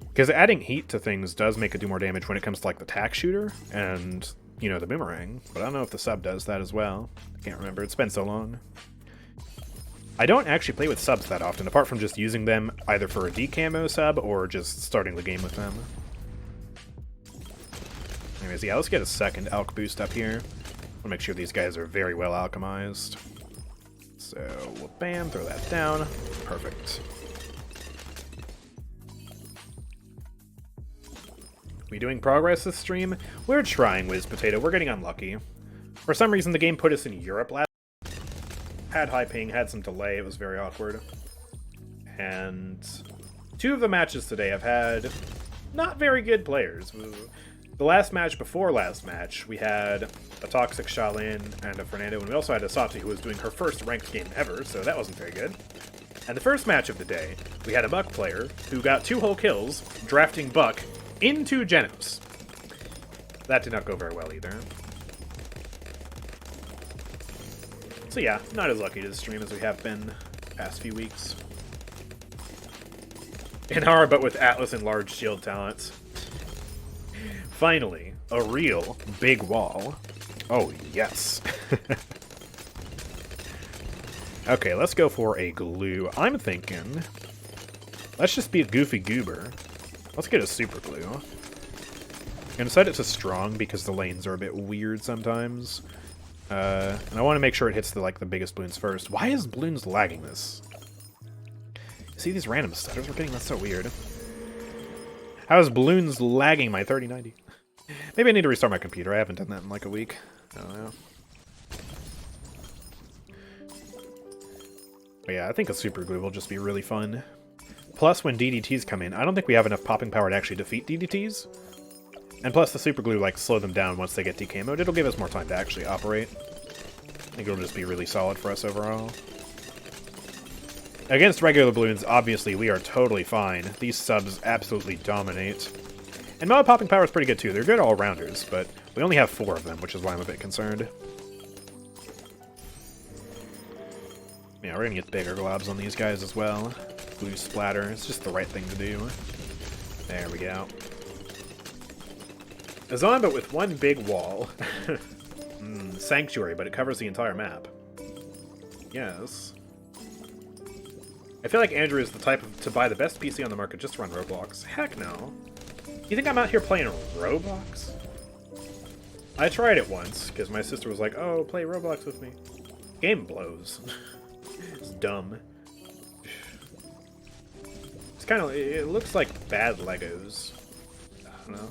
Because adding heat to things does make it do more damage when it comes to, like, the tack shooter and, you know, the boomerang. But I don't know if the sub does that as well. I can't remember. It's been so long. I don't actually play with subs that often, apart from just using them either for a decamo sub or just starting the game with them. Anyways, yeah, let's get a second alch boost up here. I'll make sure these guys are very well alchemized. So, we'll bam, throw that down. Perfect. We doing progress this stream? We're trying, Wiz Potato. We're getting unlucky. For some reason, the game put us in Europe last. Had high ping, had some delay. It was very awkward. And 2 of the matches today have had not very good players. The last match before last match, we had a Toxic Shaolin and a Fernando, and we also had a Sati who was doing her first ranked game ever, so that wasn't very good. And the first match of the day, we had a Buck player who got 2 whole kills, drafting Buck into Genos. That did not go very well either. So yeah, not as lucky to stream as we have been the past few weeks. Inara, but with Atlas and large shield talents. Finally, a real big wall. Oh, yes. Okay, let's go for a glue. I'm thinking, let's just be a goofy goober. Let's get a super glue. I'm gonna set it to strong because the lanes are a bit weird sometimes. And I want to make sure it hits the biggest balloons first. Why is balloons lagging this? See these random stutters we're getting? That's so weird. How is balloons lagging my 3090? Maybe I need to restart my computer. I haven't done that in like a week. I don't know. But yeah, I think a super glue will just be really fun. Plus, when DDTs come in, I don't think we have enough popping power to actually defeat DDTs. And plus, the super glue, slow them down once they get decamoed. It'll give us more time to actually operate. I think it'll just be really solid for us overall. Against regular balloons, obviously, we are totally fine. These subs absolutely dominate. And mob popping power is pretty good, too. They're good all-rounders, but we only have 4 of them, which is why I'm a bit concerned. Yeah, we're gonna get bigger globs on these guys as well. Blue splatter. It's just the right thing to do. There we go. A Zon, but with one big wall. Sanctuary, but it covers the entire map. Yes. I feel like Andrew is the type to buy the best PC on the market just to run Roblox. Heck no. You think I'm out here playing Roblox? I tried it once, because my sister was like, oh, play Roblox with me. Game blows. It's dumb. It's kind of, it looks like bad Legos. I don't know.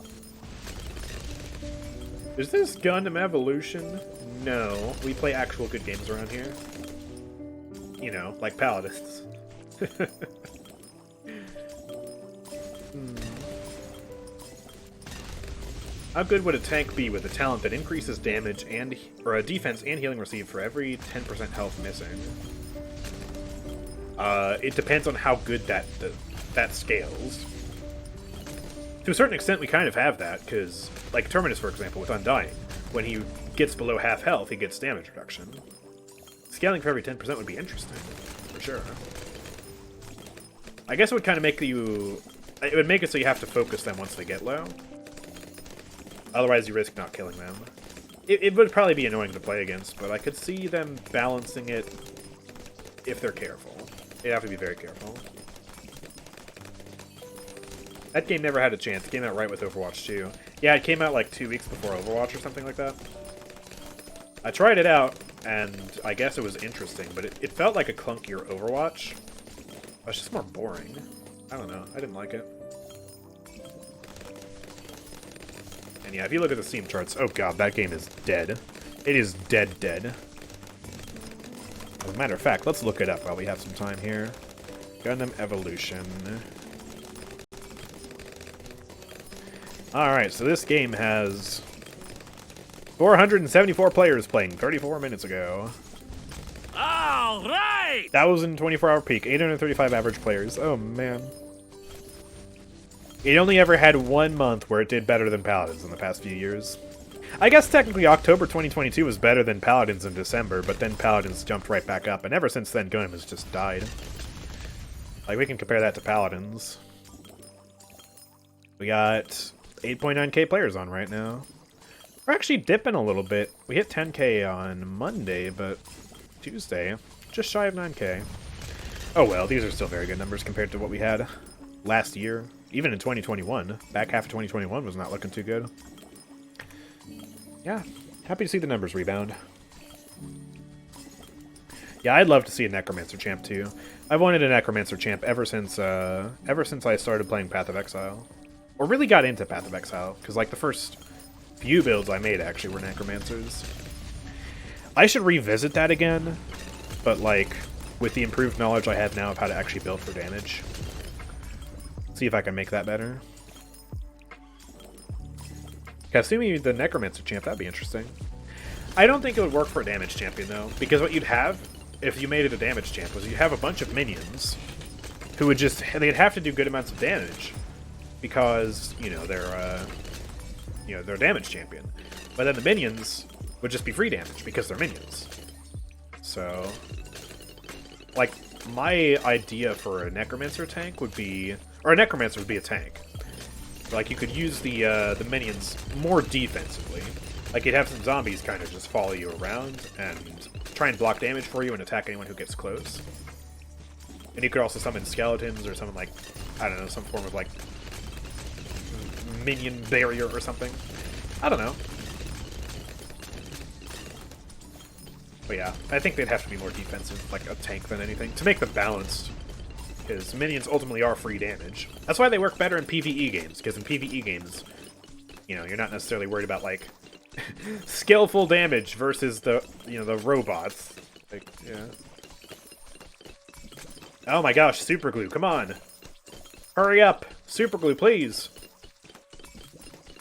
Is this Gundam Evolution? No. We play actual good games around here. You know, like Paladins. How good would a tank be with a talent that increases damage and defense and healing received for every 10% health missing? It depends on how good that scales. To a certain extent, we kind of have that, because, like Terminus, for example, with Undying, when he gets below half health, he gets damage reduction. Scaling for every 10% would be interesting, for sure. I guess it would kind of make you... It would make it so you have to focus them once they get low. Otherwise, you risk not killing them. It would probably be annoying to play against, but I could see them balancing it if they're careful. They'd have to be very careful. That game never had a chance. It came out right with Overwatch 2. Yeah, it came out like 2 weeks before Overwatch or something like that. I tried it out, and I guess it was interesting, but it felt like a clunkier Overwatch. It's just more boring. I don't know. I didn't like it. And yeah, if you look at the Steam charts, oh god, that game is dead. It is dead. As a matter of fact, let's look it up while we have some time here. Gundam Evolution. Alright, so this game has 474 players playing 34 minutes ago. All right. 1,024-hour peak, 835 average players. Oh, man. It only ever had 1 month where it did better than Paladins in the past few years. I guess technically October 2022 was better than Paladins in December, but then Paladins jumped right back up, and ever since then, Gundam has just died. Like, we can compare that to Paladins. We got 8.9k players on right now. We're actually dipping a little bit. We hit 10k on Monday, but Tuesday, just shy of 9k. Oh well, these are still very good numbers compared to what we had last year. Even in 2021. Back half of 2021 was not looking too good. Yeah, happy to see the numbers rebound. Yeah, I'd love to see a Necromancer champ too. I've wanted a Necromancer champ ever since I started playing Path of Exile. Or really got into Path of Exile, because like the first few builds I made actually were Necromancers. I should revisit that again, but like with the improved knowledge I have now of how to actually build for damage. See if I can make that better. Kasumi, the Necromancer champ, that'd be interesting. I don't think it would work for a damage champion though, because what you'd have if you made it a damage champ was you'd have a bunch of minions who would just, they'd have to do good amounts of damage because, you know, they're a damage champion. But then the minions would just be free damage because they're minions. So, like, my idea for a Necromancer tank would be, or a Necromancer would be a tank. Like, you could use the minions more defensively. Like, you'd have some zombies kind of just follow you around and try and block damage for you and attack anyone who gets close. And you could also summon skeletons or summon, like, I don't know, some form of, like, minion barrier or something. I don't know. But yeah, I think they'd have to be more defensive, like a tank than anything, to make them balanced. Because minions ultimately are free damage. That's why they work better in PvE games, because in PvE games, you know, you're not necessarily worried about, like, skillful damage versus the, you know, the robots. Like, yeah. Oh my gosh, super glue, come on. Hurry up. Super glue, please.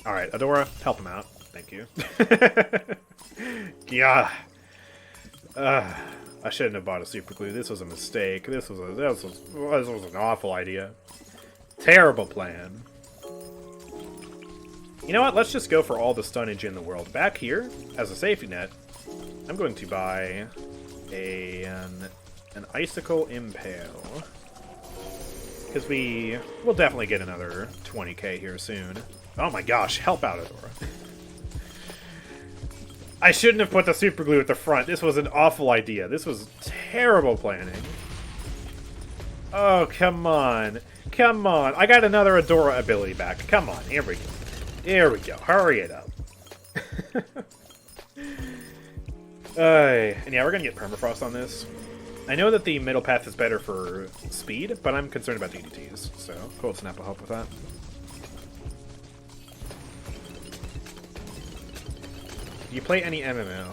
Alright, Adora, help him out. Thank you. Yeah. I shouldn't have bought a super glue. This was a mistake. This was an awful idea. Terrible plan. You know what? Let's just go for all the stunnage in the world. Back here, as a safety net, I'm going to buy an Icicle Impale. Because we'll definitely get another 20k here soon. Oh my gosh, help out, Adora. I shouldn't have put the super glue at the front. This was an awful idea. This was terrible planning. Oh, come on. Come on. I got another Adora ability back. Come on. Here we go. Here we go. Hurry it up. And yeah, we're going to get Permafrost on this. I know that the middle path is better for speed, but I'm concerned about DDTs. So, Cold Snap will help with that. Do you play any MMO?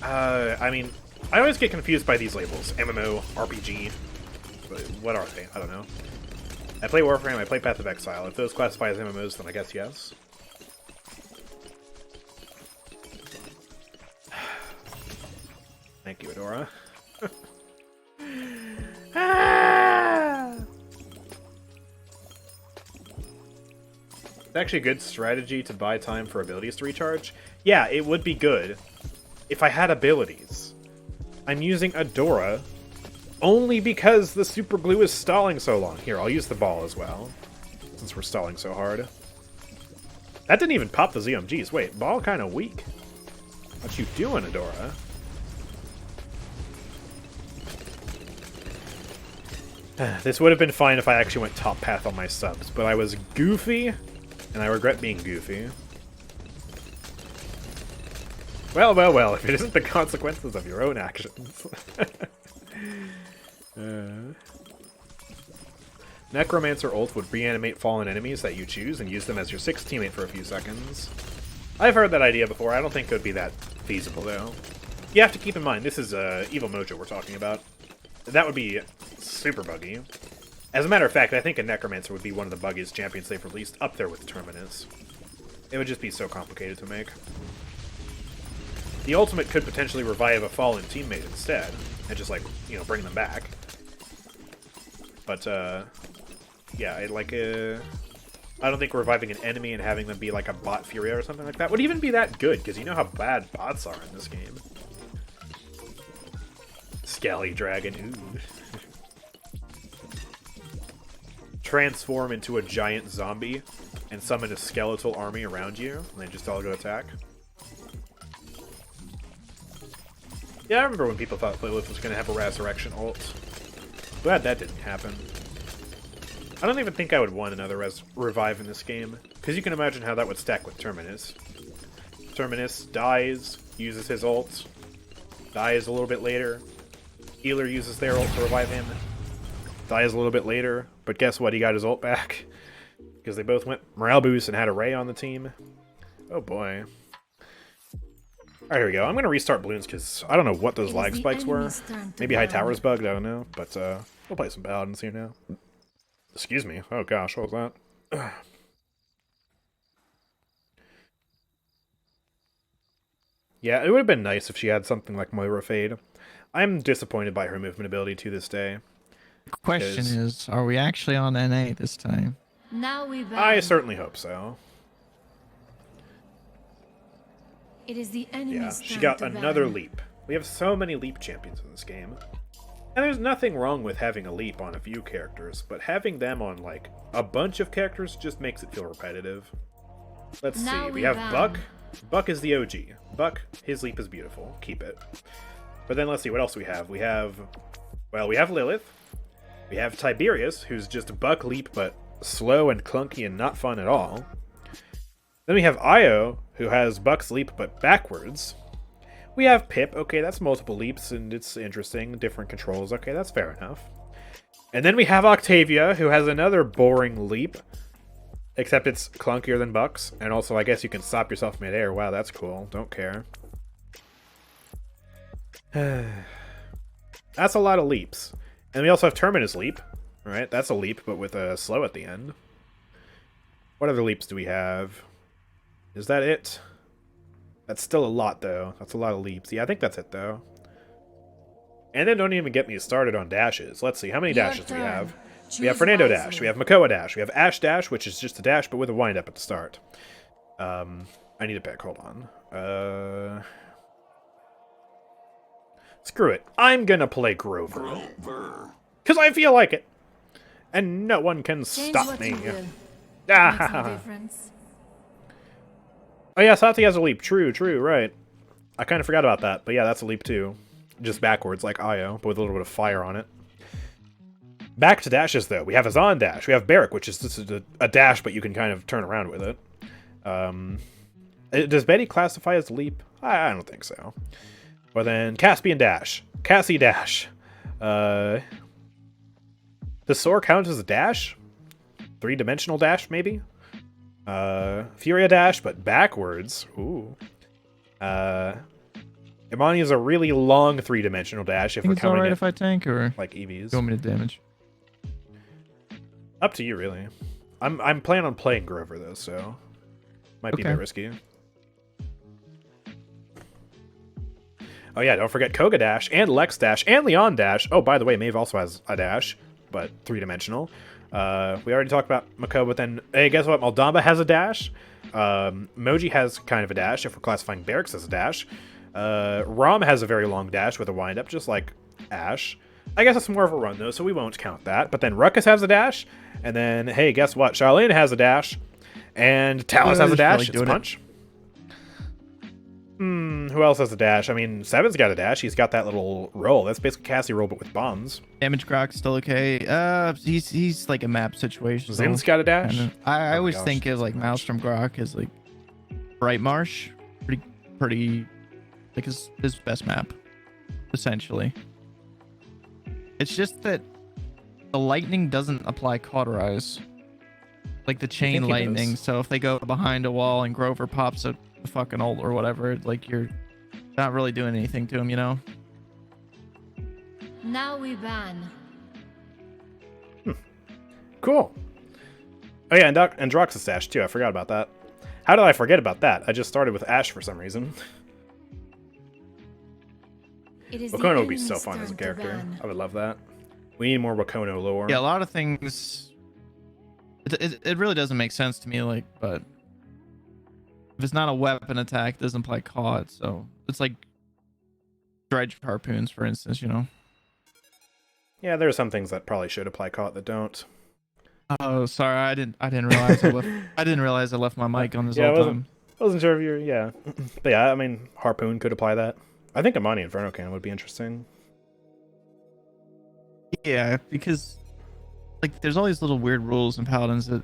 I mean, I always get confused by these labels. MMO, RPG. What are they? I don't know. I play Warframe, I play Path of Exile. If those classify as MMOs, then I guess yes. Thank you, Adora. It's actually a good strategy to buy time for abilities to recharge. Yeah, it would be good if I had abilities. I'm using Adora only because the super glue is stalling so long. Here, I'll use the ball as well, since we're stalling so hard. That didn't even pop the ZMGs. Wait, ball kind of weak. What you doing, Adora? This would have been fine if I actually went top path on my subs, but I was goofy, and I regret being goofy. Well, well, well, if it isn't the consequences of your own actions. Necromancer ult would reanimate fallen enemies that you choose and use them as your 6th teammate for a few seconds. I've heard that idea before. I don't think it would be that feasible, though. You have to keep in mind, this is Evil Mojo we're talking about. That would be super buggy. As a matter of fact, I think a Necromancer would be one of the buggiest champions they've released, up there with Terminus. It would just be so complicated to make. The ultimate could potentially revive a fallen teammate instead, and just, like, you know, bring them back. But, yeah, I don't think reviving an enemy and having them be like a bot Furia or something like that would even be that good, because you know how bad bots are in this game. Scally Dragon, ooh. Transform into a giant zombie and summon a skeletal army around you, and they just all go attack. Yeah, I remember when people thought Lilith was going to have a Resurrection ult. Glad that didn't happen. I don't even think I would want another revive in this game, because you can imagine how that would stack with Terminus. Terminus dies, uses his ult, dies a little bit later. Healer uses their ult to revive him, dies a little bit later, but guess what? He got his ult back, because they both went morale boost and had a Ray on the team. Oh boy. Alright, here we go. I'm going to restart balloons, because I don't know what those lag spikes were. Maybe High Tower's bugged, I don't know, but we'll play some Paladins here now. Excuse me. Oh gosh, what was that? Yeah, it would have been nice if she had something like Moira Fade. I'm disappointed by her movement ability to this day. Question is, are we actually on NA this time? Now we ban. I certainly hope so. It is the Yeah, enemy's she turn got to another ban. leap. We have so many leap champions in this game. And there's nothing wrong with having a leap on a few characters, but having them on, like, a bunch of characters just makes it feel repetitive. Let's Now see. We we have ban. Buck. Buck is the OG. Buck, his leap is beautiful. Keep it. But then let's see, what else we have? We have Lilith. We have Tiberius, who's just Buck leap, but slow and clunky and not fun at all. Then we have Io, who has Buck's leap, but backwards. We have Pip. Okay, that's multiple leaps, and it's interesting. Different controls. Okay, that's fair enough. And then we have Octavia, who has another boring leap, except it's clunkier than Buck's. And also, I guess you can stop yourself mid-air. Wow, that's cool. Don't care. That's a lot of leaps. And we also have Terminus leap. Right, that's a leap, but with a slow at the end. What other leaps do we have? Is that it? That's still a lot, though. That's a lot of leaps. Yeah, I think that's it, though. And then don't even get me started on dashes. Let's see, how many dashes do we have? We have Fernando dash. We have Makoa dash. We have Ash dash, which is just a dash, but with a wind-up at the start. I need a pick. Hold on. Screw it. I'm gonna play Grover. Because I feel like it. And no one can Change stop what me. you will. Makes no Ah. difference. Oh yeah, Sati has a leap. True, right. I kind of forgot about that, but yeah, that's a leap too. Just backwards, like Io, but with a little bit of fire on it. Back to dashes, though. We have a Zon dash. We have Barrack, which is just a dash, but you can kind of turn around with it. Does Betty classify as leap? I don't think so. But then Caspian dash. Cassie dash. Does Soar count as a dash? 3-dimensional dash, maybe? Furia dash, but backwards. Ooh. Imani is a really long 3-dimensional dash if Think we're it's counting alright it if I tank, or like EVs. you want me to damage? Up to you, really. I'm planning on playing Grover though, so might be a bit risky. Oh yeah, don't forget Koga dash and Lex dash and Leon dash. Oh, by the way, Maeve also has a dash, but 3-dimensional. We already talked about Makoa, but then, hey, guess what? Maldamba has a dash. Moji has kind of a dash, if we're classifying Barracks as a dash. Rom has a very long dash with a wind-up, just like Ash. I guess it's more of a run, though, so we won't count that. But then Ruckus has a dash, and then, hey, guess what? Charlene has a dash, and Talus has a dash. It's Punch. Who else has a dash? I mean, Seven's got a dash. He's got that little roll. That's basically Cassie roll, but with bombs. Damage Grok's still okay. He's like a map situation. Zin's got a dash. I always think of like Maelstrom Grok as like Bright Marsh, pretty like his best map, essentially. It's just that the lightning doesn't apply cauterize, like the chain lightning. So if they go behind a wall and Grover pops a fucking ult or whatever, like you're not really doing anything to him, you know? Now we ban. Cool. Oh yeah, and Androxus Ash too. I forgot about that. How did I forget about that? I just started with Ash for some reason. Wakono would be so fun as a character. I would love that. We need more Wakono lore. Yeah, a lot of things. It really doesn't make sense to me. Like, but if it's not a weapon attack, it doesn't apply caught. So it's like dredge harpoons, for instance. You know. Yeah, there are some things that probably should apply caught that don't. Oh, sorry, I didn't realize I didn't realize I left my mic on this whole time. Wasn't sure if you're, yeah. But yeah, I mean, Harpoon could apply that. I think Amani Inferno Cannon would be interesting. Yeah, because like there's all these little weird rules in Paladins that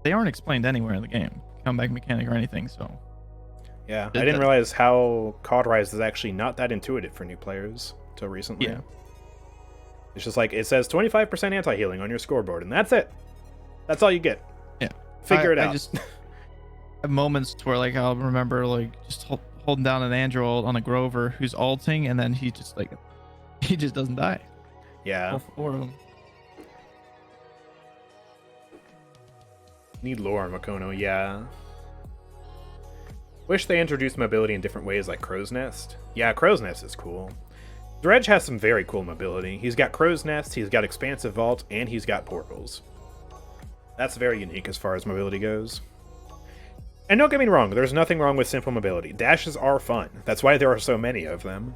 they aren't explained anywhere in the game, comeback mechanic or anything. So yeah, I didn't realize how Cauterize is actually not that intuitive for new players until recently. Yeah. It's just like it says 25% anti-healing on your scoreboard, and that's it. That's all you get. Yeah, figure it out. I just have moments where like I'll remember like just holding down an Andrew ult on a Grover who's ulting, and then he just doesn't die. Yeah. All four of them. Need lore on Wakono, yeah. Wish they introduced mobility in different ways like Crow's Nest. Yeah, Crow's Nest is cool. Dredge has some very cool mobility. He's got Crow's Nest, he's got Expansive Vault, and he's got Portals. That's very unique as far as mobility goes. And don't get me wrong, there's nothing wrong with simple mobility. Dashes are fun. That's why there are so many of them.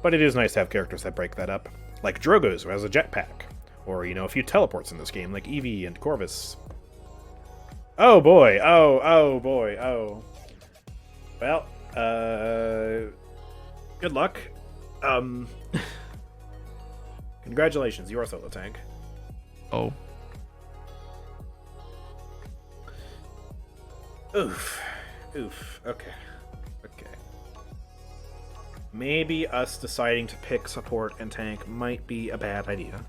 But it is nice to have characters that break that up. Like Drogoz, who has a jetpack. Or, you know, a few teleports in this game, like Eevee and Corvus. Oh boy, oh boy, oh. Well, good luck. Congratulations, you're a solo tank. Oh. Oof. Okay. Maybe us deciding to pick support and tank might be a bad idea.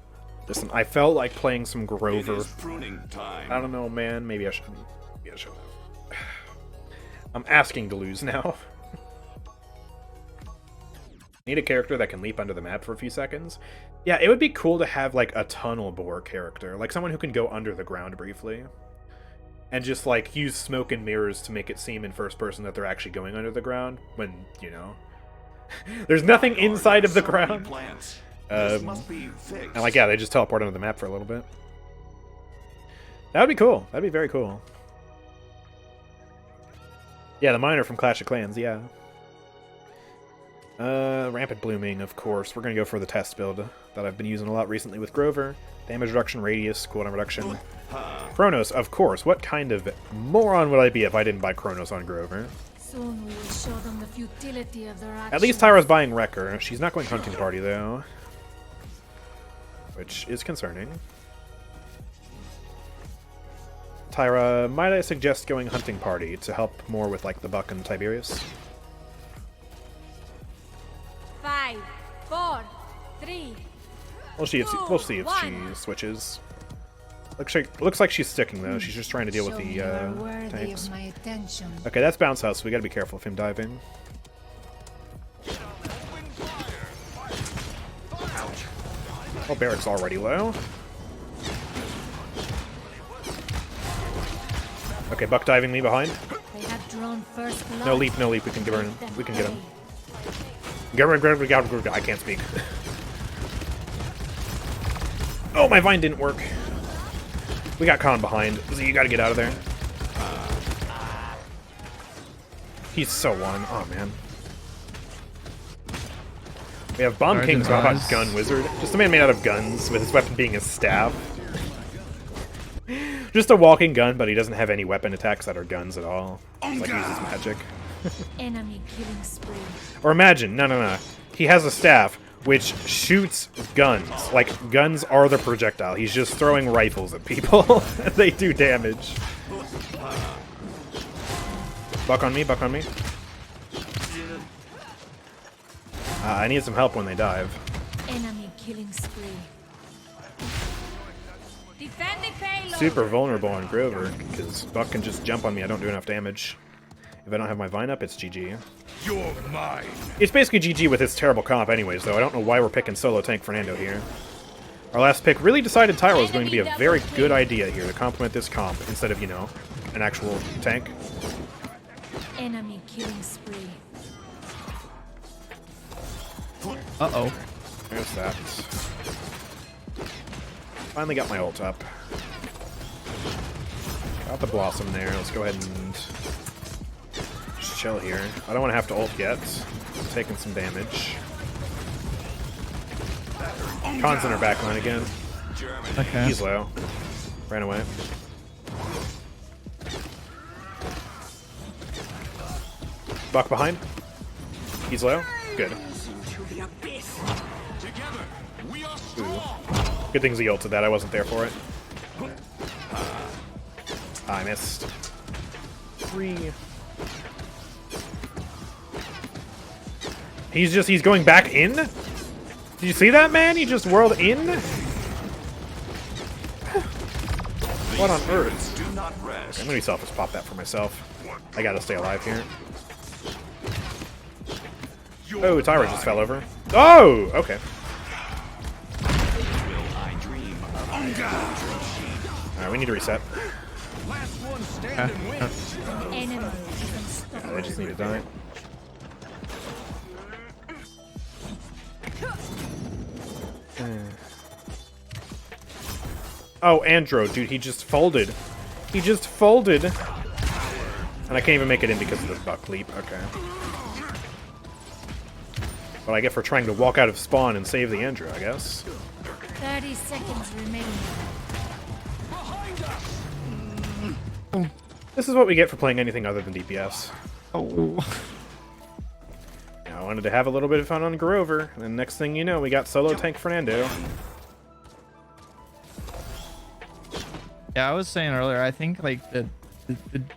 Listen, I felt like playing some Grover. It is pruning time. I don't know, man. Maybe I shouldn't. I'm asking to lose now. Need a character that can leap under the map for a few seconds. Yeah, it would be cool to have like a tunnel bore character, like someone who can go under the ground briefly. And just, like, use smoke and mirrors to make it seem in first person that they're actually going under the ground, when, you know, there's nothing inside of the ground. And, like, yeah, they just teleport onto the map for a little bit. That would be cool. That'd be very cool. Yeah, the miner from Clash of Clans, yeah. Rampant Blooming, of course. We're gonna go for the test build that I've been using a lot recently with Grover. Damage reduction, radius, cooldown reduction. Chronos, of course. What kind of moron would I be if I didn't buy Chronos on Grover? Soon we will show them the futility of their actions. At least Tyra's buying Wrecker. She's not going hunting party, though. Which is concerning. Tyra, might I suggest going hunting party to help more with, like, the Buck and Tiberius? 5, 4, 3. We'll see if she switches. Looks like she's sticking, though. She's just trying to deal with the tanks. Okay, that's Bounce House, so we gotta be careful of him diving. Oh, Barrack's already low. Okay, Buck diving me behind. They have drawn first blood. No leap, no leap. We can get him. We can get him. I can't speak. Oh, my vine didn't work. We got Khan behind, so you gotta get out of there. He's so one. Oh, man. We have Bomb King, so how about Gun Wizard? Just a man made out of guns, with his weapon being his staff. Just a walking gun, but he doesn't have any weapon attacks that are guns at all. Just, like, uses magic. Enemy killing spree. Or imagine, no. He has a staff which shoots guns. Like, guns are the projectile. He's just throwing rifles at people. They do damage. Buck on me, buck on me. I need some help when they dive. Enemy killing spree. Defending payload. Super vulnerable on Grover, because Buck can just jump on me. I don't do enough damage. If I don't have my vine up, it's GG. You're mine. It's basically GG with his terrible comp anyways, though. I don't know why we're picking solo tank Fernando here. Our last pick really decided Tyro was going to be a very good idea here to complement this comp instead of, you know, an actual tank. Enemy killing spree. Uh-oh. There's that. Finally got my ult up. Got the Blossom there. Let's go ahead and just chill here. I don't want to have to ult yet. I'm taking some damage. Khan's in our backline again. Okay. He's low. Ran away. Buck behind. He's low. Good. Ooh. Good things he ulted that. I wasn't there for it. I missed. 3. He's going back in? Did you see that, man? He just whirled in? What on earth? Okay, I'm gonna be selfish, pop that for myself. I gotta stay alive here. Oh, Tyra just fell over. Oh, okay. Alright, we need to reset. Enemy. Yeah, they just need to die. Oh, Andro, dude, he just folded. He just folded. And I can't even make it in because of this buck leap. Okay. What I get for trying to walk out of spawn and save the Andro, I guess. 30 seconds remaining. This is what we get for playing anything other than DPS. Oh. I wanted to have a little bit of fun on Grover, and then next thing you know, we got solo tank Fernando. Yeah, I was saying earlier, I think like the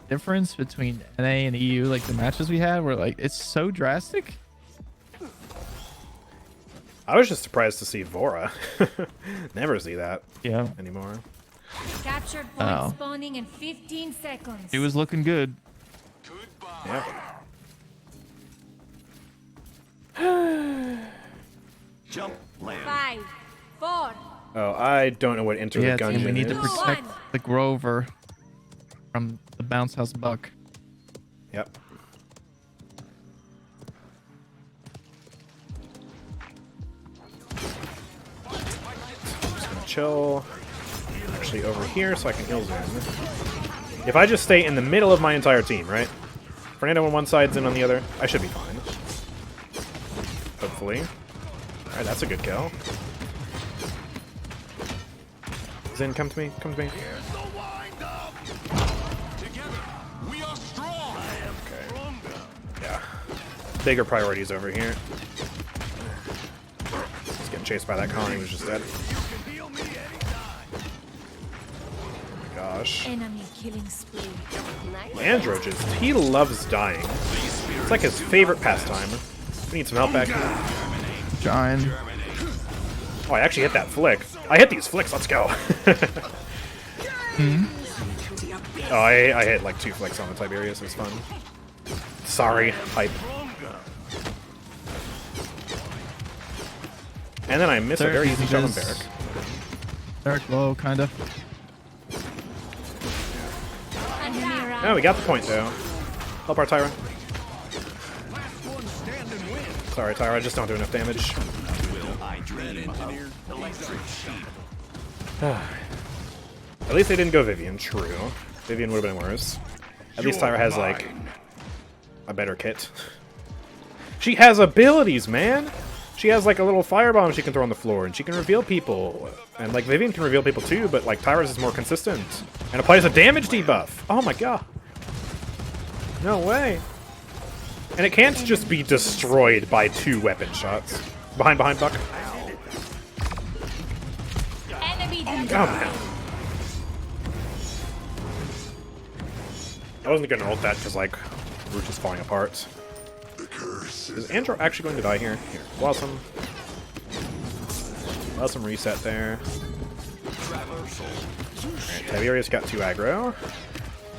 difference between NA and EU, like the matches we had, were like it's so drastic. I was just surprised to see Vora. Never see that anymore. Captured point spawning in 15 seconds. He was looking good. Yeah. Jump, land. 5, 4. Oh, I don't know what enter the gungeon team, we need to is. protect the Grover from the bounce house buck. Yep. Just gonna chill. Actually over here so I can heal Zen. If I just stay in the middle of my entire team, right? Fernando on one side, Zen on the other, I should be fine. Hopefully. Alright, that's a good kill. Zen, come to me, come to me. Okay. Yeah. Bigger priorities over here. He's getting chased by that Khan, he was just dead. Gosh. Enemy killing spree. Andro just, he loves dying. It's like his favorite pastime. We need some help back here. John. Oh, I actually hit that flick. I hit these flicks, let's go. Oh, I hit like 2 flicks on the Tiberius, it was fun. Sorry, hype. And then I miss a very easy shot on Barrack. Barrack low, kinda. Oh, we got the point though. Help our Tyra. Sorry, Tyra, I just don't do enough damage. At least they didn't go Vivian, true. Vivian would have been worse. At least Tyra has, like, a better kit. She has abilities, man! She has, like, a little firebomb she can throw on the floor, and she can reveal people. And, like, Vivian can reveal people too, but, like, Tyra's is more consistent. And applies a damage debuff! Oh my god! No way! And it can't just be destroyed by 2 weapon shots. Behind, Buck. Oh, man. I wasn't gonna ult that because, like, Root is falling apart. Is Andro actually going to die here? Here, Blossom. Blossom reset there. Alright, Tiberius got 2 aggro.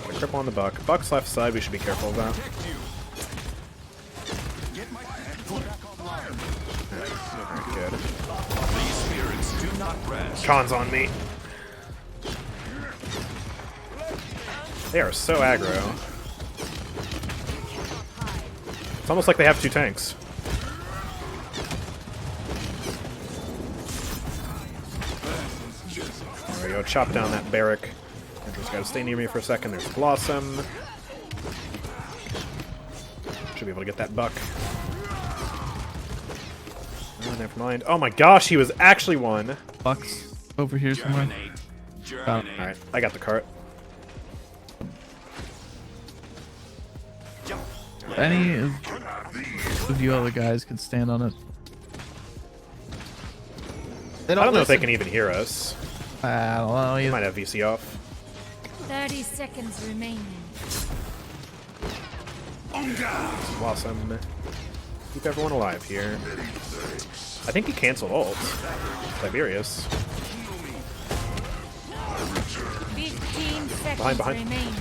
Got a cripple on the Buck. Buck's left side, we should be careful of that. Alright, good. Khan's on me. They are so aggro. It's almost like they have 2 tanks. There we go, chop down that barrack. Andrew's got to stay near me for a second. There's Blossom. Should be able to get that buck. Oh, never mind. Oh my gosh, he was actually one. Bucks over here somewhere. Alright, I got the cart. Any of you other guys can stand on it. I don't know if they can even hear us. I don't know. They You might have VC off. 30 seconds remaining. Blossom. Keep everyone alive here. I think he canceled ult. Tiberius. 15 seconds Behind. remain.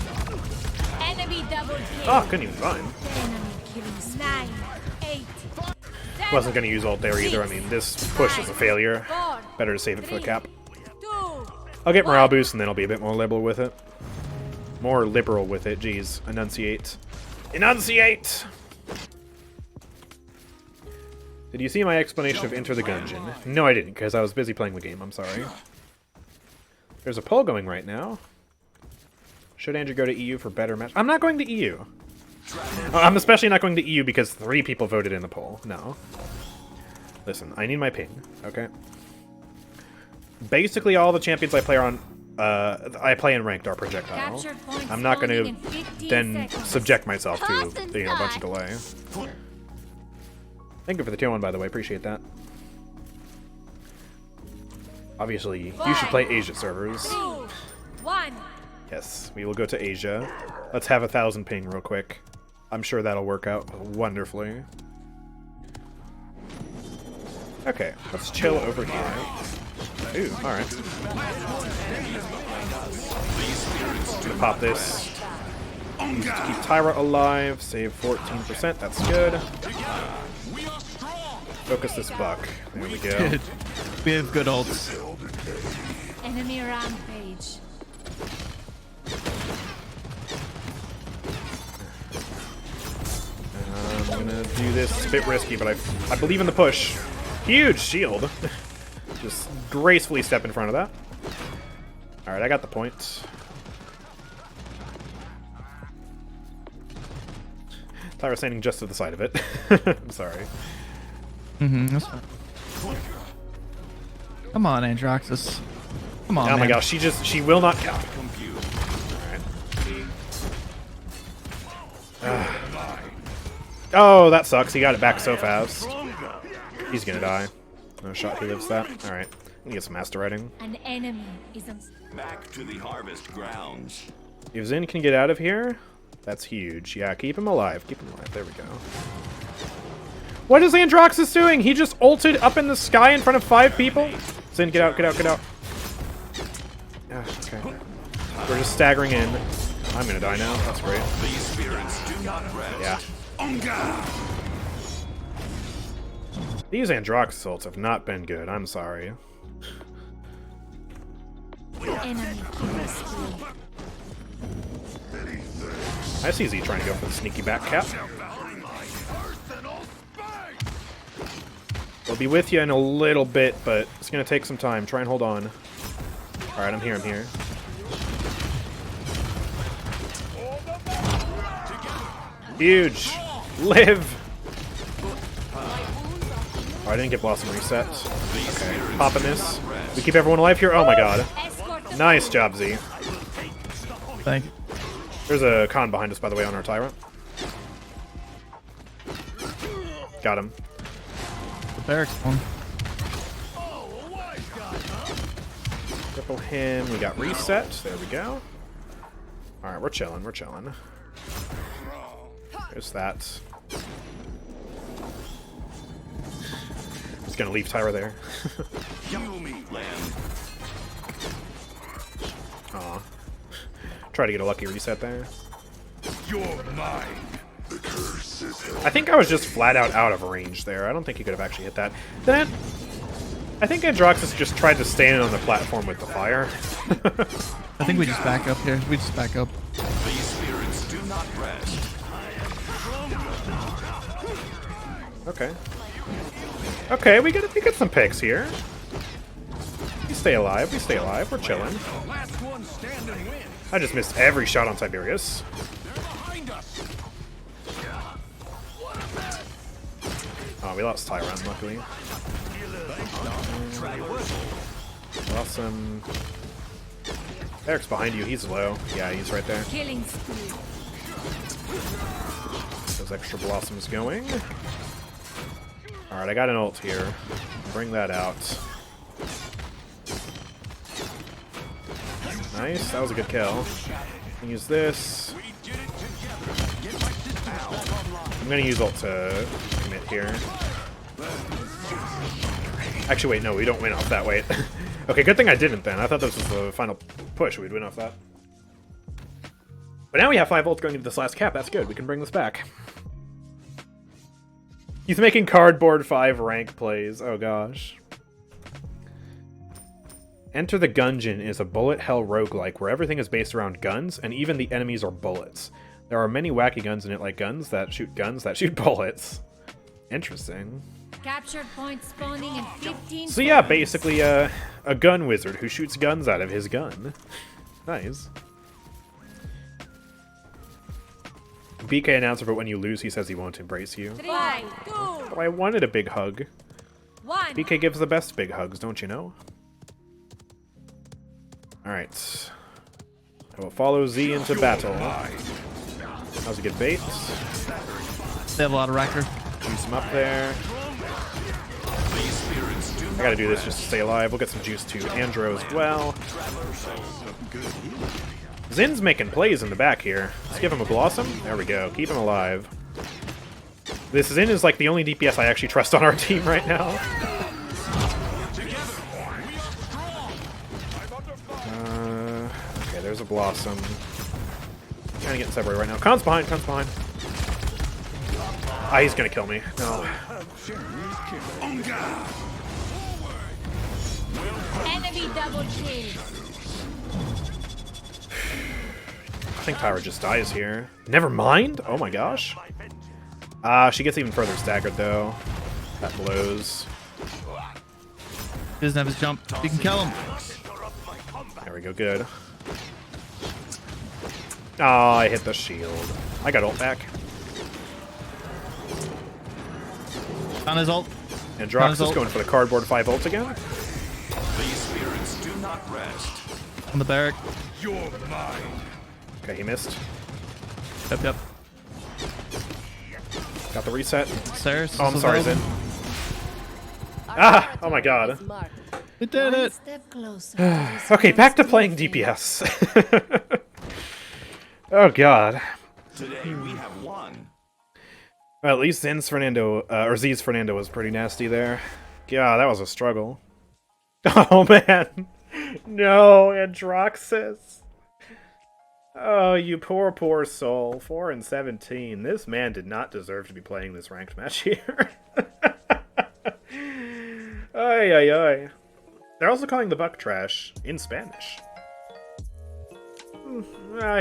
Enemy double kill. Oh, couldn't even find. Enemy killing 9, 8, Wasn't gonna use ult there either. I mean, this push is a failure. 4, Better to save it for the cap. 2. I'll get morale boost and then I'll be a bit more liberal with it. More liberal with it. Jeez. Enunciate. Enunciate! Did you see my explanation of Enter the Gungeon? No, I didn't, because I was busy playing the game. I'm sorry. There's a poll going right now. Should Andrew go to EU for better match? I'm not going to EU. I'm especially not going to EU because 3 people voted in the poll. No. Listen, I need my ping, okay? Basically, all the champions I play on, I play in ranked are projectile. I'm not going to then subject myself to a bunch of delay. Thank you for the tier 1, by the way. Appreciate that. Obviously, you should play Asia servers. 2, 1. Yes, we will go to Asia. Let's have 1,000 ping real quick. I'm sure that'll work out wonderfully. Okay, let's chill over here. Ooh, alright. Gonna pop this. Use it to keep Tyra alive. Save 14%. That's good. Focus this buck. There we go. Good. We have good ults. Enemy rampage. I'm gonna do this. It's a bit risky, but I believe in the push. Huge shield. Just gracefully step in front of that. Alright, I got the point. Tyra standing just to the side of it. I'm sorry. That's fine. Come on, Androxus. Come on, Oh my man. gosh, she will not count. Alright. Oh, that sucks. He got it back so fast. He's gonna die. No shot he lives that. Alright. Let me get some master writing. An enemy is on. Back to the harvest grounds. If Zin can get out of here, that's huge. Yeah, keep him alive. Keep him alive. There we go. What is Androxus doing? He just ulted up in the sky in front of 5 people? Zin, get out, get out, get out. Okay. We're just staggering in. I'm gonna die now. That's great. These spirits do not rest. Yeah. These Androxus ults have not been good. I'm sorry. Enemy killing spree. I see Z trying to go for the sneaky back cap. We'll be with you in a little bit, but it's gonna take some time. Try and hold on. Alright, I'm here, I'm here. Huge! Live! Oh, I didn't get Blossom reset. Okay, popping this. We keep everyone alive here? Oh my god. Nice job, Z. Thank you. There's a Khan behind us, by the way, on our Tyrant. Got him. The barracks one. Cripple him. We got reset. There we go. Alright, we're chilling, we're chilling. There's that. Just gonna leave Tyra there. Aw. Try to get a lucky reset there. You're mine. The curse is held. I think I was just flat out of range there. I don't think he could have actually hit that. That I think Androxus just tried to stand on the platform with the fire. I think we just back up here. We just back up. These spirits do not rest. Okay. Okay, we get some picks here. We stay alive. We stay alive. We're chilling. I just missed every shot on Tiberius. Oh, we lost Tyron, luckily. Lost some. Eric's behind you. He's low. Yeah, he's right there. Killing spree. Those extra blossoms going. Alright, I got an ult here. Bring that out. Nice, that was a good kill. Use this. I'm gonna use ult to commit here. Actually, wait, no, we don't win off that. Wait. Okay, good thing I didn't then. I thought this was the final push. We'd win off that. But now we have 5 ults going into this last cap. That's good. We can bring this back. He's making cardboard 5 rank plays. Oh gosh. Enter the Gungeon is a bullet hell roguelike where everything is based around guns, and even the enemies are bullets. There are many wacky guns in it, like guns that shoot bullets. Interesting. Captured point spawning in 15 So yeah, seconds. basically a gun wizard who shoots guns out of his gun. Nice. BK announcer, but when you lose, he says he won't embrace you. 3, 2, Oh, I wanted a big hug. 1. BK gives the best big hugs, don't you know? Alright. I will follow Z into battle. That was a good bait. They have a lot of Wrecker. Juice him up there. I gotta do this just to stay alive. We'll get some juice to Andro as well. Zin's making plays in the back here. Let's give him a Blossom. There we go. Keep him alive. This Zin is like the only DPS I actually trust on our team right now. Okay, there's a Blossom. Trying to get separated right now. Khan's behind. Khan's behind. Ah, he's gonna kill me. No. Enemy double kill. I think Tyra just dies here. Never mind? Oh my gosh. She gets even further staggered though. That blows. He doesn't have his jump. You can kill him. There we go, good. Oh, I hit the shield. I got ult back. On his ult. And Drox is going for the cardboard 5 ult again. These spirits do not rest. On the barrack. You're mine. Okay, he missed. Yep. Got the reset. Sarah's Oh, I'm still sorry, available. Zin. Ah! Oh my god. We did One it. step closer to this Okay, back to first playing victory. DPS. Oh god. Today we have won. Well, at least Zin's Fernando, or Z's Fernando was pretty nasty there. God, that was a struggle. Oh man. No, Androxus. Oh, you poor, poor soul. 4 and 17. This man did not deserve to be playing this ranked match here. Ay, ay, ay. They're also calling the buck trash in Spanish.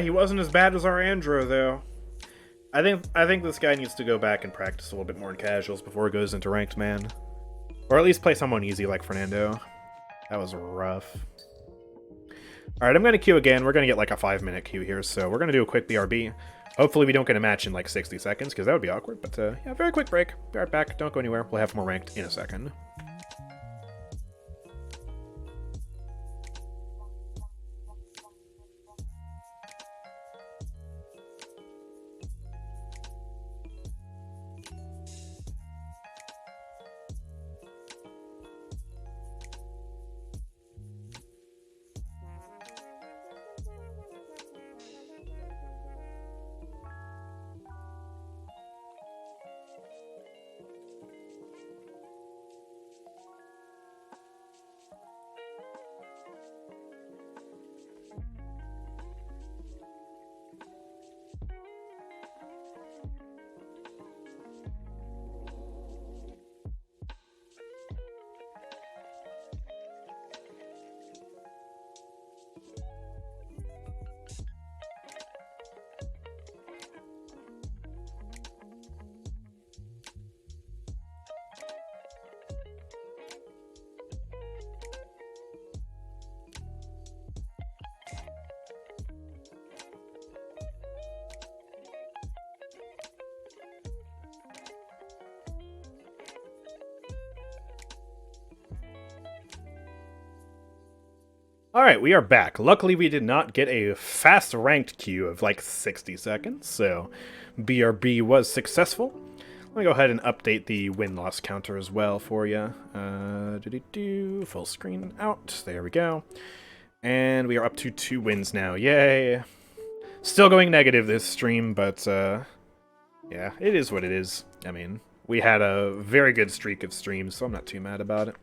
He wasn't as bad as our Andro, though. I think this guy needs to go back and practice a little bit more in casuals before he goes into ranked, man. Or at least play someone easy like Fernando. That was rough. Alright, I'm going to queue again. We're going to get like a 5-minute queue here, so we're going to do a quick BRB. Hopefully we don't get a match in like 60 seconds, because that would be awkward. But yeah, very quick break. Be right back. Don't go anywhere. We'll have more ranked in a second. Alright, we are back. Luckily, we did not get a fast ranked queue of like 60 seconds, so BRB was successful. Let me go ahead and update the win-loss counter as well for you. Full screen out. There we go. And we are up to 2 wins now. Yay! Still going negative this stream, but yeah, it is what it is. I mean, we had a very good streak of streams, so I'm not too mad about it.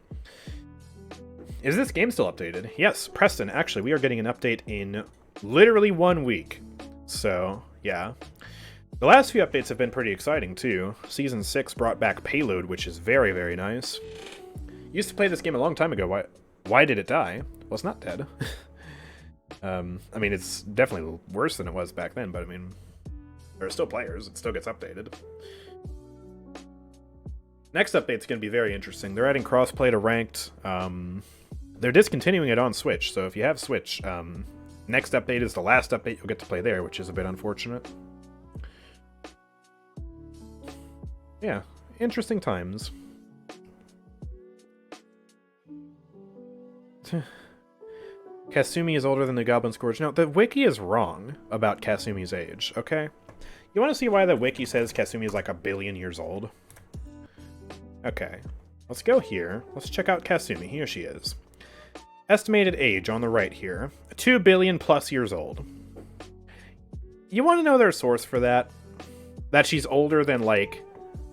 Is this game still updated? Yes, Preston, actually, we are getting an update in literally 1 week. So, yeah. The last few updates have been pretty exciting, too. Season 6 brought back Payload, which is very, very nice. Used to play this game a long time ago. Why did it die? Well, it's not dead. I mean, it's definitely worse than it was back then, but I mean, there are still players. It still gets updated. Next update's going to be very interesting. They're adding crossplay to ranked. They're discontinuing it on Switch, so if you have Switch, next update is the last update you'll get to play there, which is a bit unfortunate. Yeah, interesting times. Kasumi is older than the Goblin Scourge. No, the wiki is wrong about Kasumi's age, okay? You want to see why the wiki says Kasumi is like 1 billion years old? Okay, let's go here. Let's check out Kasumi. Here she is. Estimated age on the right here. 2 billion plus years old. You want to know their source for that? That she's older than, like,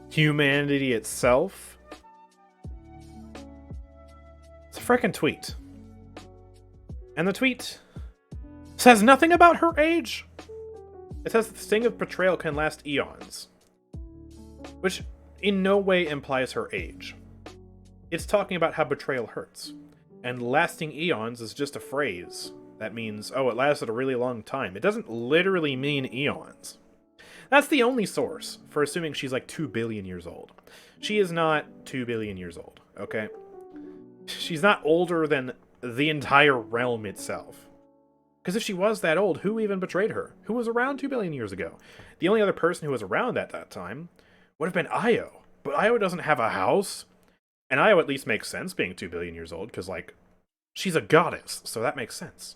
humanity itself? It's a frickin' tweet. And the tweet says nothing about her age. It says the sting of betrayal can last eons. Which in no way implies her age. It's talking about how betrayal hurts. And lasting eons is just a phrase. That means, oh, it lasted a really long time. It doesn't literally mean eons. That's the only source for assuming she's like 2 billion years old. She is not 2 billion years old, okay? She's not older than the entire realm itself. Because if she was that old, who even betrayed her? Who was around 2 billion years ago? The only other person who was around at that time would have been Io. But Io doesn't have a house. And Io at least makes sense being 2 billion years old, because, like, she's a goddess, so that makes sense.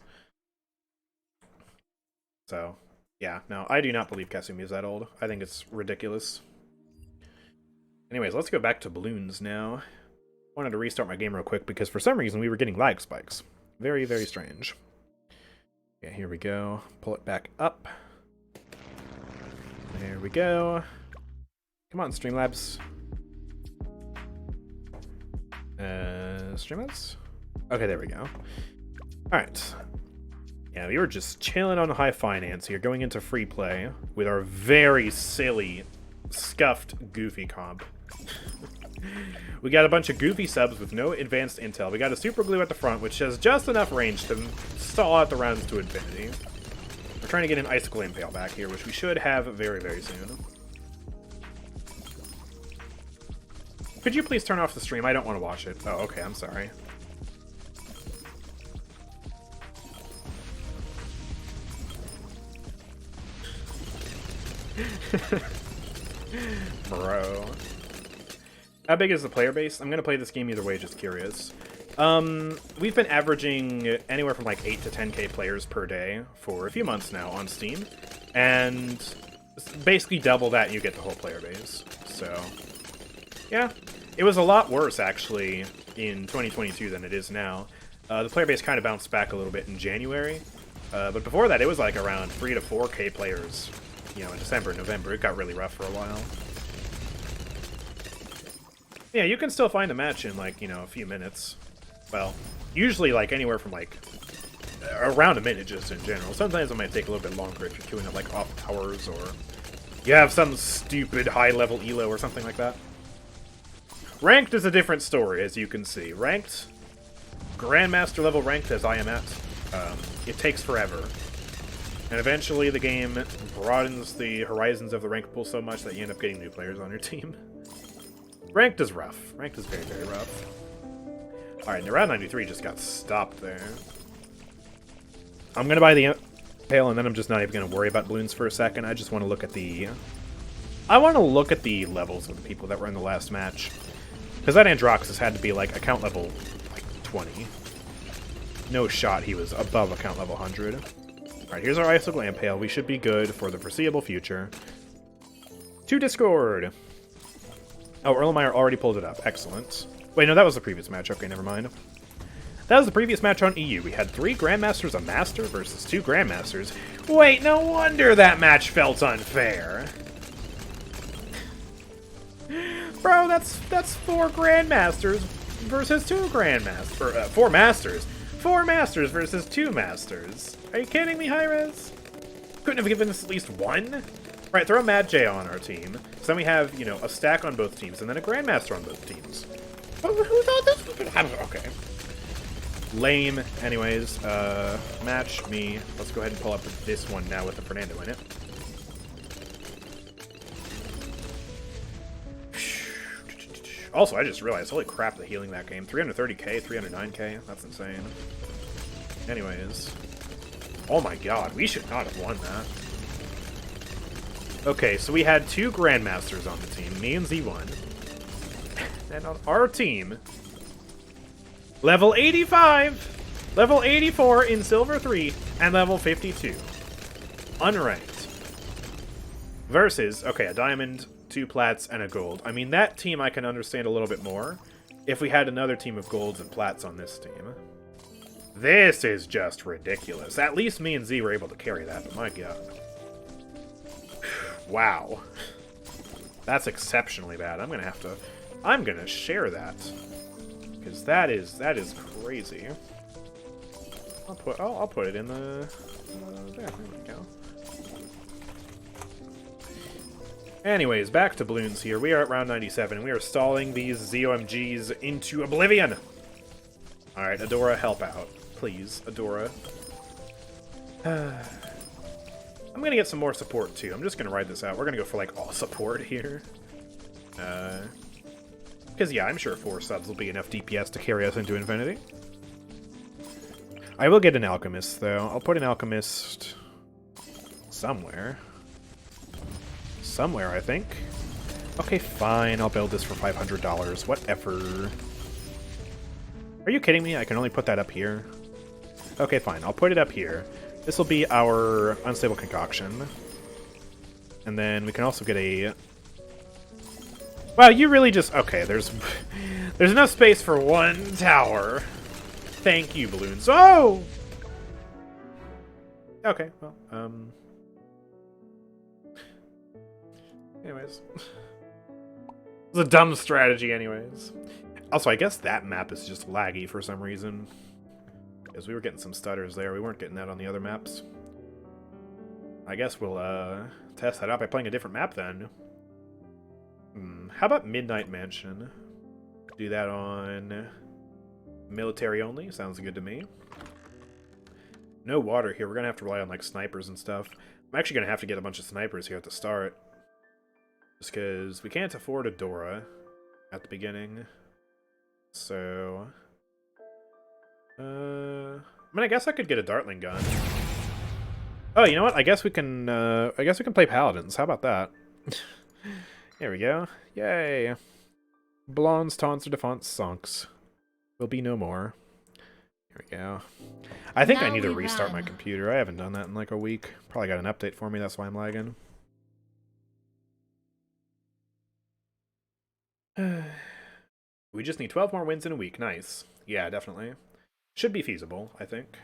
So, yeah, no, I do not believe Kasumi is that old. I think it's ridiculous. Anyways, let's go back to balloons now. Wanted to restart my game real quick, because for some reason we were getting lag spikes. Very, very strange. Yeah, here we go. Pull it back up. There we go. Come on, Streamlabs. Streamlabs? Okay, there we go. Alright. Yeah, we were just chilling on high finance here, going into free play with our very silly, scuffed, goofy comp. We got a bunch of goofy subs with no advanced intel. We got a super glue at the front, which has just enough range to stall out the rounds to infinity. We're trying to get an icicle impale back here, which we should have very, very soon. Could you please turn off the stream? I don't want to watch it. Oh, okay, I'm sorry. Bro. How big is the player base? I'm going to play this game either way, just curious. We've been averaging anywhere from like 8 to 10k players per day for a few months now on Steam. And basically double that, you get the whole player base. So, yeah. It was a lot worse, actually, in 2022 than it is now. The player base kind of bounced back a little bit in January. But before that, it was like around 3 to 4k players, you know, in December and November. It got really rough for a while. Yeah, you can still find a match in, like, you know, a few minutes. Well, usually, like, anywhere from, like, around a minute just in general. Sometimes it might take a little bit longer if you're queuing at, like, off hours or you have some stupid high-level elo or something like that. Ranked is a different story, as you can see. Ranked, Grandmaster level ranked, as I am at, it takes forever. And eventually the game broadens the horizons of the rank pool so much that you end up getting new players on your team. Ranked is rough. Ranked is very, very rough. Alright, the round 93 just got stopped there. I'm going to buy the Impale, and then I'm just not even going to worry about balloons for a second. I just want to look at the... I want to look at the levels of the people that were in the last match. Because that Androxus had to be, like, account level, like, 20. no shot he was above account level 100. Alright, here's our Icicle Lamp Pail. We should be good for the foreseeable future. To Discord! Oh, Erlenmeyer already pulled it up. Excellent. Wait, no, that was the previous match. Okay, never mind. That was the previous match on EU. We had 3 Grandmasters, a Master, versus 2 Grandmasters. Wait, no wonder that match felt unfair. Bro, that's 4 Grandmasters versus 2 Grandmasters. 4 Masters. 4 Masters versus 2 Masters. Are you kidding me, Hi-Rez? Couldn't have given us at least 1? Right, throw Mad J on our team. So then we have, you know, a stack on both teams, and then a Grandmaster on both teams. Who thought this was gonna happen? Okay. Lame. Anyways, match me. Let's go ahead and pull up this one now with the Fernando in it. Also, I just realized, holy crap, the healing that game. 330k, 309k. That's insane. Anyways. Oh my god, we should not have won that. Okay, so we had 2 Grandmasters on the team, me and Z1. And on our team, level 85, level 84 in Silver 3, and level 52. Unranked. Versus, okay, a Diamond, 2 Plats, and a Gold. I mean, that team I can understand a little bit more if we had another team of Golds and Plats on this team. This is just ridiculous. At least me and Z were able to carry that, but my god. Wow. That's exceptionally bad. I'm gonna share that. Because that is crazy. I'll put it in the there we go. Anyways, back to balloons here. We are at round 97 and we are stalling these ZOMGs into oblivion. Alright, Adora, help out. Please, Adora. I'm gonna get some more support too. I'm just gonna ride this out. We're gonna go for like all support here. Because yeah, I'm sure 4 subs will be enough DPS to carry us into infinity. I will get an Alchemist though. I'll put an Alchemist somewhere. Somewhere, I think. Okay, fine. I'll build this for $500. Whatever. Are you kidding me? I can only put that up here. Okay, fine. I'll put it up here. This will be our unstable concoction. And then we can also get a... Wow, you really just... Okay, there's enough space for 1 tower. Thank you, balloons. Oh! Okay, well, anyways. It's a dumb strategy anyways. Also, I guess that map is just laggy for some reason. Because we were getting some stutters there. We weren't getting that on the other maps. I guess we'll test that out by playing a different map then. How about Midnight Mansion? Do that on military only. Sounds good to me. No water here. We're going to have to rely on like snipers and stuff. I'm actually going to have to get a bunch of snipers here at the start. Just because we can't afford a Dora at the beginning. So... I mean, I guess I could get a Dartling gun. Oh, you know what? I guess we can play Paladins. How about that? There we go. Yay. Blondes, taunts, or defonts, sonks. Will be no more. Here we go. I think I need to restart my computer. I haven't done that in like a week. Probably got an update for me, that's why I'm lagging. We just need 12 more wins in a week. Nice. Yeah, definitely. Should be feasible, I think.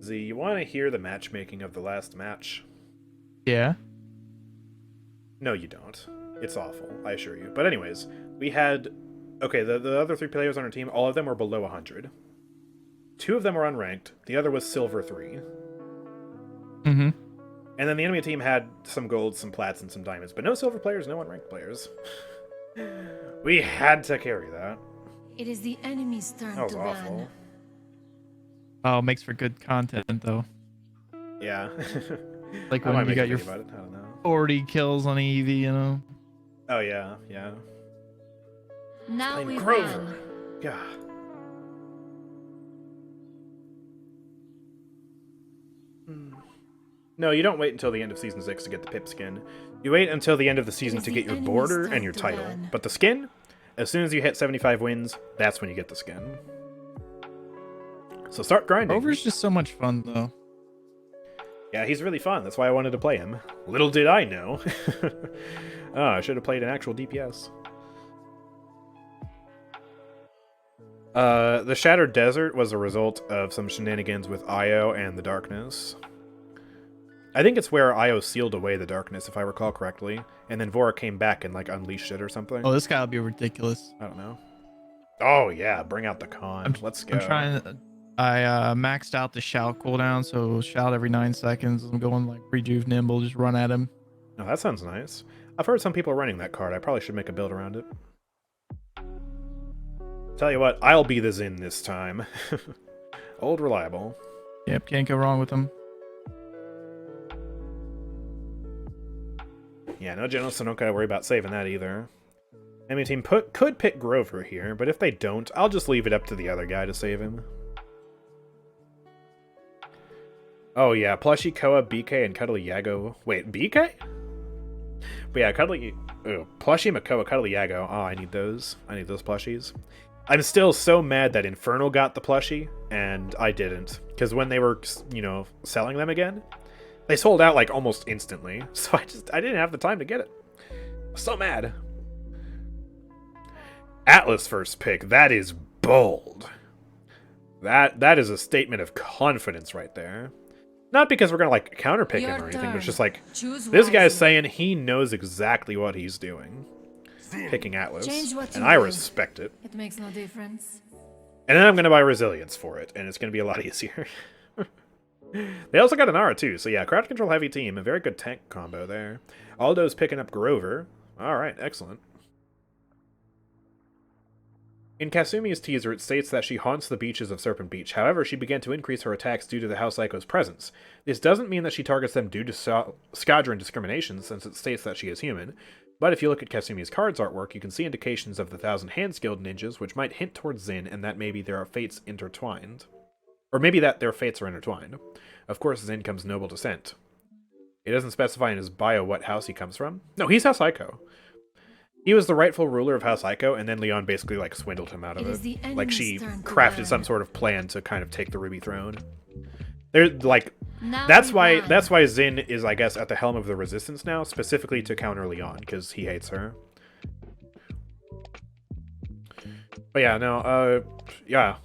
Z, you want to hear the matchmaking of the last match? Yeah. No, you don't. It's awful, I assure you. But anyways, we had... Okay, the other 3 players on our team, all of them were below 100. 2 of them were unranked. The other was Silver 3. Mm-hmm. And then the enemy team had some golds, some plats, and some diamonds. But no silver players, no unranked players. We had to carry that. It is the enemy's turn That was to awful. run. Oh, makes for good content though. Yeah. Like I might when you make got a your video about it. I don't know. 40 kills on EV, you know. Oh yeah, yeah. Now I'm we Grover. run. Yeah. No, you don't wait until the end of Season 6 to get the Pip skin. You wait until the end of the season to get your border and your title. But the skin, as soon as you hit 75 wins, that's when you get the skin. So start grinding. Rover's just so much fun, though. Yeah, he's really fun. That's why I wanted to play him. Little did I know. Oh, I should have played an actual DPS. The Shattered Desert was a result of some shenanigans with Io and the Darkness. I think it's where Io sealed away the Darkness, if I recall correctly, and then Vora came back and, like, unleashed it or something. Oh, this guy will be ridiculous. I don't know. Oh, yeah, bring out the con. Let's go. I'm trying to... I maxed out the shout cooldown, so shout every 9 seconds. I'm going, like, rejuve nimble, just run at him. Oh, that sounds nice. I've heard some people running that card. I probably should make a build around it. Tell you what, I'll be the Zin this time. Old reliable. Yep, can't go wrong with him. Yeah, no General, so don't gotta worry about saving that either. Enemy team could pick Grover here, but if they don't, I'll just leave it up to the other guy to save him. Oh yeah, Plushie, Koa, BK, and Cuddly Yago. Wait, BK? But yeah, Plushie, Makoa, Cuddly Yago. Oh, I need those. I need those plushies. I'm still so mad that Infernal got the plushie, and I didn't. Because when they were, you know, selling them again, they sold out, like, almost instantly. So I didn't have the time to get it. So mad. Atlas first pick. That is bold. That is a statement of confidence right there. Not because we're going to, like, counterpick him or anything, but it's just like, this guy's saying he knows exactly what he's doing. Picking Atlas. And I respect it. It makes no difference. And then I'm going to buy Resilience for it, and it's going to be a lot easier. They also got an Aura too, so yeah, crowd control heavy team, a very good tank combo there. Aldo's picking up Grover. Alright, excellent. In Kasumi's teaser, it states that she haunts the beaches of Serpent Beach. However, she began to increase her attacks due to the House Psycho's presence. This doesn't mean that she targets them due to Skadron discrimination, since it states that she is human. But if you look at Kasumi's cards artwork, you can see indications of the Thousand Hand Skilled ninjas, which might hint towards Zin, and that maybe there are fates intertwined. Or maybe that their fates are intertwined. Of course, Zin comes noble descent. It doesn't specify in his bio what house he comes from. No, he's House Psycho. He was the rightful ruler of House Psycho, and then Leon basically, like, swindled him out of it. Like, she crafted some sort of plan to kind of take the Ruby Throne. They're, like... That's why Zin is, I guess, at the helm of the Resistance now, specifically to counter Leon, because he hates her. But yeah, no, yeah.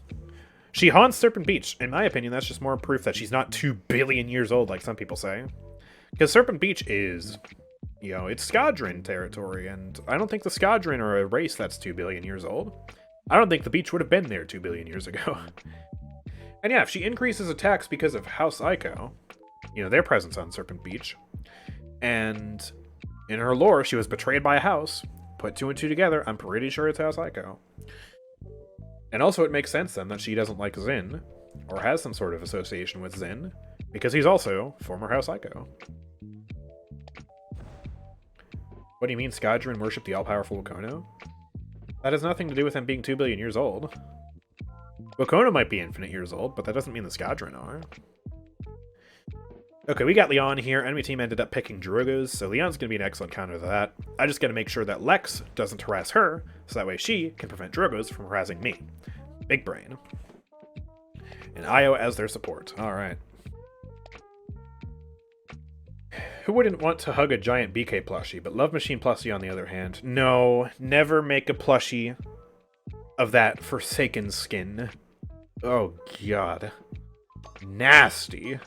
She haunts Serpent Beach. In my opinion, that's just more proof that she's not 2 billion years old, like some people say. Because Serpent Beach is, you know, it's Skadron territory, and I don't think the Skadron are a race that's 2 billion years old. I don't think the beach would have been there 2 billion years ago. And yeah, if she increases attacks because of House Ico, you know, their presence on Serpent Beach, and in her lore, she was betrayed by a house, put 2 and 2 together, I'm pretty sure it's House Ico. And also it makes sense then that she doesn't like Zin, or has some sort of association with Zin, because he's also former House Ico. What do you mean Skadron worship the all-powerful Wakono? That has nothing to do with him being 2 billion years old. Wakono might be infinite years old, but that doesn't mean the Skadron are. Okay, we got Leon here. Enemy team ended up picking Drogos, so Leon's going to be an excellent counter to that. I just got to make sure that Lex doesn't harass her, so that way she can prevent Drogos from harassing me. Big brain. And Io as their support. Alright. Who wouldn't want to hug a giant BK plushie, but Love Machine plushie on the other hand? No, never make a plushie of that Forsaken skin. Oh god. Nasty.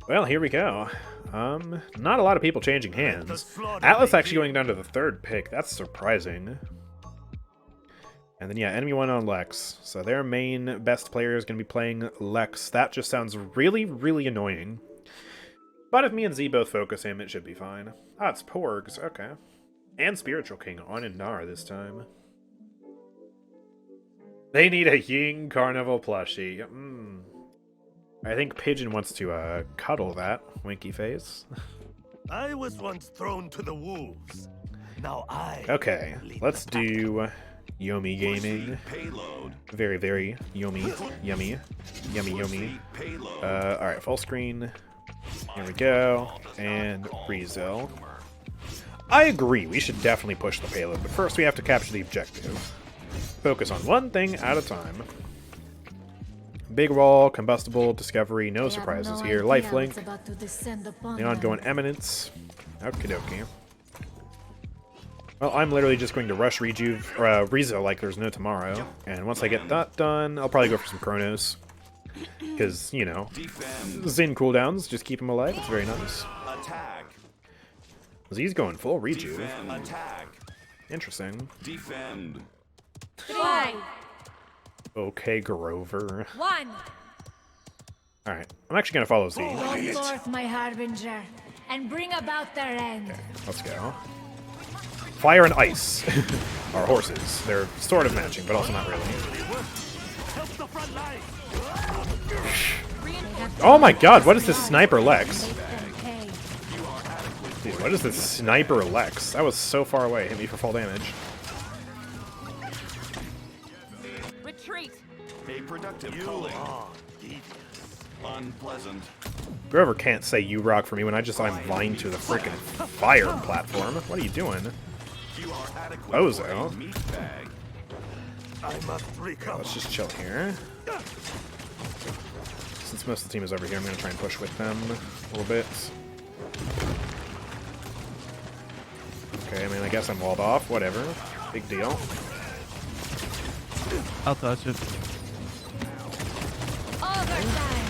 Well, here we go. Not a lot of people changing hands. Atlas actually going down to the 3rd pick. That's surprising. And then, yeah, enemy 1 on Lex. So their main best player is going to be playing Lex. That just sounds really, really annoying. But if me and Z both focus him, it should be fine. Ah, it's Porgs. Okay. And Spiritual King on Nar this time. They need a Ying Carnival plushie. I think Pigeon wants to cuddle that winky face. I was once thrown to the wolves. Now Okay, let's do Yomi Gaming. Very, very yummy. Alright, full screen. Here we go. And Rezel. I agree, we should definitely push the payload, but first we have to capture the objective. focus on one thing at a time. Big roll, combustible, discovery, no surprises here. Lifelink, the ongoing eminence. Okie dokie. Well, I'm literally just going to rush Rezo like there's no tomorrow. And once I get that done, I'll probably go for some Chronos. Because, you know, Zin cooldowns, just keep him alive. It's very nice. Z's going full rejuve. Interesting. Defend. 5, Okay, Grover. 1. Alright, I'm actually going to follow Z. Go forth, my harbinger, and bring about their end. Let's go. Fire and ice are horses. They're sort of matching, but also not really. Oh my god, what is this sniper Lex? Dude, what is this sniper Lex? That was so far away. Hit me for fall damage. Retreat. A productive calling. Unpleasant. Grover can't say you rock for me when I'm Vine to the frickin' fire platform. What are you doing? You are adequate Bozo. for a meat bag. I must recover. Let's just chill here. Since most of the team is over here, I'm going to try and push with them a little bit. Okay, I mean, I guess I'm walled off. Whatever. Big deal. I'll touch it. Overtime.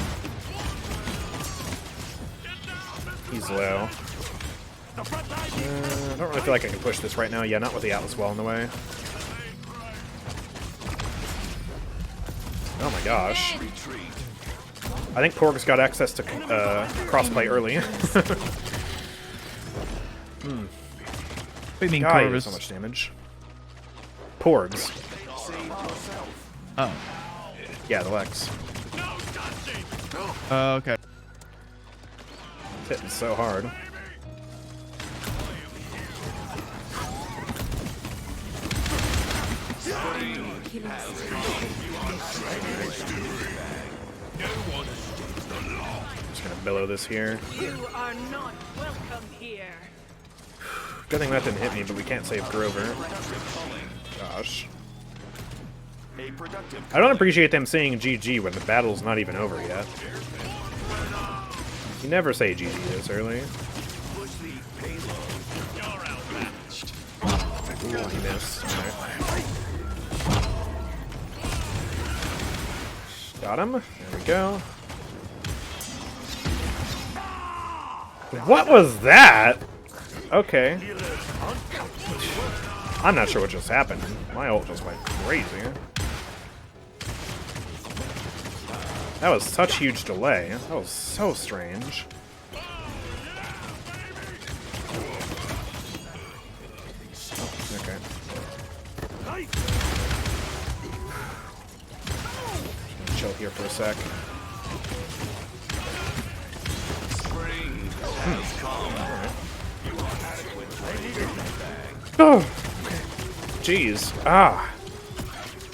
He's low. I don't really feel like I can push this right now. Yeah, not with the Atlas Wall in the way. Oh my gosh. I think Porg's got access to crossplay early. What do you mean, God, he Corvus? does so much damage. Porgs. Oh. Yeah, the Lex. Okay. It's hitting so hard. Just gonna billow this here. You are not welcome here. Good thing that didn't hit me, but we can't save Grover. Gosh. I don't appreciate them saying GG when the battle's not even over yet. You never say GG this early. Ooh, he missed. Right. Got him. There we go. What was that? Okay. I'm not sure what just happened. My ult just went crazy. That was such huge delay. That was so strange. Oh, okay. Chill here for a sec. Oh, jeez. Ah,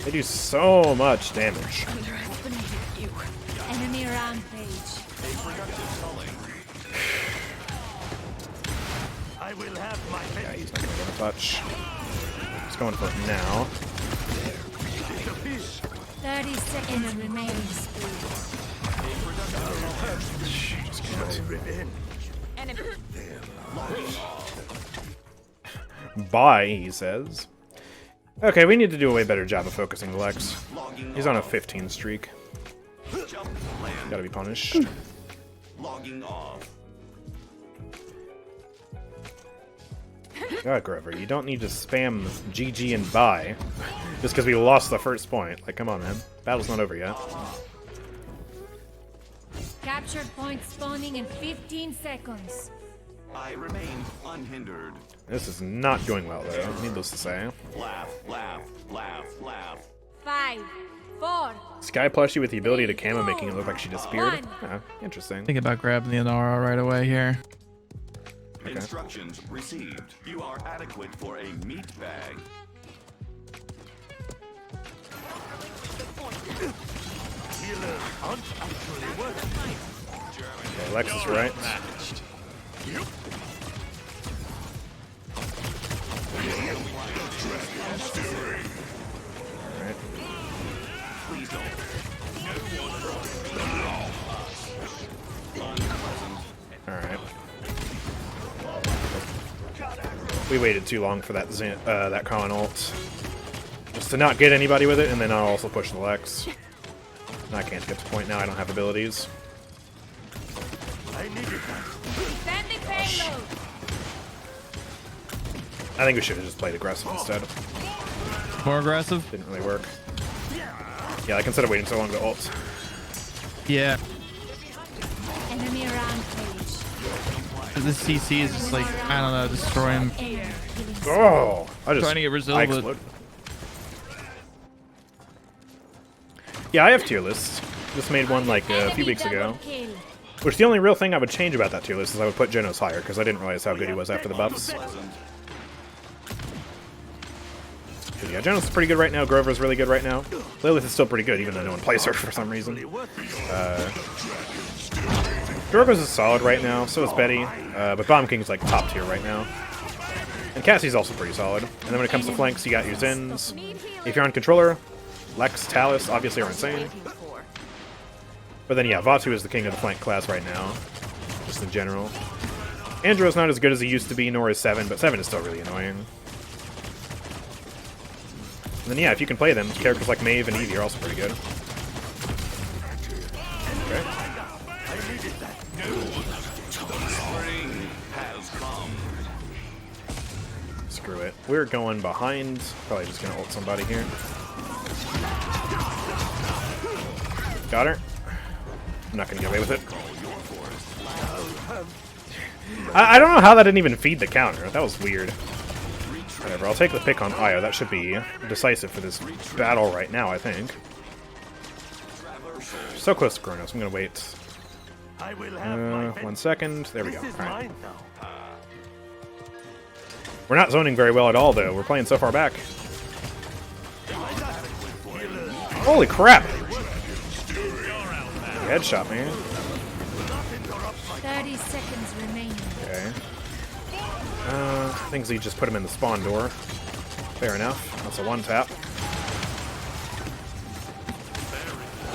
they do so much damage. Enemy rampage. I will have my Yeah, he's not gonna get a touch. He's going for it now. 30 seconds remaining. Bye, he says. Okay, we need to do a way better job of focusing Lex. He's on a 15 streak. Gotta be punished. Logging off. God, Grover, you don't need to spam GG and bye just because we lost the first point. Like, come on, man. Battle's not over yet. Captured point spawning in 15 seconds. I remain unhindered. This is not going well, though, needless to say. Laugh, laugh, laugh, laugh. 5, 4. Sky plushie with the ability to camo, making it look like she disappeared. One. Interesting. Think about grabbing the Nara right away here. Okay. Instructions received. You are adequate for a meat bag. Okay, Lex is right. Alright. We waited too long for that that Khan ult. Just to not get anybody with it, and then I'll also push the Lex. I can't get to point now, I don't have abilities. Defending payload. I think we should have just played aggressive instead. More aggressive? Didn't really work. Yeah, like instead of waiting so long to ult. Yeah. Enemy rampage. This CC is just like, I don't know, destroy him. Oh! I just Trying to get Brazil, I but- exploded. Yeah, I have tier lists. Just made one like a few weeks ago. Which the only real thing I would change about that tier list is I would put Genos higher, because I didn't realize how good he was after the buffs. But yeah, Genos is pretty good right now, Grover's really good right now. Lilith is still pretty good, even though no one plays her for some reason. Drogo's is solid right now, so is Betty, but Bomb King's like top tier right now. And Cassie's also pretty solid. And then when it comes to flanks, you got your Zins. If you're on controller, Lex, Talus obviously are insane. But then yeah, Vatu is the king of the flank class right now, just in general. Andrew's not as good as he used to be, nor is 7, but 7 is still really annoying. And then yeah, if you can play them, characters like Maeve and Evie are also pretty good. Okay. Screw it. We're going behind. Probably just gonna ult somebody here. Got her. I'm not gonna get away with it. I don't know how that didn't even feed the counter. That was weird. Whatever, I'll take the pick on Io. That should be decisive for this battle right now, I think. So close to Kronos. I'm gonna wait. 1 second. There we go. Alright. We're not zoning very well at all, though. We're playing so far back. Holy crap! Headshot, man. 30 seconds remaining. Okay. I think Z just put him in the spawn door. Fair enough. That's a one tap.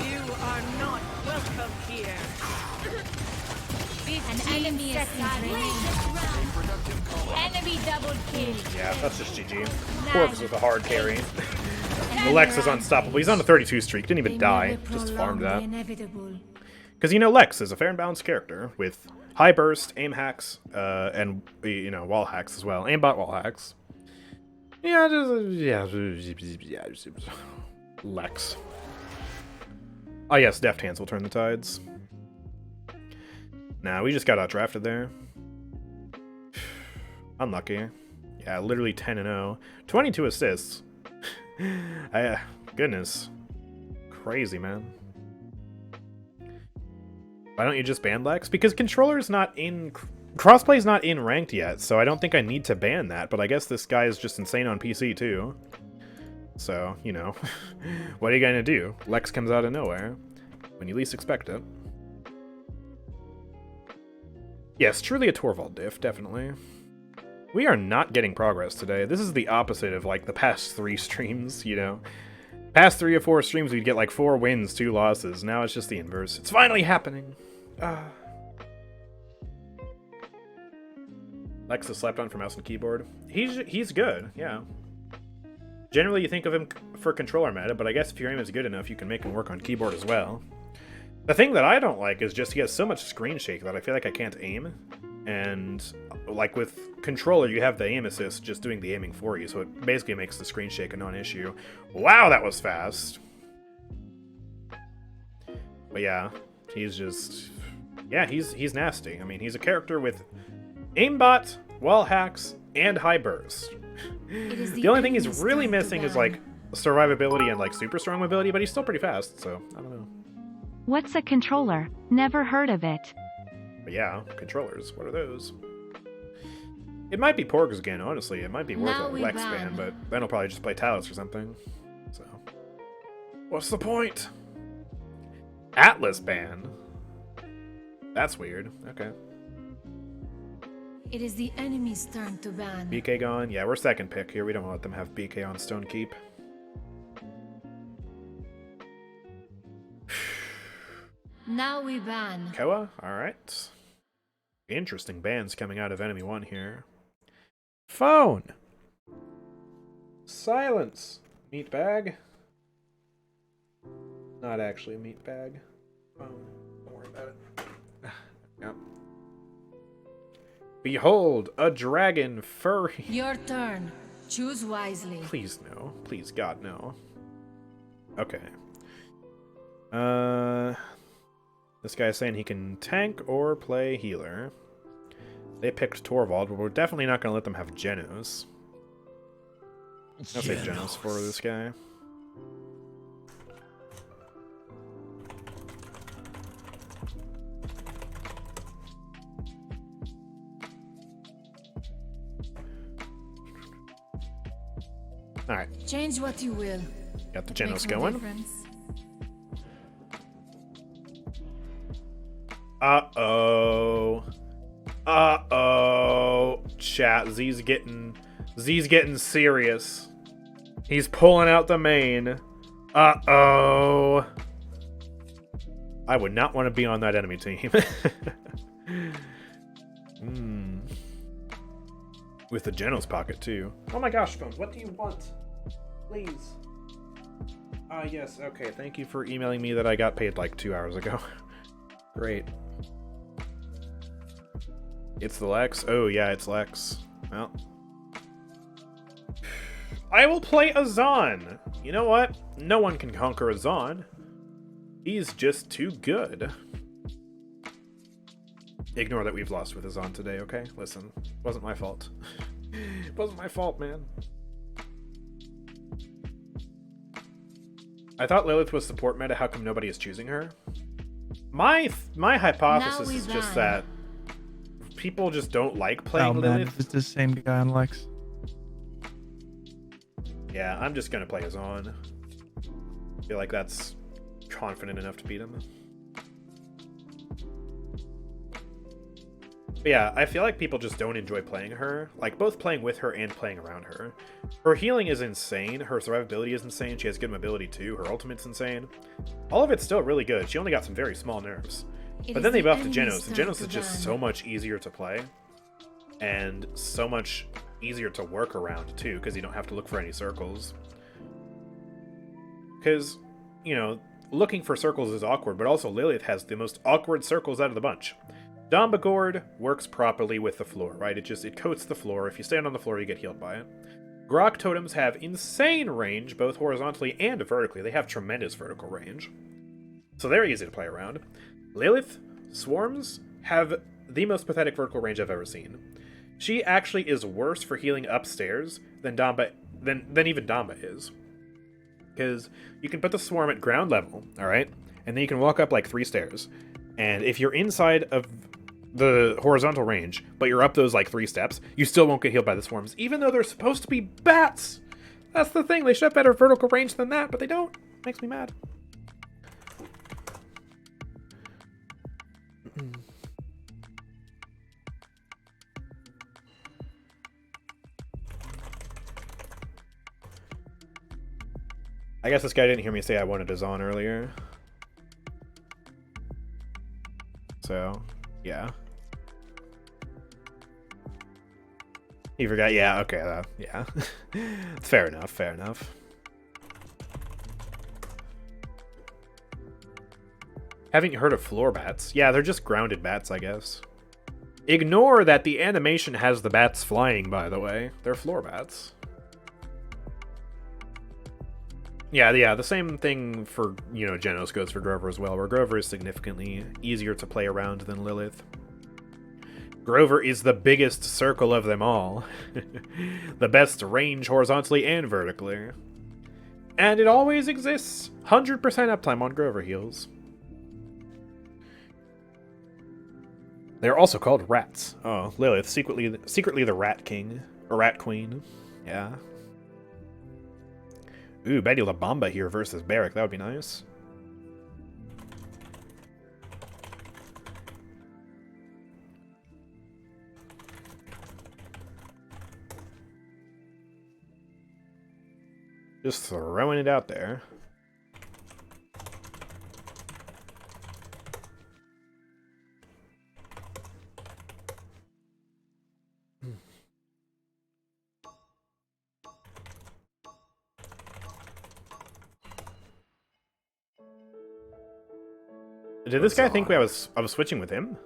You are not welcome here. An enemy is enemy double kill. Yeah, that's just GG. Forbes with a hard carry. The Lex is unstoppable. He's on a 32 streak. Didn't even die. Just farmed that. Because, you know, Lex is a fair and balanced character with high burst, aim hacks, and, you know, wall hacks as well. Aimbot wall hacks. Yeah, Lex. Oh, yes, Deft Hands will turn the tides. Nah, we just got outdrafted there. Unlucky. Yeah, literally 10-0. 22 assists. Goodness. Crazy, man. Why don't you just ban Lex? Because controller's not in... Crossplay's not in ranked yet, so I don't think I need to ban that, but I guess this guy is just insane on PC, too. So, you know. What are you gonna do? Lex comes out of nowhere. When you least expect it. Yes, truly a Torvald diff, definitely. We are not getting progress today. This is the opposite of, like, the past 3 streams, you know? Past 3 or 4 streams, we'd get, like, 4 wins, 2 losses. Now it's just the inverse. It's finally happening! Lex is slept on for mouse and keyboard. He's good, yeah. Generally, you think of him for controller meta, but I guess if your aim is good enough, you can make him work on keyboard as well. The thing that I don't like is just he has so much screen shake that I feel like I can't aim. And, like, with controller, you have the aim assist just doing the aiming for you, so it basically makes the screen shake a non-issue. Wow, that was fast! But yeah, he's just... Yeah, he's nasty. I mean, he's a character with aimbot, wall hacks, and high burst. The only thing he's really missing is, like, survivability and, like, super strong mobility, but he's still pretty fast, so I don't know. What's a controller? Never heard of it. But yeah, controllers, what are those? It might be Porgs again, honestly. It might be worth a Lex ban, but then I'll probably just play Talus or something. So, what's the point? Atlas ban? That's weird. Okay. It is the enemy's turn to ban. BK gone? Yeah, we're second pick here. We don't want them to have BK on Stone Keep. Now we ban. Koa? Alright. Interesting bans coming out of enemy 1 here. Phone! Silence! Meat bag? Not actually a meat bag. Phone. Don't worry about it. Yep. Behold, a dragon furry. Your turn. Choose wisely. Please no. Please God no. Okay. This guy's saying he can tank or play healer. They picked Torvald, but we're definitely not going to let them have Genos. I'll say Genos for this guy. Alright. Change what you will. Got the It Genos makes no going. difference. Uh-oh. Uh-oh. Chat, Z's getting serious. He's pulling out the main. Uh-oh. I would not want to be on that enemy team. With the Genos pocket, too. Oh my gosh, phone, what do you want? Please. Yes, okay, thank you for emailing me that I got paid like 2 hours ago. Great. It's the Lex? Oh, yeah, it's Lex. Well. I will play Azan! You know what? No one can conquer Azan. He's just too good. Ignore that we've lost with Azan today, okay? Listen, it wasn't my fault. It wasn't my fault, man. I thought Lilith was support meta, how come nobody is choosing her? My hypothesis is just that people just don't like playing Lilith. It's the same guy on Lex. Yeah, I'm just gonna play Azan. I feel like that's confident enough to beat him. But yeah, I feel like people just don't enjoy playing her. Like, both playing with her and playing around her. Her healing is insane. Her survivability is insane. She has good mobility, too. Her ultimate's insane. All of it's still really good. She only got some very small nerfs. But then they buffed the Genos, and Genos is just so much easier to play. And so much easier to work around, too, because you don't have to look for any circles. Because, you know, looking for circles is awkward, but also Lilith has the most awkward circles out of the bunch. Dombagord works properly with the floor, right? It coats the floor. If you stand on the floor, you get healed by it. Grok totems have insane range, both horizontally and vertically. They have tremendous vertical range. So they're easy to play around. Lilith swarms have the most pathetic vertical range I've ever seen. She actually is worse for healing upstairs than even Damba is. Because you can put the swarm at ground level, alright? And then you can walk up like 3 stairs. And if you're inside of the horizontal range, but you're up those like 3 steps, you still won't get healed by the swarms, even though they're supposed to be bats. That's the thing. They should have better vertical range than that, but they don't. Makes me mad. I guess this guy didn't hear me say I wanted Azan earlier. So, yeah. He forgot? Yeah, okay, yeah. Fair enough, fair enough. Haven't you heard of floor bats? Yeah, they're just grounded bats, I guess. Ignore that the animation has the bats flying, by the way. They're floor bats. Yeah, the same thing for, you know, Genos goes for Grover as well, where Grover is significantly easier to play around than Lilith. Grover is the biggest circle of them all. The best range horizontally and vertically. And it always exists. 100% uptime on Grover heals. They're also called rats. Oh, Lilith, secretly the Rat King. Or Rat Queen. Yeah. Ooh, Betty La Bamba here versus Barrack. That would be nice. Just throwing it out there. Did this guy think I was switching with him?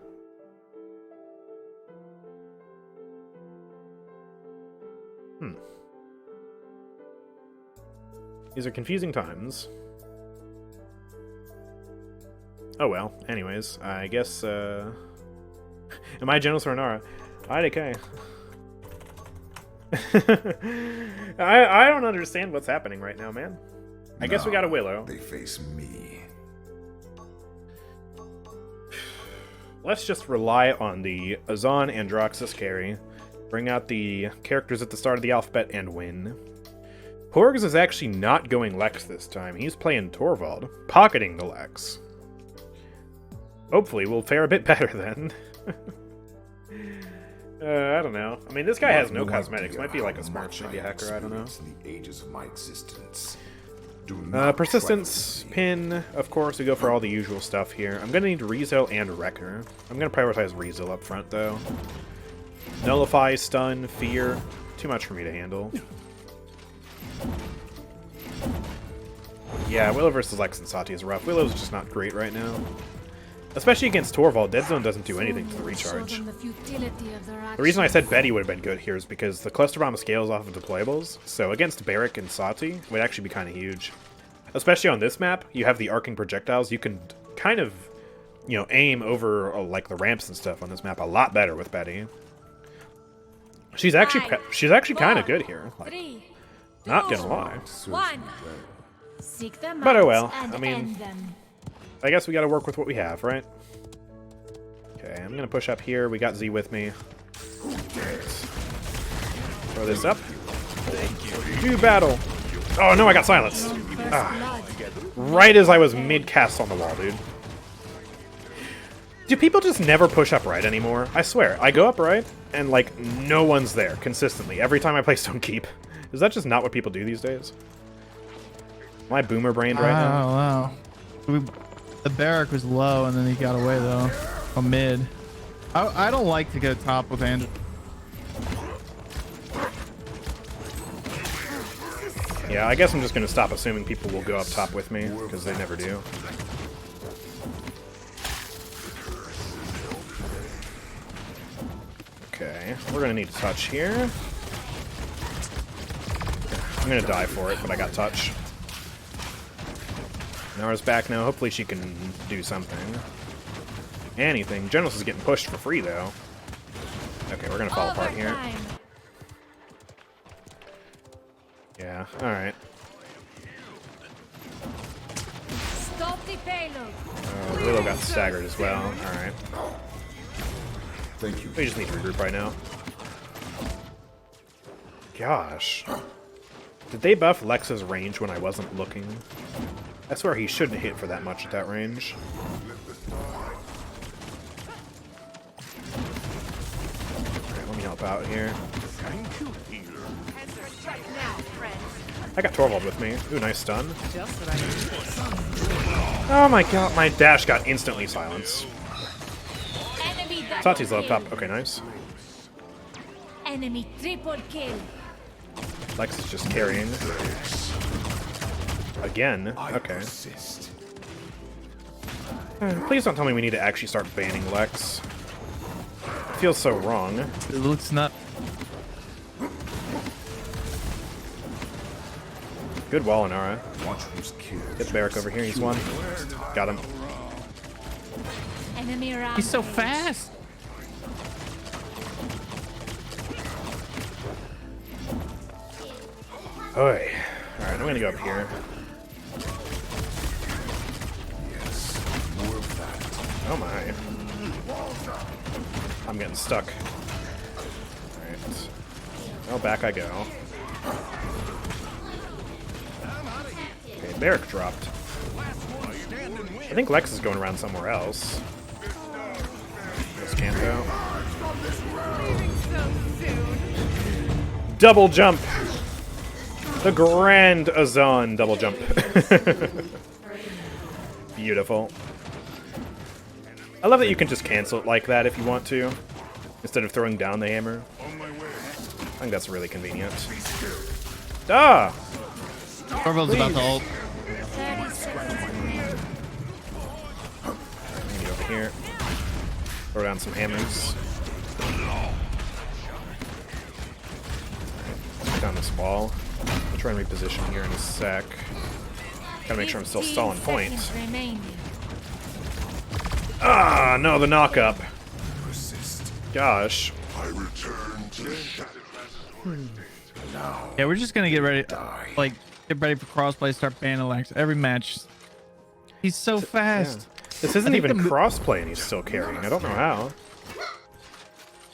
These are confusing times. Oh well. Anyways, I guess. Am I General Sornara? IDK. I don't understand what's happening right now, man. I guess we got a Willow. They face me. Let's just rely on the Azan Androxus carry, bring out the characters at the start of the alphabet, and win. Porgs is actually not going Lex this time. He's playing Torvald, pocketing the Lex. Hopefully we'll fare a bit better then. I don't know. I mean, this guy has no cosmetics. Might be like a smart shitty hacker, I don't know. The ages of my existence. Do not Persistence, Pin, of course, we go for all the usual stuff here. I'm gonna need Rezo and Wrecker. I'm gonna prioritize Rezo up front, though. Nullify, Stun, Fear. Too much for me to handle. Yeah, Willow versus Lex and Sati is rough. Willow's just not great right now. Especially against Torvald, Dead Zone doesn't do anything to the recharge. The reason I said Betty would have been good here is because the Cluster Bomb scales off of deployables, so against Barrack and Sati would actually be kind of huge. Especially on this map, you have the arcing projectiles. You can kind of, you know, aim over like the ramps and stuff on this map a lot better with Betty. She's actually kind of good here. Like, not gonna lie. But oh well. I mean, I guess we gotta work with what we have, right? Okay, I'm gonna push up here. We got Z with me. Throw this up. Do battle. Oh no, I got silenced. Ah. Right as I was mid-cast on the wall, dude. Do people just never push up right anymore? I swear, I go up right, and like, no one's there consistently every time I play Stone Keep. Is that just not what people do these days? Am I boomer brained right now? Oh, wow. The Barrack was low, and then he got away, though. Oh, mid. I don't like to go top with Andrew. Yeah, I guess I'm just going to stop assuming people will go up top with me, because they never do. Okay, we're going to need to touch here. I'm going to die for it, but I got touch. Nara's back now. Hopefully she can do something. Anything. Genesis is getting pushed for free, though. Okay, we're going to fall apart here. Yeah, alright. Stop the payload. Willow got staggered as well. Alright. Thank you. We just need to regroup right now. Gosh. Did they buff Lex's range when I wasn't looking? I swear he shouldn't hit for that much at that range. Alright, let me help out here. I got Torvald with me. Ooh, nice stun. Oh my god, my dash got instantly silenced. Sati's low up top. Okay, nice. Enemy triple kill. Lex is just carrying. Again? Okay. Please don't tell me we need to actually start banning Lex. It feels so wrong. It looks not. Good wall, Inara. Get Barrack over here. He's one. Got him. Enemy around. He's so fast. Oi. Alright, I'm gonna go up here. Oh my. I'm getting stuck. Alright. Well, back I go. Okay, Barrack dropped. I think Lex is going around somewhere else. Just can't go. Double jump! The grand Azan double jump. Beautiful. I love that you can just cancel it like that if you want to, instead of throwing down the hammer. I think that's really convenient. Ah! Torvald's about to ult. here. Throw down some hammers. Down this wall. I'll try and reposition here in a sec. Gotta make sure I'm still stalling point. Ah, no, the knock-up. Gosh. I return to the shadow. Now, Yeah, we're just gonna get ready, like, get ready for crossplay, start banning Lex every match. He's so fast. Yeah. This isn't even crossplay and he's still carrying. I don't know how.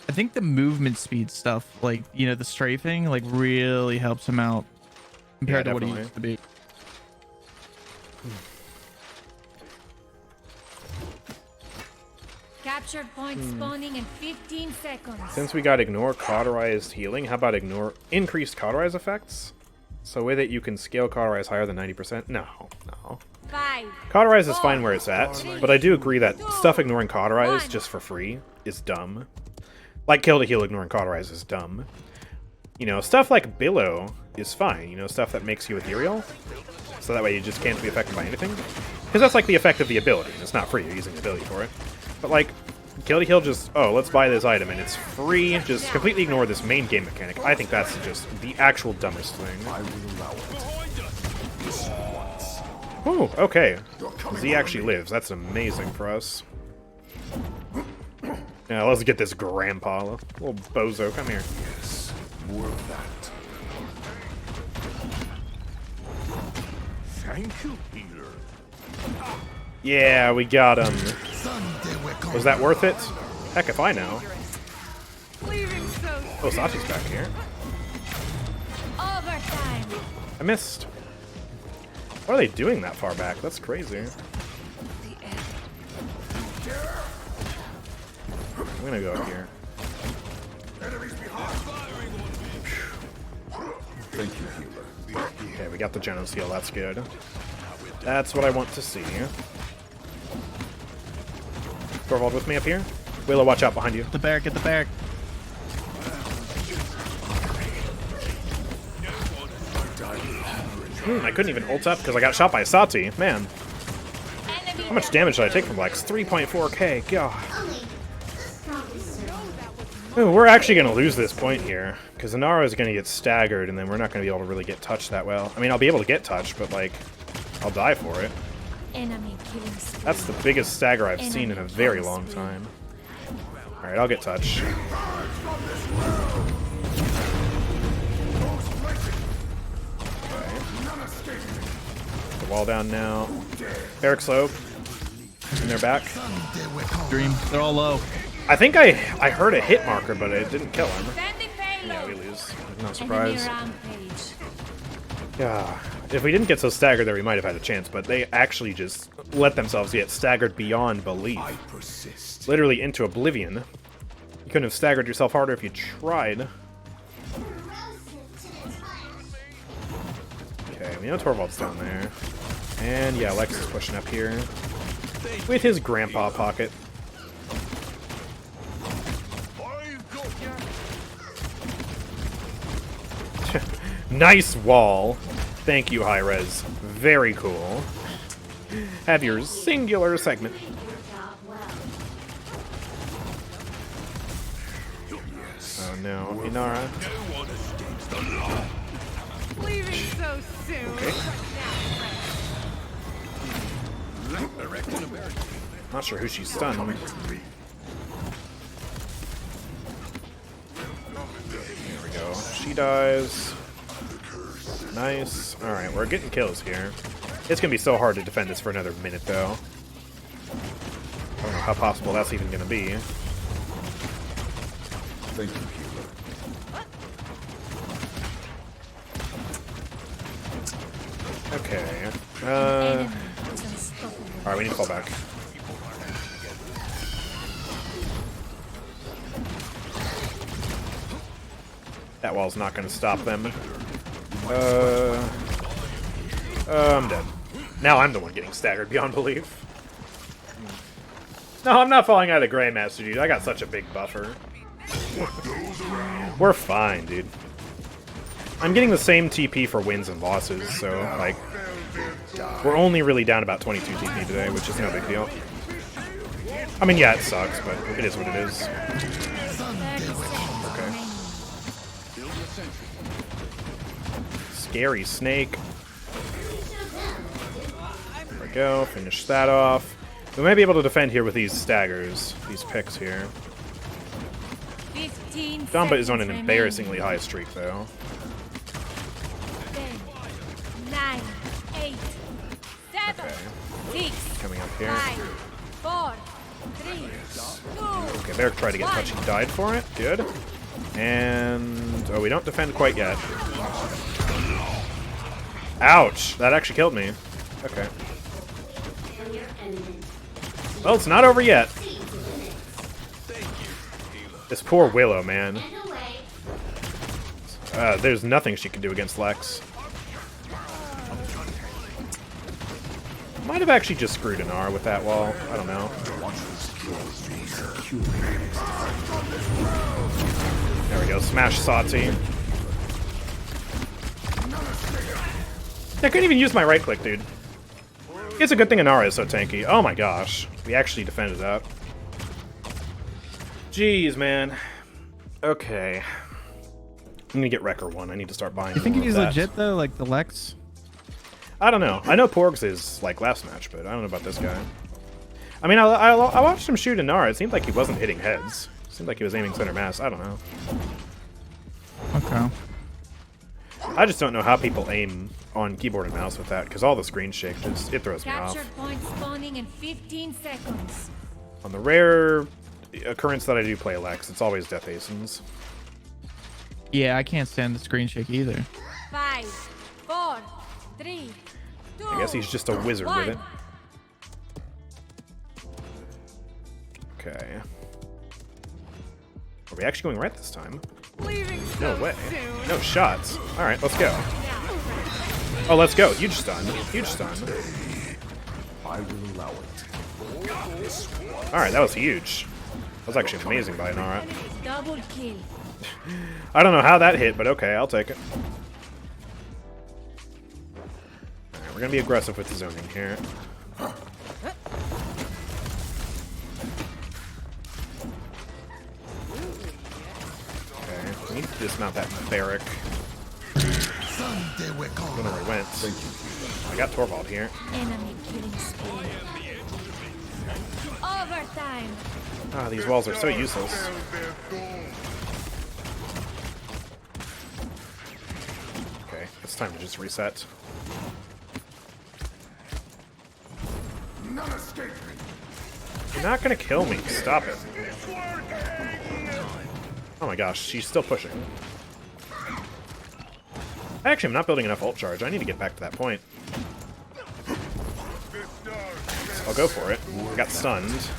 I think the movement speed stuff, like, you know, the strafing, like, really helps him out compared to what he used to be. Captured point spawning in 15 seconds. Since we got ignore cauterized healing, how about ignore increased cauterize effects? So a way that you can scale cauterize higher than 90%? No. 5. Cauterize is fine where it's at, but I do agree that stuff ignoring cauterize just for free is dumb. Like kill to heal ignoring cauterize is dumb. You know, stuff like Billow is fine. You know, stuff that makes you ethereal. So that way you just can't be affected by anything. Because that's like the effect of the ability. It's not free, you're using the ability for it. But like, kill to heal just, oh, let's buy this item and it's free. Just completely ignore this main game mechanic. I think that's just the actual dumbest thing. I will allow it. This once. Ooh, okay. Z actually lives. That's amazing for us. Yeah, let's get this grandpa. Little bozo, come here. Yes, more of that. Thank you, healer. Yeah, we got him. Was that worth it? Heck if I know. Oh, Sachi's back here. Overtime. I missed. What are they doing that far back? That's crazy. I'm gonna go up here. Thank you, healer. Okay, we got the Genos seal. That's good. That's what I want to see. Torvald with me up here. Willow, watch out behind you. Get the barrack, get the barrack. I couldn't even ult up because I got shot by a Sati. Man. How much damage did I take from Lex? 3.4k. God. Ooh, we're actually going to lose this point here. Because Inara is going to get staggered and then we're not going to be able to really get touched that well. I mean, I'll be able to get touched, but like, I'll die for it. Enemy killing spree. That's the biggest stagger I've seen in a very long time. Alright, I'll get touched. The wall down now. Barrack slope. And they're back. Dream. They're all low. I think I heard a hit marker, but it didn't kill him. Yeah, we lose. No surprise. Yeah. If we didn't get so staggered there, we might have had a chance, but they actually just let themselves get staggered beyond belief. I persist. Literally into oblivion. You couldn't have staggered yourself harder if you tried. Okay, we know Torvald's down there. And yeah, Lex is pushing up here. With his grandpa pocket. Nice wall. Thank you, High Res. Very cool. Have your singular segment. Oh no, Inara. Leaving so soon. Okay. Not sure who she's stunned. There we go. She dies. Nice. Alright, we're getting kills here. It's gonna be so hard to defend this for another minute, though. I don't know how possible that's even gonna be. Thank you, healer. Okay. Alright, we need to fall back. That wall's not gonna stop them. I'm dead. Now I'm the one getting staggered beyond belief. No, I'm not falling out of the Grandmaster, dude. I got such a big buffer. We're fine, dude. I'm getting the same TP for wins and losses, so, like, we're only really down about 22 TP today, which is no big deal. I mean, yeah, it sucks, but it is what it is. 30 seconds Okay. remaining. Scary snake. There we go. Finish that off. We might be able to defend here with these staggers, these picks here. 15 Dumba is on an seconds embarrassingly high streak, though. remaining. 10, 9, 8, 7, Okay. 6, Coming up here. 5, 4, 3, 2, Okay, Barrick tried to get touched. He died for it. Good. And... oh, we don't defend quite yet. Ouch! That actually killed me. Okay. Well, it's not over yet. This poor Willow, man. There's nothing she can do against Lex. Might have actually just screwed an R with that wall. I don't know. There we go. Smash Sati. I couldn't even use my right click, dude. It's a good thing Inara is so tanky. Oh my gosh. We actually defended that. Jeez, man. Okay. I'm gonna get Wrecker 1. I need to start buying You think more of he's that. legit though, like the Lex? I don't know. I know Porgs is like last match, but I don't know about this guy. I mean, I watched him shoot Inara. It seemed like he wasn't hitting heads. It seemed like he was aiming center mass. I don't know. Okay. I just don't know how people aim on keyboard and mouse with that, because all the screen shake, it throws me off. capture point spawning in 15 seconds. On the rare occurrence that I do play Lex, it's always Death Asins. Yeah, I can't stand the screen shake either. 5, 4, 3, 2, I guess he's just a wizard with it. Okay. Are we actually going right this time? Leaving No so way. soon. No shots. Alright, let's go. Oh, let's go. Huge stun. Huge stun. I will allow it. Alright, that was huge. That was actually amazing by Inara. double kill. I don't know how that hit, but okay, I'll take it. Alright, we're gonna be aggressive with the zoning here. Okay, we need to dismount that barrack. I don't know where he went. I got Torvald here. Enemy killing spree. Overtime. Ah, these walls are so useless. Okay, it's time to just reset. None escape me. You're not gonna kill me. Stop it. Oh my gosh, she's still pushing. Actually, I'm not building enough ult charge. I need to get back to that point. I'll go for it. I got stunned.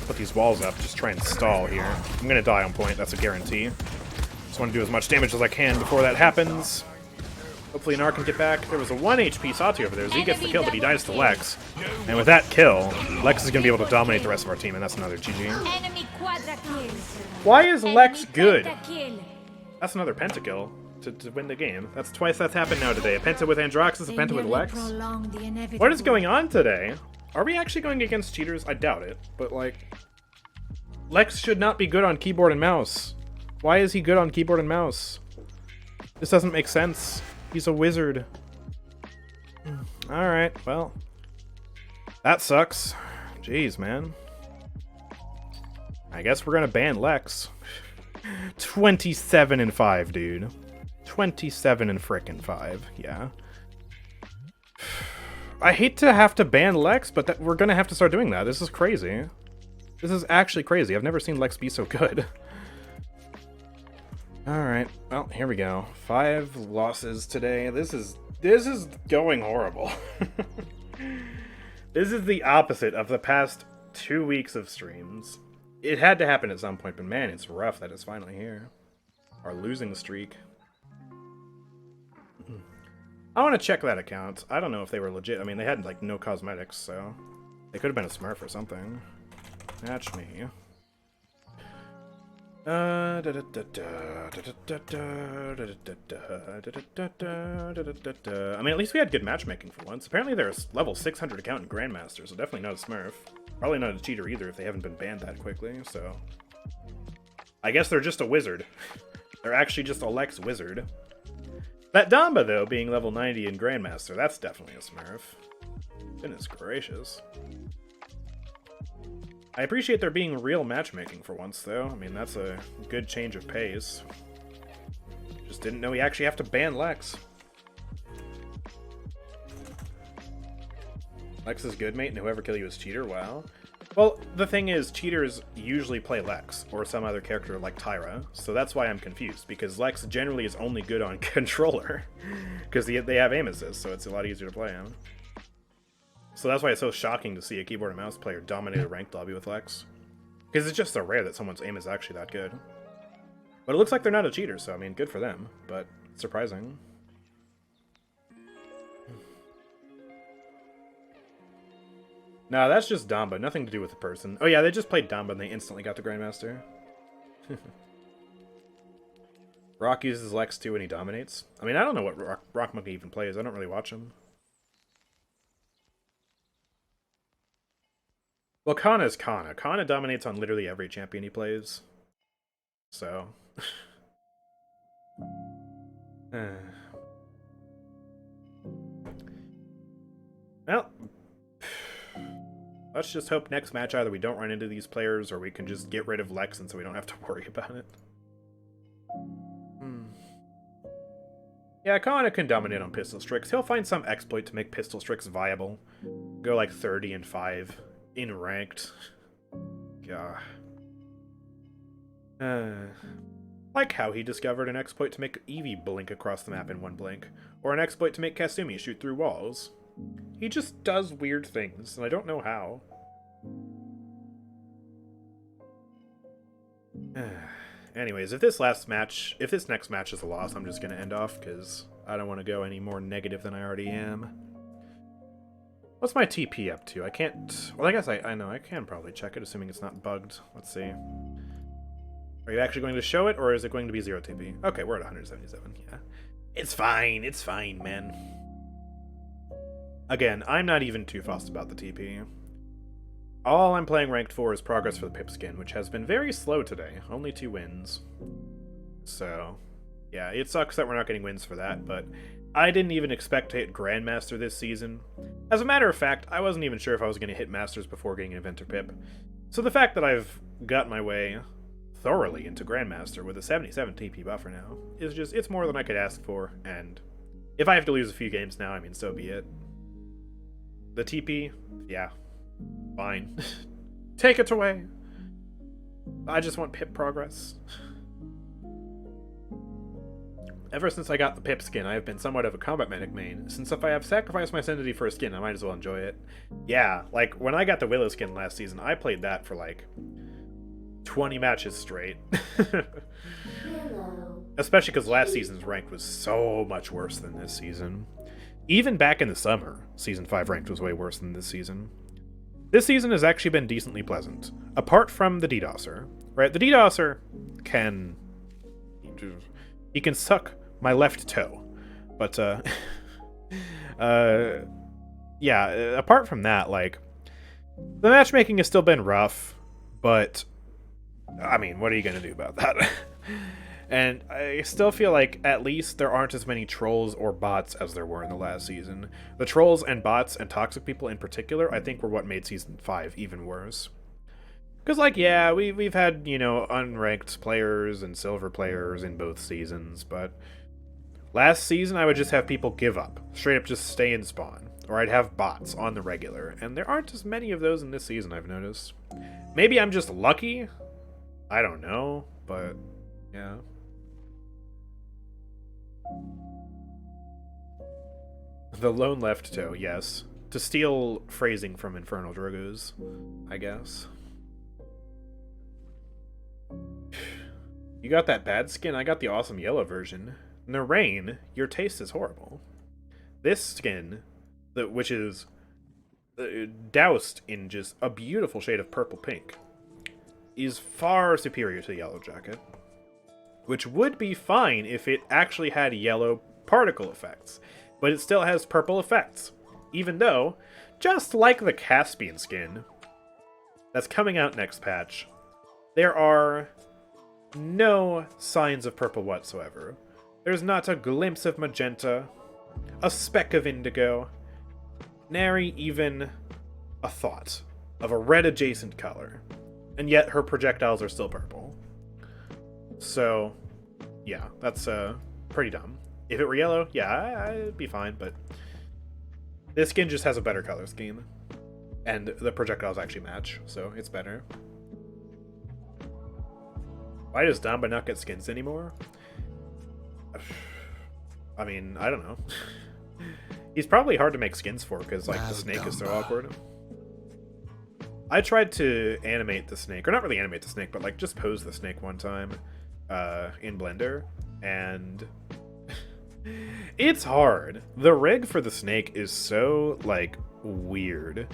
Put these walls up, just try and stall here. I'm gonna die on point, that's a guarantee. Just want to do as much damage as I can before that happens. Hopefully Inar can get back. There was a 1 HP Sati over there, so he gets the kill, but he dies to Lex. And with that kill, Lex is gonna be able to dominate the rest of our team, and that's another GG. Enemy quadra kill. Why is Lex Enemy good? pentakill. That's another pentakill to win the game. That's twice that's happened now today. A penta with Androxus, a penta with They Lex. prolong the inevitable. What is going on today? Are we actually going against cheaters? I doubt it, but like... Lex should not be good on keyboard and mouse. Why is he good on keyboard and mouse? This doesn't make sense. He's a wizard. Alright, well... That sucks. Jeez, man. I guess we're gonna ban Lex. 27 and 5, dude. 27 and frickin' 5, yeah. I hate to have to ban Lex, but we're gonna have to start doing that. This is crazy. This is actually crazy. I've never seen Lex be so good. Alright, well, here we go. 5 losses today. This is going horrible. This is the opposite of the past 2 weeks of streams. It had to happen at some point, but man, it's rough that it's finally here. Our losing streak. I want to check that account. I don't know if they were legit. I mean, they had, like, no cosmetics, so... They could have been a smurf or something. That's me. I mean, at least we had good matchmaking for once. Apparently they're a level 600 account in Grandmaster, so definitely not a smurf. Probably not a cheater either if they haven't been banned that quickly, so... I guess they're just a wizard. They're actually just a Lex wizard. That Damba, though, being level 90 in Grandmaster, that's definitely a smurf. Goodness gracious. I appreciate there being real matchmaking for once, though. I mean, that's a good change of pace. Just didn't know we actually have to ban Lex. Lex is good, mate, and whoever kill you is cheater? Wow. Well, the thing is, cheaters usually play Lex, or some other character like Tyra, so that's why I'm confused, because Lex generally is only good on controller, because they have aim assist, so it's a lot easier to play him. So that's why it's so shocking to see a keyboard and mouse player dominate a ranked lobby with Lex. Because it's just so rare that someone's aim is actually that good. But it looks like they're not a cheater, so I mean, good for them, but surprising. No, that's just Damba, nothing to do with the person. Oh yeah, they just played Damba and they instantly got the Grandmaster. Rock uses Lex too and he dominates. I mean, I don't know what Rock Monkey even plays, I don't really watch him. Well, Kana's Kana. Kana dominates on literally every champion he plays. So... Well... Let's just hope next match either we don't run into these players or we can just get rid of Lex and so we don't have to worry about it. Yeah, Kana can dominate on Pistol Strix. He'll find some exploit to make Pistol Strix viable. Go like 30 and 5 in ranked. Yeah. Like how he discovered an exploit to make Eevee blink across the map in one blink, or an exploit to make Kasumi shoot through walls. He just does weird things, and I don't know how. Anyways, if this next match is a loss, I'm just gonna end off, because I don't want to go any more negative than I already am. What's my TP up to? I can't... Well, I guess I know. I can probably check it, assuming it's not bugged. Let's see. Are you actually going to show it, or is it going to be 0 TP? Okay, we're at 177, yeah. It's fine, man. Again, I'm not even too fussed about the TP. All I'm playing ranked for is progress for the Pip skin, which has been very slow today. Only 2 wins. So, yeah, it sucks that we're not getting wins for that, but I didn't even expect to hit Grandmaster this season. As a matter of fact, I wasn't even sure if I was going to hit Masters before getting Inventor Pip. So the fact that I've got my way thoroughly into Grandmaster with a 77 TP buffer now is just, it's more than I could ask for, and if I have to lose a few games now, I mean, so be it. The TP, yeah, fine. Take it away. I just want Pip progress. Ever since I got the Pip skin, I have been somewhat of a combat medic main, since if I have sacrificed my sanity for a skin, I might as well enjoy it. Yeah, like, when I got the Willow skin last season, I played that for, like, 20 matches straight. Especially because last season's ranked was so much worse than this season. Even back in the summer, Season 5 ranked was way worse than this season. This season has actually been decently pleasant. Apart from the DDoSer. Right, the DDoSer can... He can suck my left toe. But, yeah, apart from that, like... The matchmaking has still been rough, but... I mean, what are you going to do about that? And I still feel like at least there aren't as many trolls or bots as there were in the last season. The trolls and bots and toxic people in particular, I think, were what made Season 5 even worse. Because, like, yeah, we've had, you know, unranked players and silver players in both seasons, but last season I would just have people give up. Straight up just stay in spawn. Or I'd have bots on the regular, and there aren't as many of those in this season, I've noticed. Maybe I'm just lucky? I don't know, but yeah. The lone left toe, yes. To steal phrasing from Infernal Drogos, I guess. You got that bad skin? I got the awesome yellow version. Narain, your taste is horrible. This skin, which is doused in just a beautiful shade of purple pink, is far superior to the yellow jacket. Which would be fine if it actually had yellow particle effects. But it still has purple effects. Even though, just like the Caspian skin, that's coming out next patch, there are no signs of purple whatsoever. There's not a glimpse of magenta, a speck of indigo, nary even a thought of a red adjacent color. And yet her projectiles are still purple. So, yeah, that's pretty dumb. If it were yellow, yeah, I'd be fine, but this skin just has a better color scheme. And the projectiles actually match, so it's better. Why does Damba not get skins anymore? I mean, I don't know. He's probably hard to make skins for, because like the snake is so awkward. I tried to animate the snake, or not really animate the snake, but like just pose the snake one time in Blender, and it's hard. The rig for the snake is so like weird.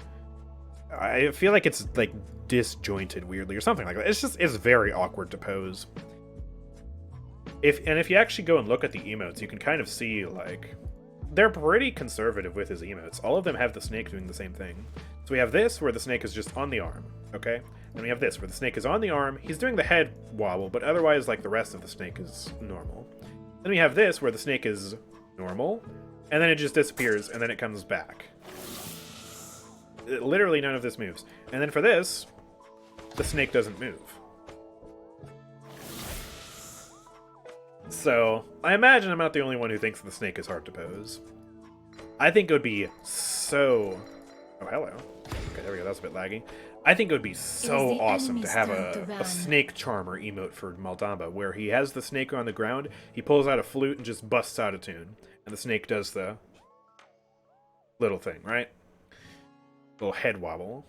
I feel like it's like disjointed weirdly or something like that. It's very awkward to pose. If you actually go and look at the emotes, you can kind of see like they're pretty conservative with his emotes. All of them have the snake doing the same thing. So we have this where the snake is just on the arm, okay? And we have this where the snake is on the arm. He's doing the head wobble, but otherwise like the rest of the snake is normal. Then we have this where the snake is normal, and then it just disappears, and then it comes back. Literally none of this moves. And then for this, the snake doesn't move. So, I imagine I'm not the only one who thinks the snake is hard to pose. I think it would be so... Oh, hello. Okay, there we go. That was a bit laggy. I think it would be so awesome to have a snake charmer emote for Maldamba, where he has the snake on the ground, he pulls out a flute and just busts out a tune. And the snake does the little thing, right? Little head wobble.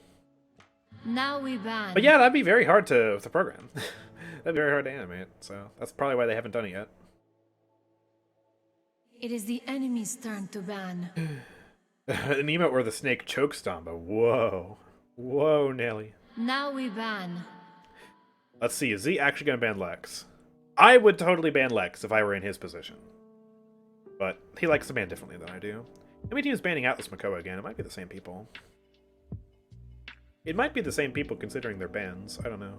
Now we ban. But yeah, that'd be very hard to program. That'd be very hard to animate, so that's probably why they haven't done it yet. It is the enemy's turn to ban. An emote where the snake chokes Damba. Whoa. Whoa, Nelly. Now we ban. Let's see, is he actually going to ban Lex? I would totally ban Lex if I were in his position. But he likes to ban differently than I do. How many teams banning Atlas Makoa again? It might be the same people. It might be the same people considering their bans. I don't know.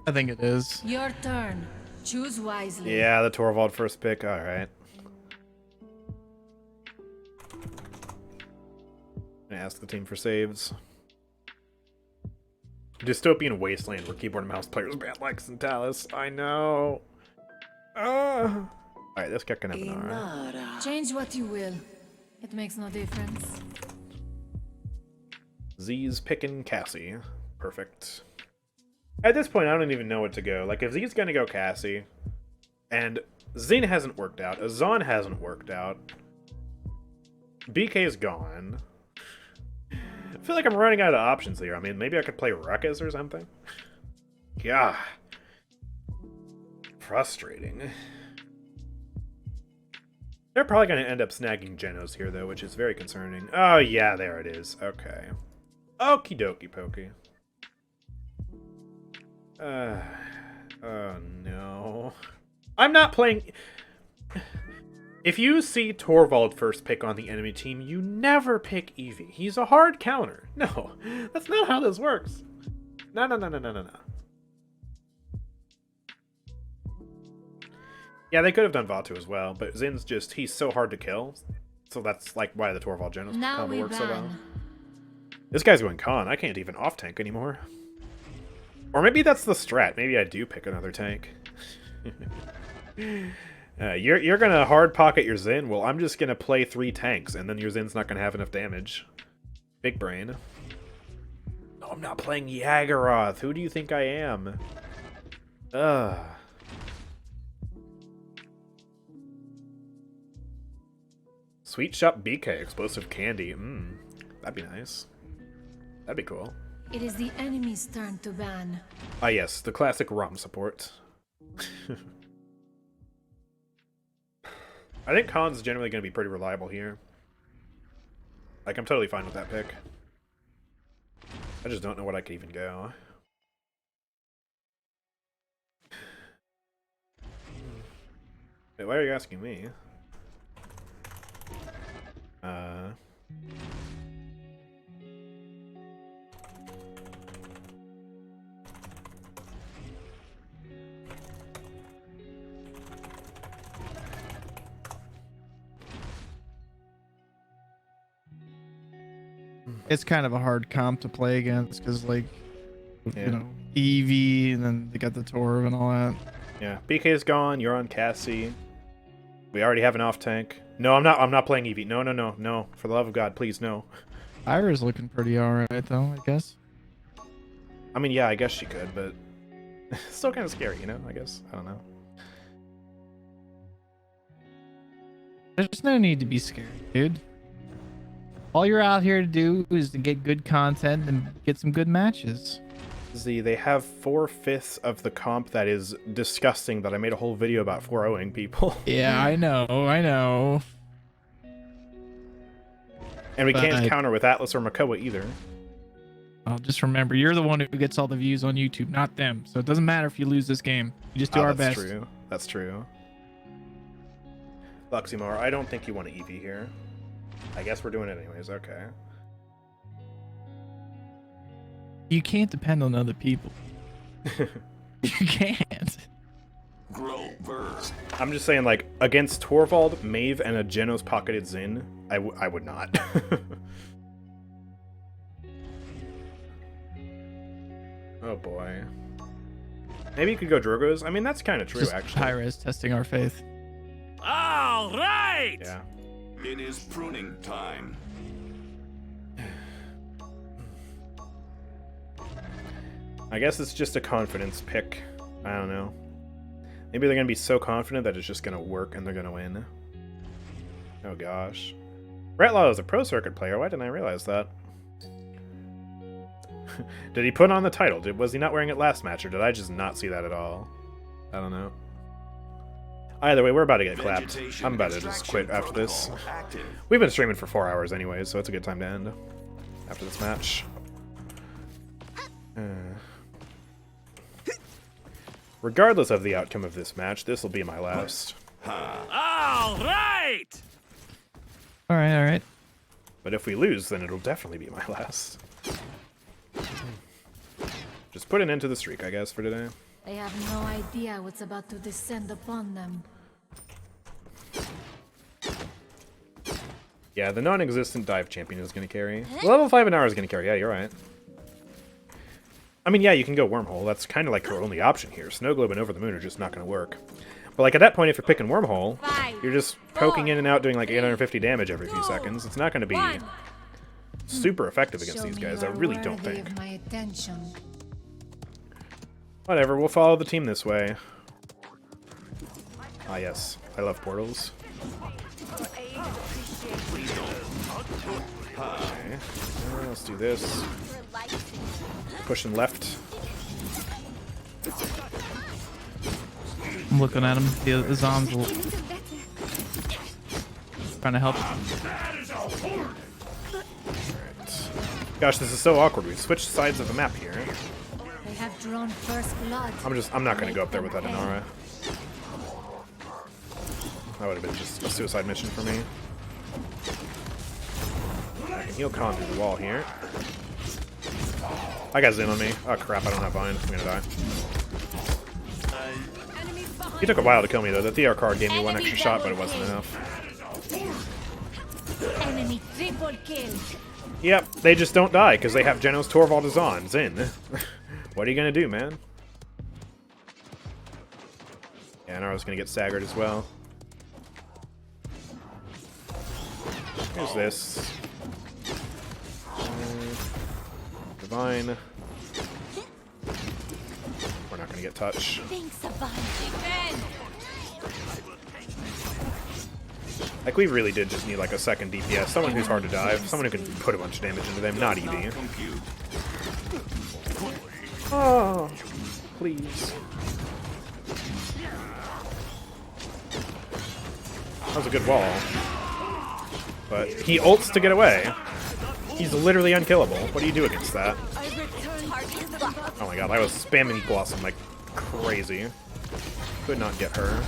I think it is. Your turn. Choose wisely. Yeah, the Torvald first pick. All right. I ask the team for saves. Dystopian wasteland where keyboard and mouse players ban Lex and Talus. I know. All right, this guy can have an R. Change what you will. It makes no difference. Z's picking Cassie. Perfect. At this point, I don't even know what to go. Like, if Z's gonna go Cassie, and Zin hasn't worked out, Azan hasn't worked out, BK's gone. I feel like I'm running out of options here. I mean, maybe I could play Ruckus or something. Yeah. Frustrating. They're probably going to end up snagging Genos here, though, which is very concerning. Oh, yeah, there it is. Okay. Okie dokie pokey. Oh, no. I'm not playing... If you see Torvald first pick on the enemy team, you never pick Eevee. He's a hard counter. No, that's not how this works. No. Yeah, they could have done Vatu as well, but Zin's just, he's so hard to kill. So that's like why the Torvald Genos combo works so well. This guy's going con. I can't even off-tank anymore. Or maybe that's the strat. Maybe I do pick another tank. You're gonna hard pocket your Zin. Well, I'm just gonna play 3 tanks, and then your Zin's not gonna have enough damage. Big brain. No, I'm not playing Yaggaroth. Who do you think I am? Ugh. Sweet Shop BK, explosive candy. That'd be nice. That'd be cool. It is the enemy's turn to ban. Ah yes, the classic ROM support. I think Khan's generally going to be pretty reliable here. Like, I'm totally fine with that pick. I just don't know what I could even go. Wait, why are you asking me? It's kind of a hard comp to play against because, like, Yeah. you know, Eevee, and then they got the Torv and all that. Yeah, BK's gone. You're on Cassie. We already have an off tank. No, I'm not. I'm not playing Eevee. No. For the love of God, please, no. Ira's looking pretty alright though, I guess. I mean, yeah, I guess she could, but still kind of scary, you know. I guess I don't know. There's no need to be scared, dude. All you're out here to do is to get good content and get some good matches. See, they have 4/5 of the comp that is disgusting that I made a whole video about 4-0ing people. Yeah, I know. And we can't counter with Atlas or Makoa either. I'll just remember, you're the one who gets all the views on YouTube, not them. So it doesn't matter if you lose this game. You just do our best. That's true. Luximar, I don't think you want to Eevee here. I guess we're doing it anyways, okay. You can't depend on other people. You can't. I'm just saying, like, against Torvald, Maeve, and a Genos pocketed Zin, I would not. Oh boy. Maybe you could go Drogoz. I mean, that's kind of true, Just actually. High-res testing our faith. All right. Yeah. It is pruning time. I guess it's just a confidence pick. I don't know. Maybe they're going to be so confident that it's just going to work and they're going to win. Oh gosh. Bretlaw is a pro circuit player. Why didn't I realize that? Did he put on the title? Was he not wearing it last match, or did I just not see that at all? I don't know. Either way, we're about to get clapped. I'm about to just quit after this. We've been streaming for 4 hours anyways, so it's a good time to end after this match. Regardless of the outcome of this match, this will be my last. All right. All right. But if we lose, then it'll definitely be my last. Just put an end to the streak, I guess, for today. They have no idea what's about to descend upon them. Yeah, the non-existent dive champion is going to carry. Level 5 and R is going to carry. Yeah, you're right. I mean, yeah, you can go Wormhole. That's kind of like her only option here. Snow Globe and Over the Moon are just not going to work. But like at that point, if you're picking Wormhole, you're just poking in and out doing like 850 damage every few seconds. It's not going to be super effective against these guys. I really don't think. Of my attention. Whatever, we'll follow the team this way. Ah, yes. I love portals. Okay. Let's do this. Pushing left. I'm looking at him. The Zombs will... trying to help. Gosh, this is so awkward. We've switched sides of the map here. They have drawn first blood. I'm not gonna go up there with that Inara. That would have been just a suicide mission for me. I can heal Khan through the wall here. I got Zin on me. Oh crap, I don't have Vine. I'm gonna die. He took a while to kill me though. The TR card gave me one extra shot, but it wasn't enough. Enemy triple kill. Yep, they just don't die because they have Genos, Torvald is on. Zin. What are you gonna do, man? Yeah, Nara's gonna get staggered as well. Here's this. Divine. We're not gonna get touch. Like, we really did just need like a second DPS. Someone who's hard to dive. Someone who can put a bunch of damage into them. Not Eevee. Oh, please. That was a good wall. But he ults to get away. He's literally unkillable. What do you do against that? Oh my god, I was spamming Blossom like crazy. Could not get her.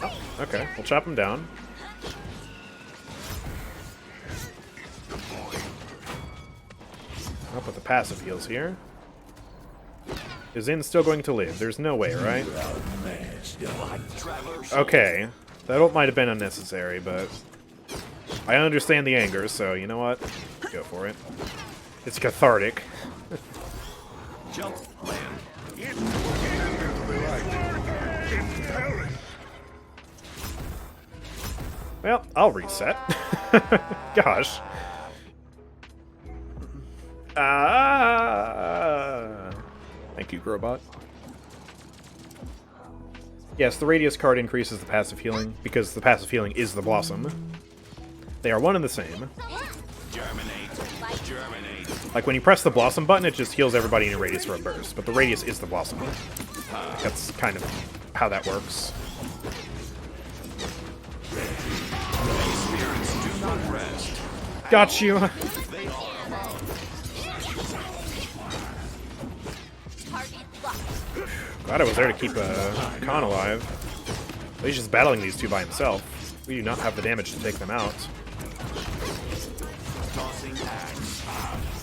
Oh, okay, we'll chop him down. I'll put the passive heals here. Is Zin still going to live? There's no way, right? Okay. That ult might have been unnecessary, but I understand the anger, so you know what? Go for it. It's cathartic. Jump land. Well, I'll reset. Gosh. Thank you, Grobot. Yes, the Radius card increases the passive healing, because the passive healing is the Blossom. They are one and the same. Like, when you press the Blossom button, it just heals everybody in a radius for a burst, but the Radius is the Blossom. That's kind of how that works. Got you! Glad I was there to keep Khan alive. He's just battling these two by himself. We do not have the damage to take them out.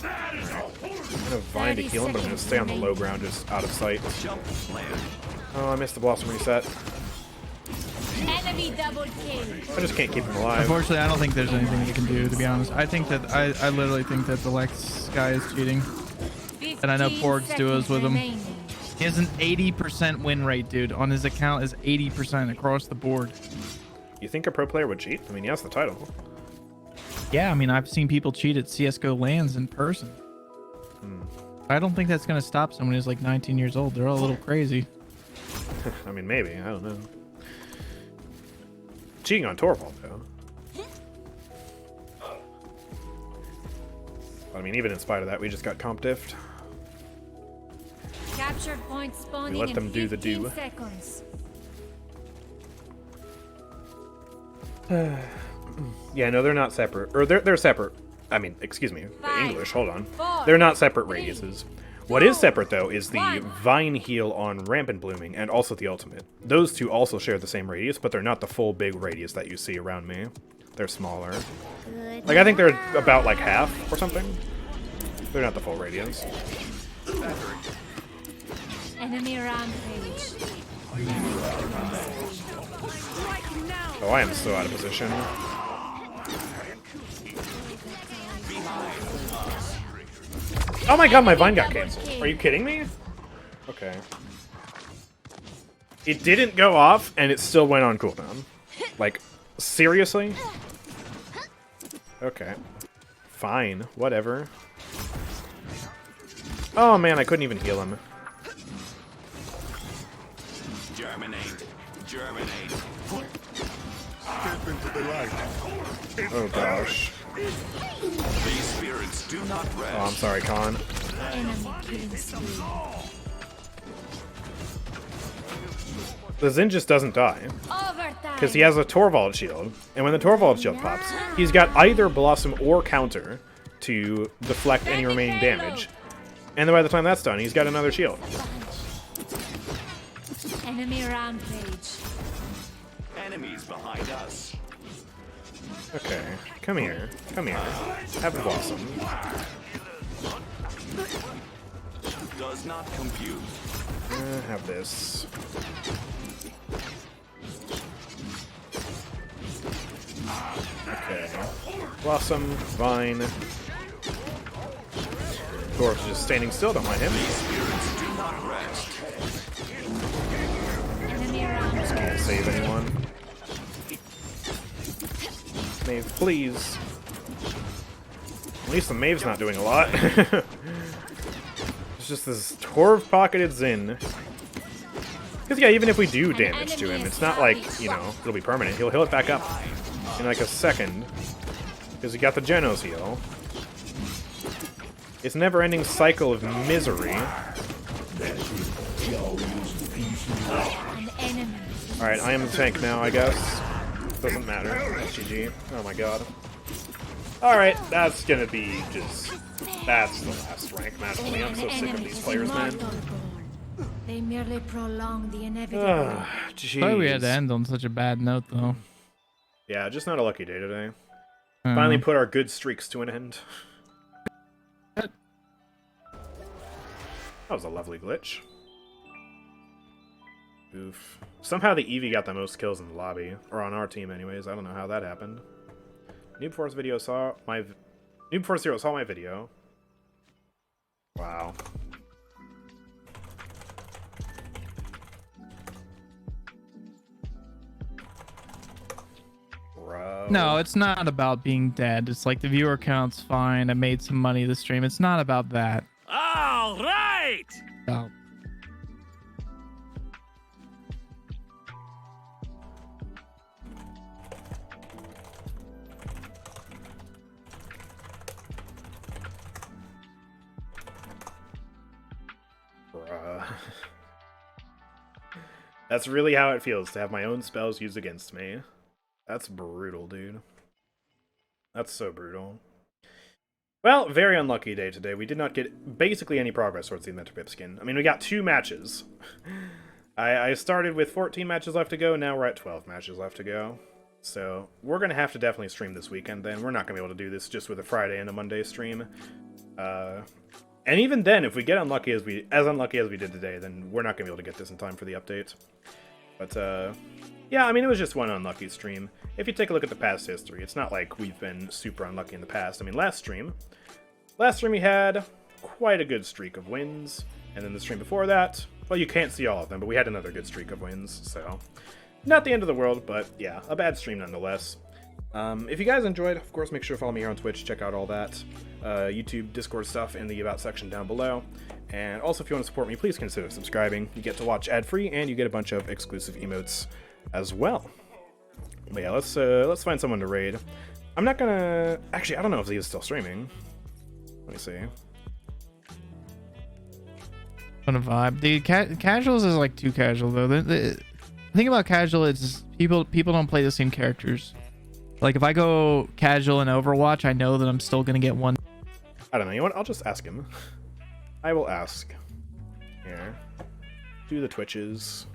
I'm gonna Vine to heal him, but I'm gonna stay on the low ground, just out of sight. Oh, I missed the Blossom reset. Enemy double kill. I just can't keep him alive. Unfortunately, I don't think there's anything you can do, to be honest. I think that I literally think that the Lex guy is cheating. And I know Porg's duos with him. He has an 80% win rate, dude. On his account is 80% across the board. You think a pro player would cheat? I mean, he has the title. Yeah, I mean, I've seen people cheat at CSGO LANs in person. I don't think that's going to stop someone who's like 19 years old. They're all a little crazy. I mean, maybe. I don't know. Cheating on Torvald, though. I mean, even in spite of that, we just got comp diffed. Capture point spawning We let them do the do. seconds. Yeah, no, they're not separate. Or they're separate. I mean, excuse me. English, hold on. 4, They're not separate radiuses. What is separate, though, is the Vine heal on Rampant Blooming and also the ultimate. Those two also share the same radius, but they're not the full big radius that you see around me. They're smaller. Like, I think they're about, like, half or something. They're not the full radius. Enemy rampage. Oh, I am so out of position. Oh my god, my Vine got canceled. Are you kidding me? Okay. It didn't go off, and it still went on cooldown. Like, seriously? Okay. Fine. Whatever. Oh man, I couldn't even heal him. Germinate. Germinate. Step into the light. Oh gosh. These spirits do not rest. Oh, I'm sorry, Khan. Enemy killing spree. The Zin just doesn't die. Overtime. Because he has a Torvald shield. And when the Torvald shield pops, he's got either Blossom or Counter to deflect any remaining damage. And then by the time that's done, he's got another shield. Enemy rampage. Enemies behind us. Okay, come here. Come here. Have the Blossom. Does not compute. Have this. Okay. Blossom, Vine. Dwarf's just standing still, don't mind him. Spirits do not rest. Enemy rampage. Can't save anyone. Mave, please. At least the Mave's not doing a lot. It's just this Torv-pocketed Zin. Because, yeah, even if we do damage to him, it's not like, you know, it'll be permanent. He'll heal it back up in like a second. Because he got the Genos heal. It's a never-ending cycle of misery. An enemy. Alright, I am the tank now, I guess. Doesn't matter. GG. Oh my god. Alright, that's gonna be just... That's the last rank match for me. I'm so sick of these players, man. Immortal goal. They merely prolong the inevitable. Sorry we had to Jeez. end on such a bad note, though. Yeah, just not a lucky day today. Finally put our good streaks to an end. That was a lovely glitch. Oof. Somehow the Eevee got the most kills in the lobby. Or on our team anyways. I don't know how that happened. Noob Force Zero saw my video. Wow. Bro. No, it's not about being dead. It's like the viewer count's fine. I made some money this stream. It's not about that. All right! No. Bruh. That's really how it feels to have my own spells used against me. That's brutal, dude. That's so brutal. Well, very unlucky day today. We did not get basically any progress towards the Inventor Pip skin. I mean, we got 2 matches. I started with 14 matches left to go, now we're at 12 matches left to go. So, we're going to have to definitely stream this weekend then. We're not going to be able to do this just with a Friday and a Monday stream. And even then, if we get unlucky as we did today, then we're not going to be able to get this in time for the update. But, yeah, I mean, it was just one unlucky stream. If you take a look at the past history, it's not like we've been super unlucky in the past. I mean, last stream we had quite a good streak of wins. And then the stream before that, well, you can't see all of them, but we had another good streak of wins. So, not the end of the world, but yeah, a bad stream nonetheless. If you guys enjoyed, of course, make sure to follow me here on Twitch. Check out all that YouTube, Discord stuff in the About section down below. And also, if you want to support me, please consider subscribing. You get to watch ad-free, and you get a bunch of exclusive emotes as well. But yeah, let's find someone to raid. I'm not gonna... Actually, I don't know if he is still streaming. Let me see. What a vibe. The casuals is like too casual, though. The thing about casual is people don't play the same characters. Like, if I go casual in Overwatch, I know that I'm still gonna get one. I don't know. You know what? I'll just ask him. I will ask. Here. Do the Twitches.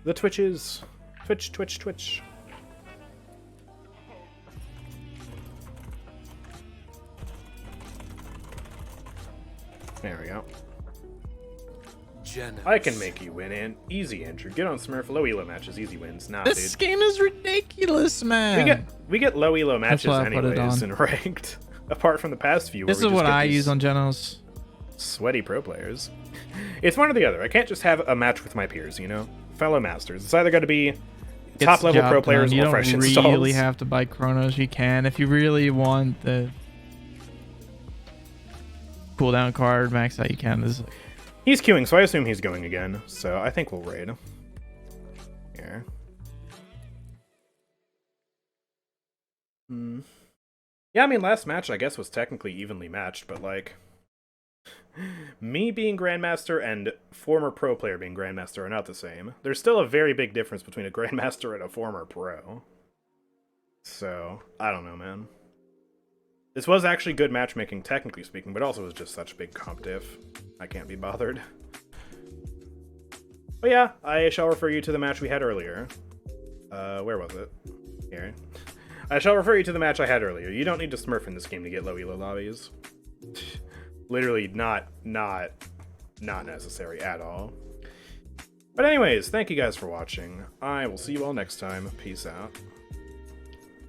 The Twitches. Twitch. There we go. I can make you win, and easy, Andrew. Get on Smurf. Low elo matches, easy wins. Nah, This dude. game is ridiculous, man. We get low elo matches why I put it anyways on. in ranked. Apart from the past few. This is what I use on Genos. Sweaty pro players. It's one or the other. I can't just have a match with my peers, you know? Fellow masters. It's either got to be top level pro players or fresh installs. You don't really have to buy Chronos. You can if you really want the cooldown card max out. You can. This is He's queuing, so I assume he's going again. So I think we'll raid. Here. Yeah, I mean, last match, I guess, was technically evenly matched, but, like, me being Grandmaster and former pro player being Grandmaster are not the same. There's still a very big difference between a Grandmaster and a former pro. So, I don't know, man. This was actually good matchmaking, technically speaking, but also was just such big comp diff. I can't be bothered. But yeah, I shall refer you to the match we had earlier. Where was it? Here. I shall refer you to the match I had earlier. You don't need to smurf in this game to get low elo lobbies. Literally not necessary at all. But anyways, thank you guys for watching. I will see you all next time. Peace out.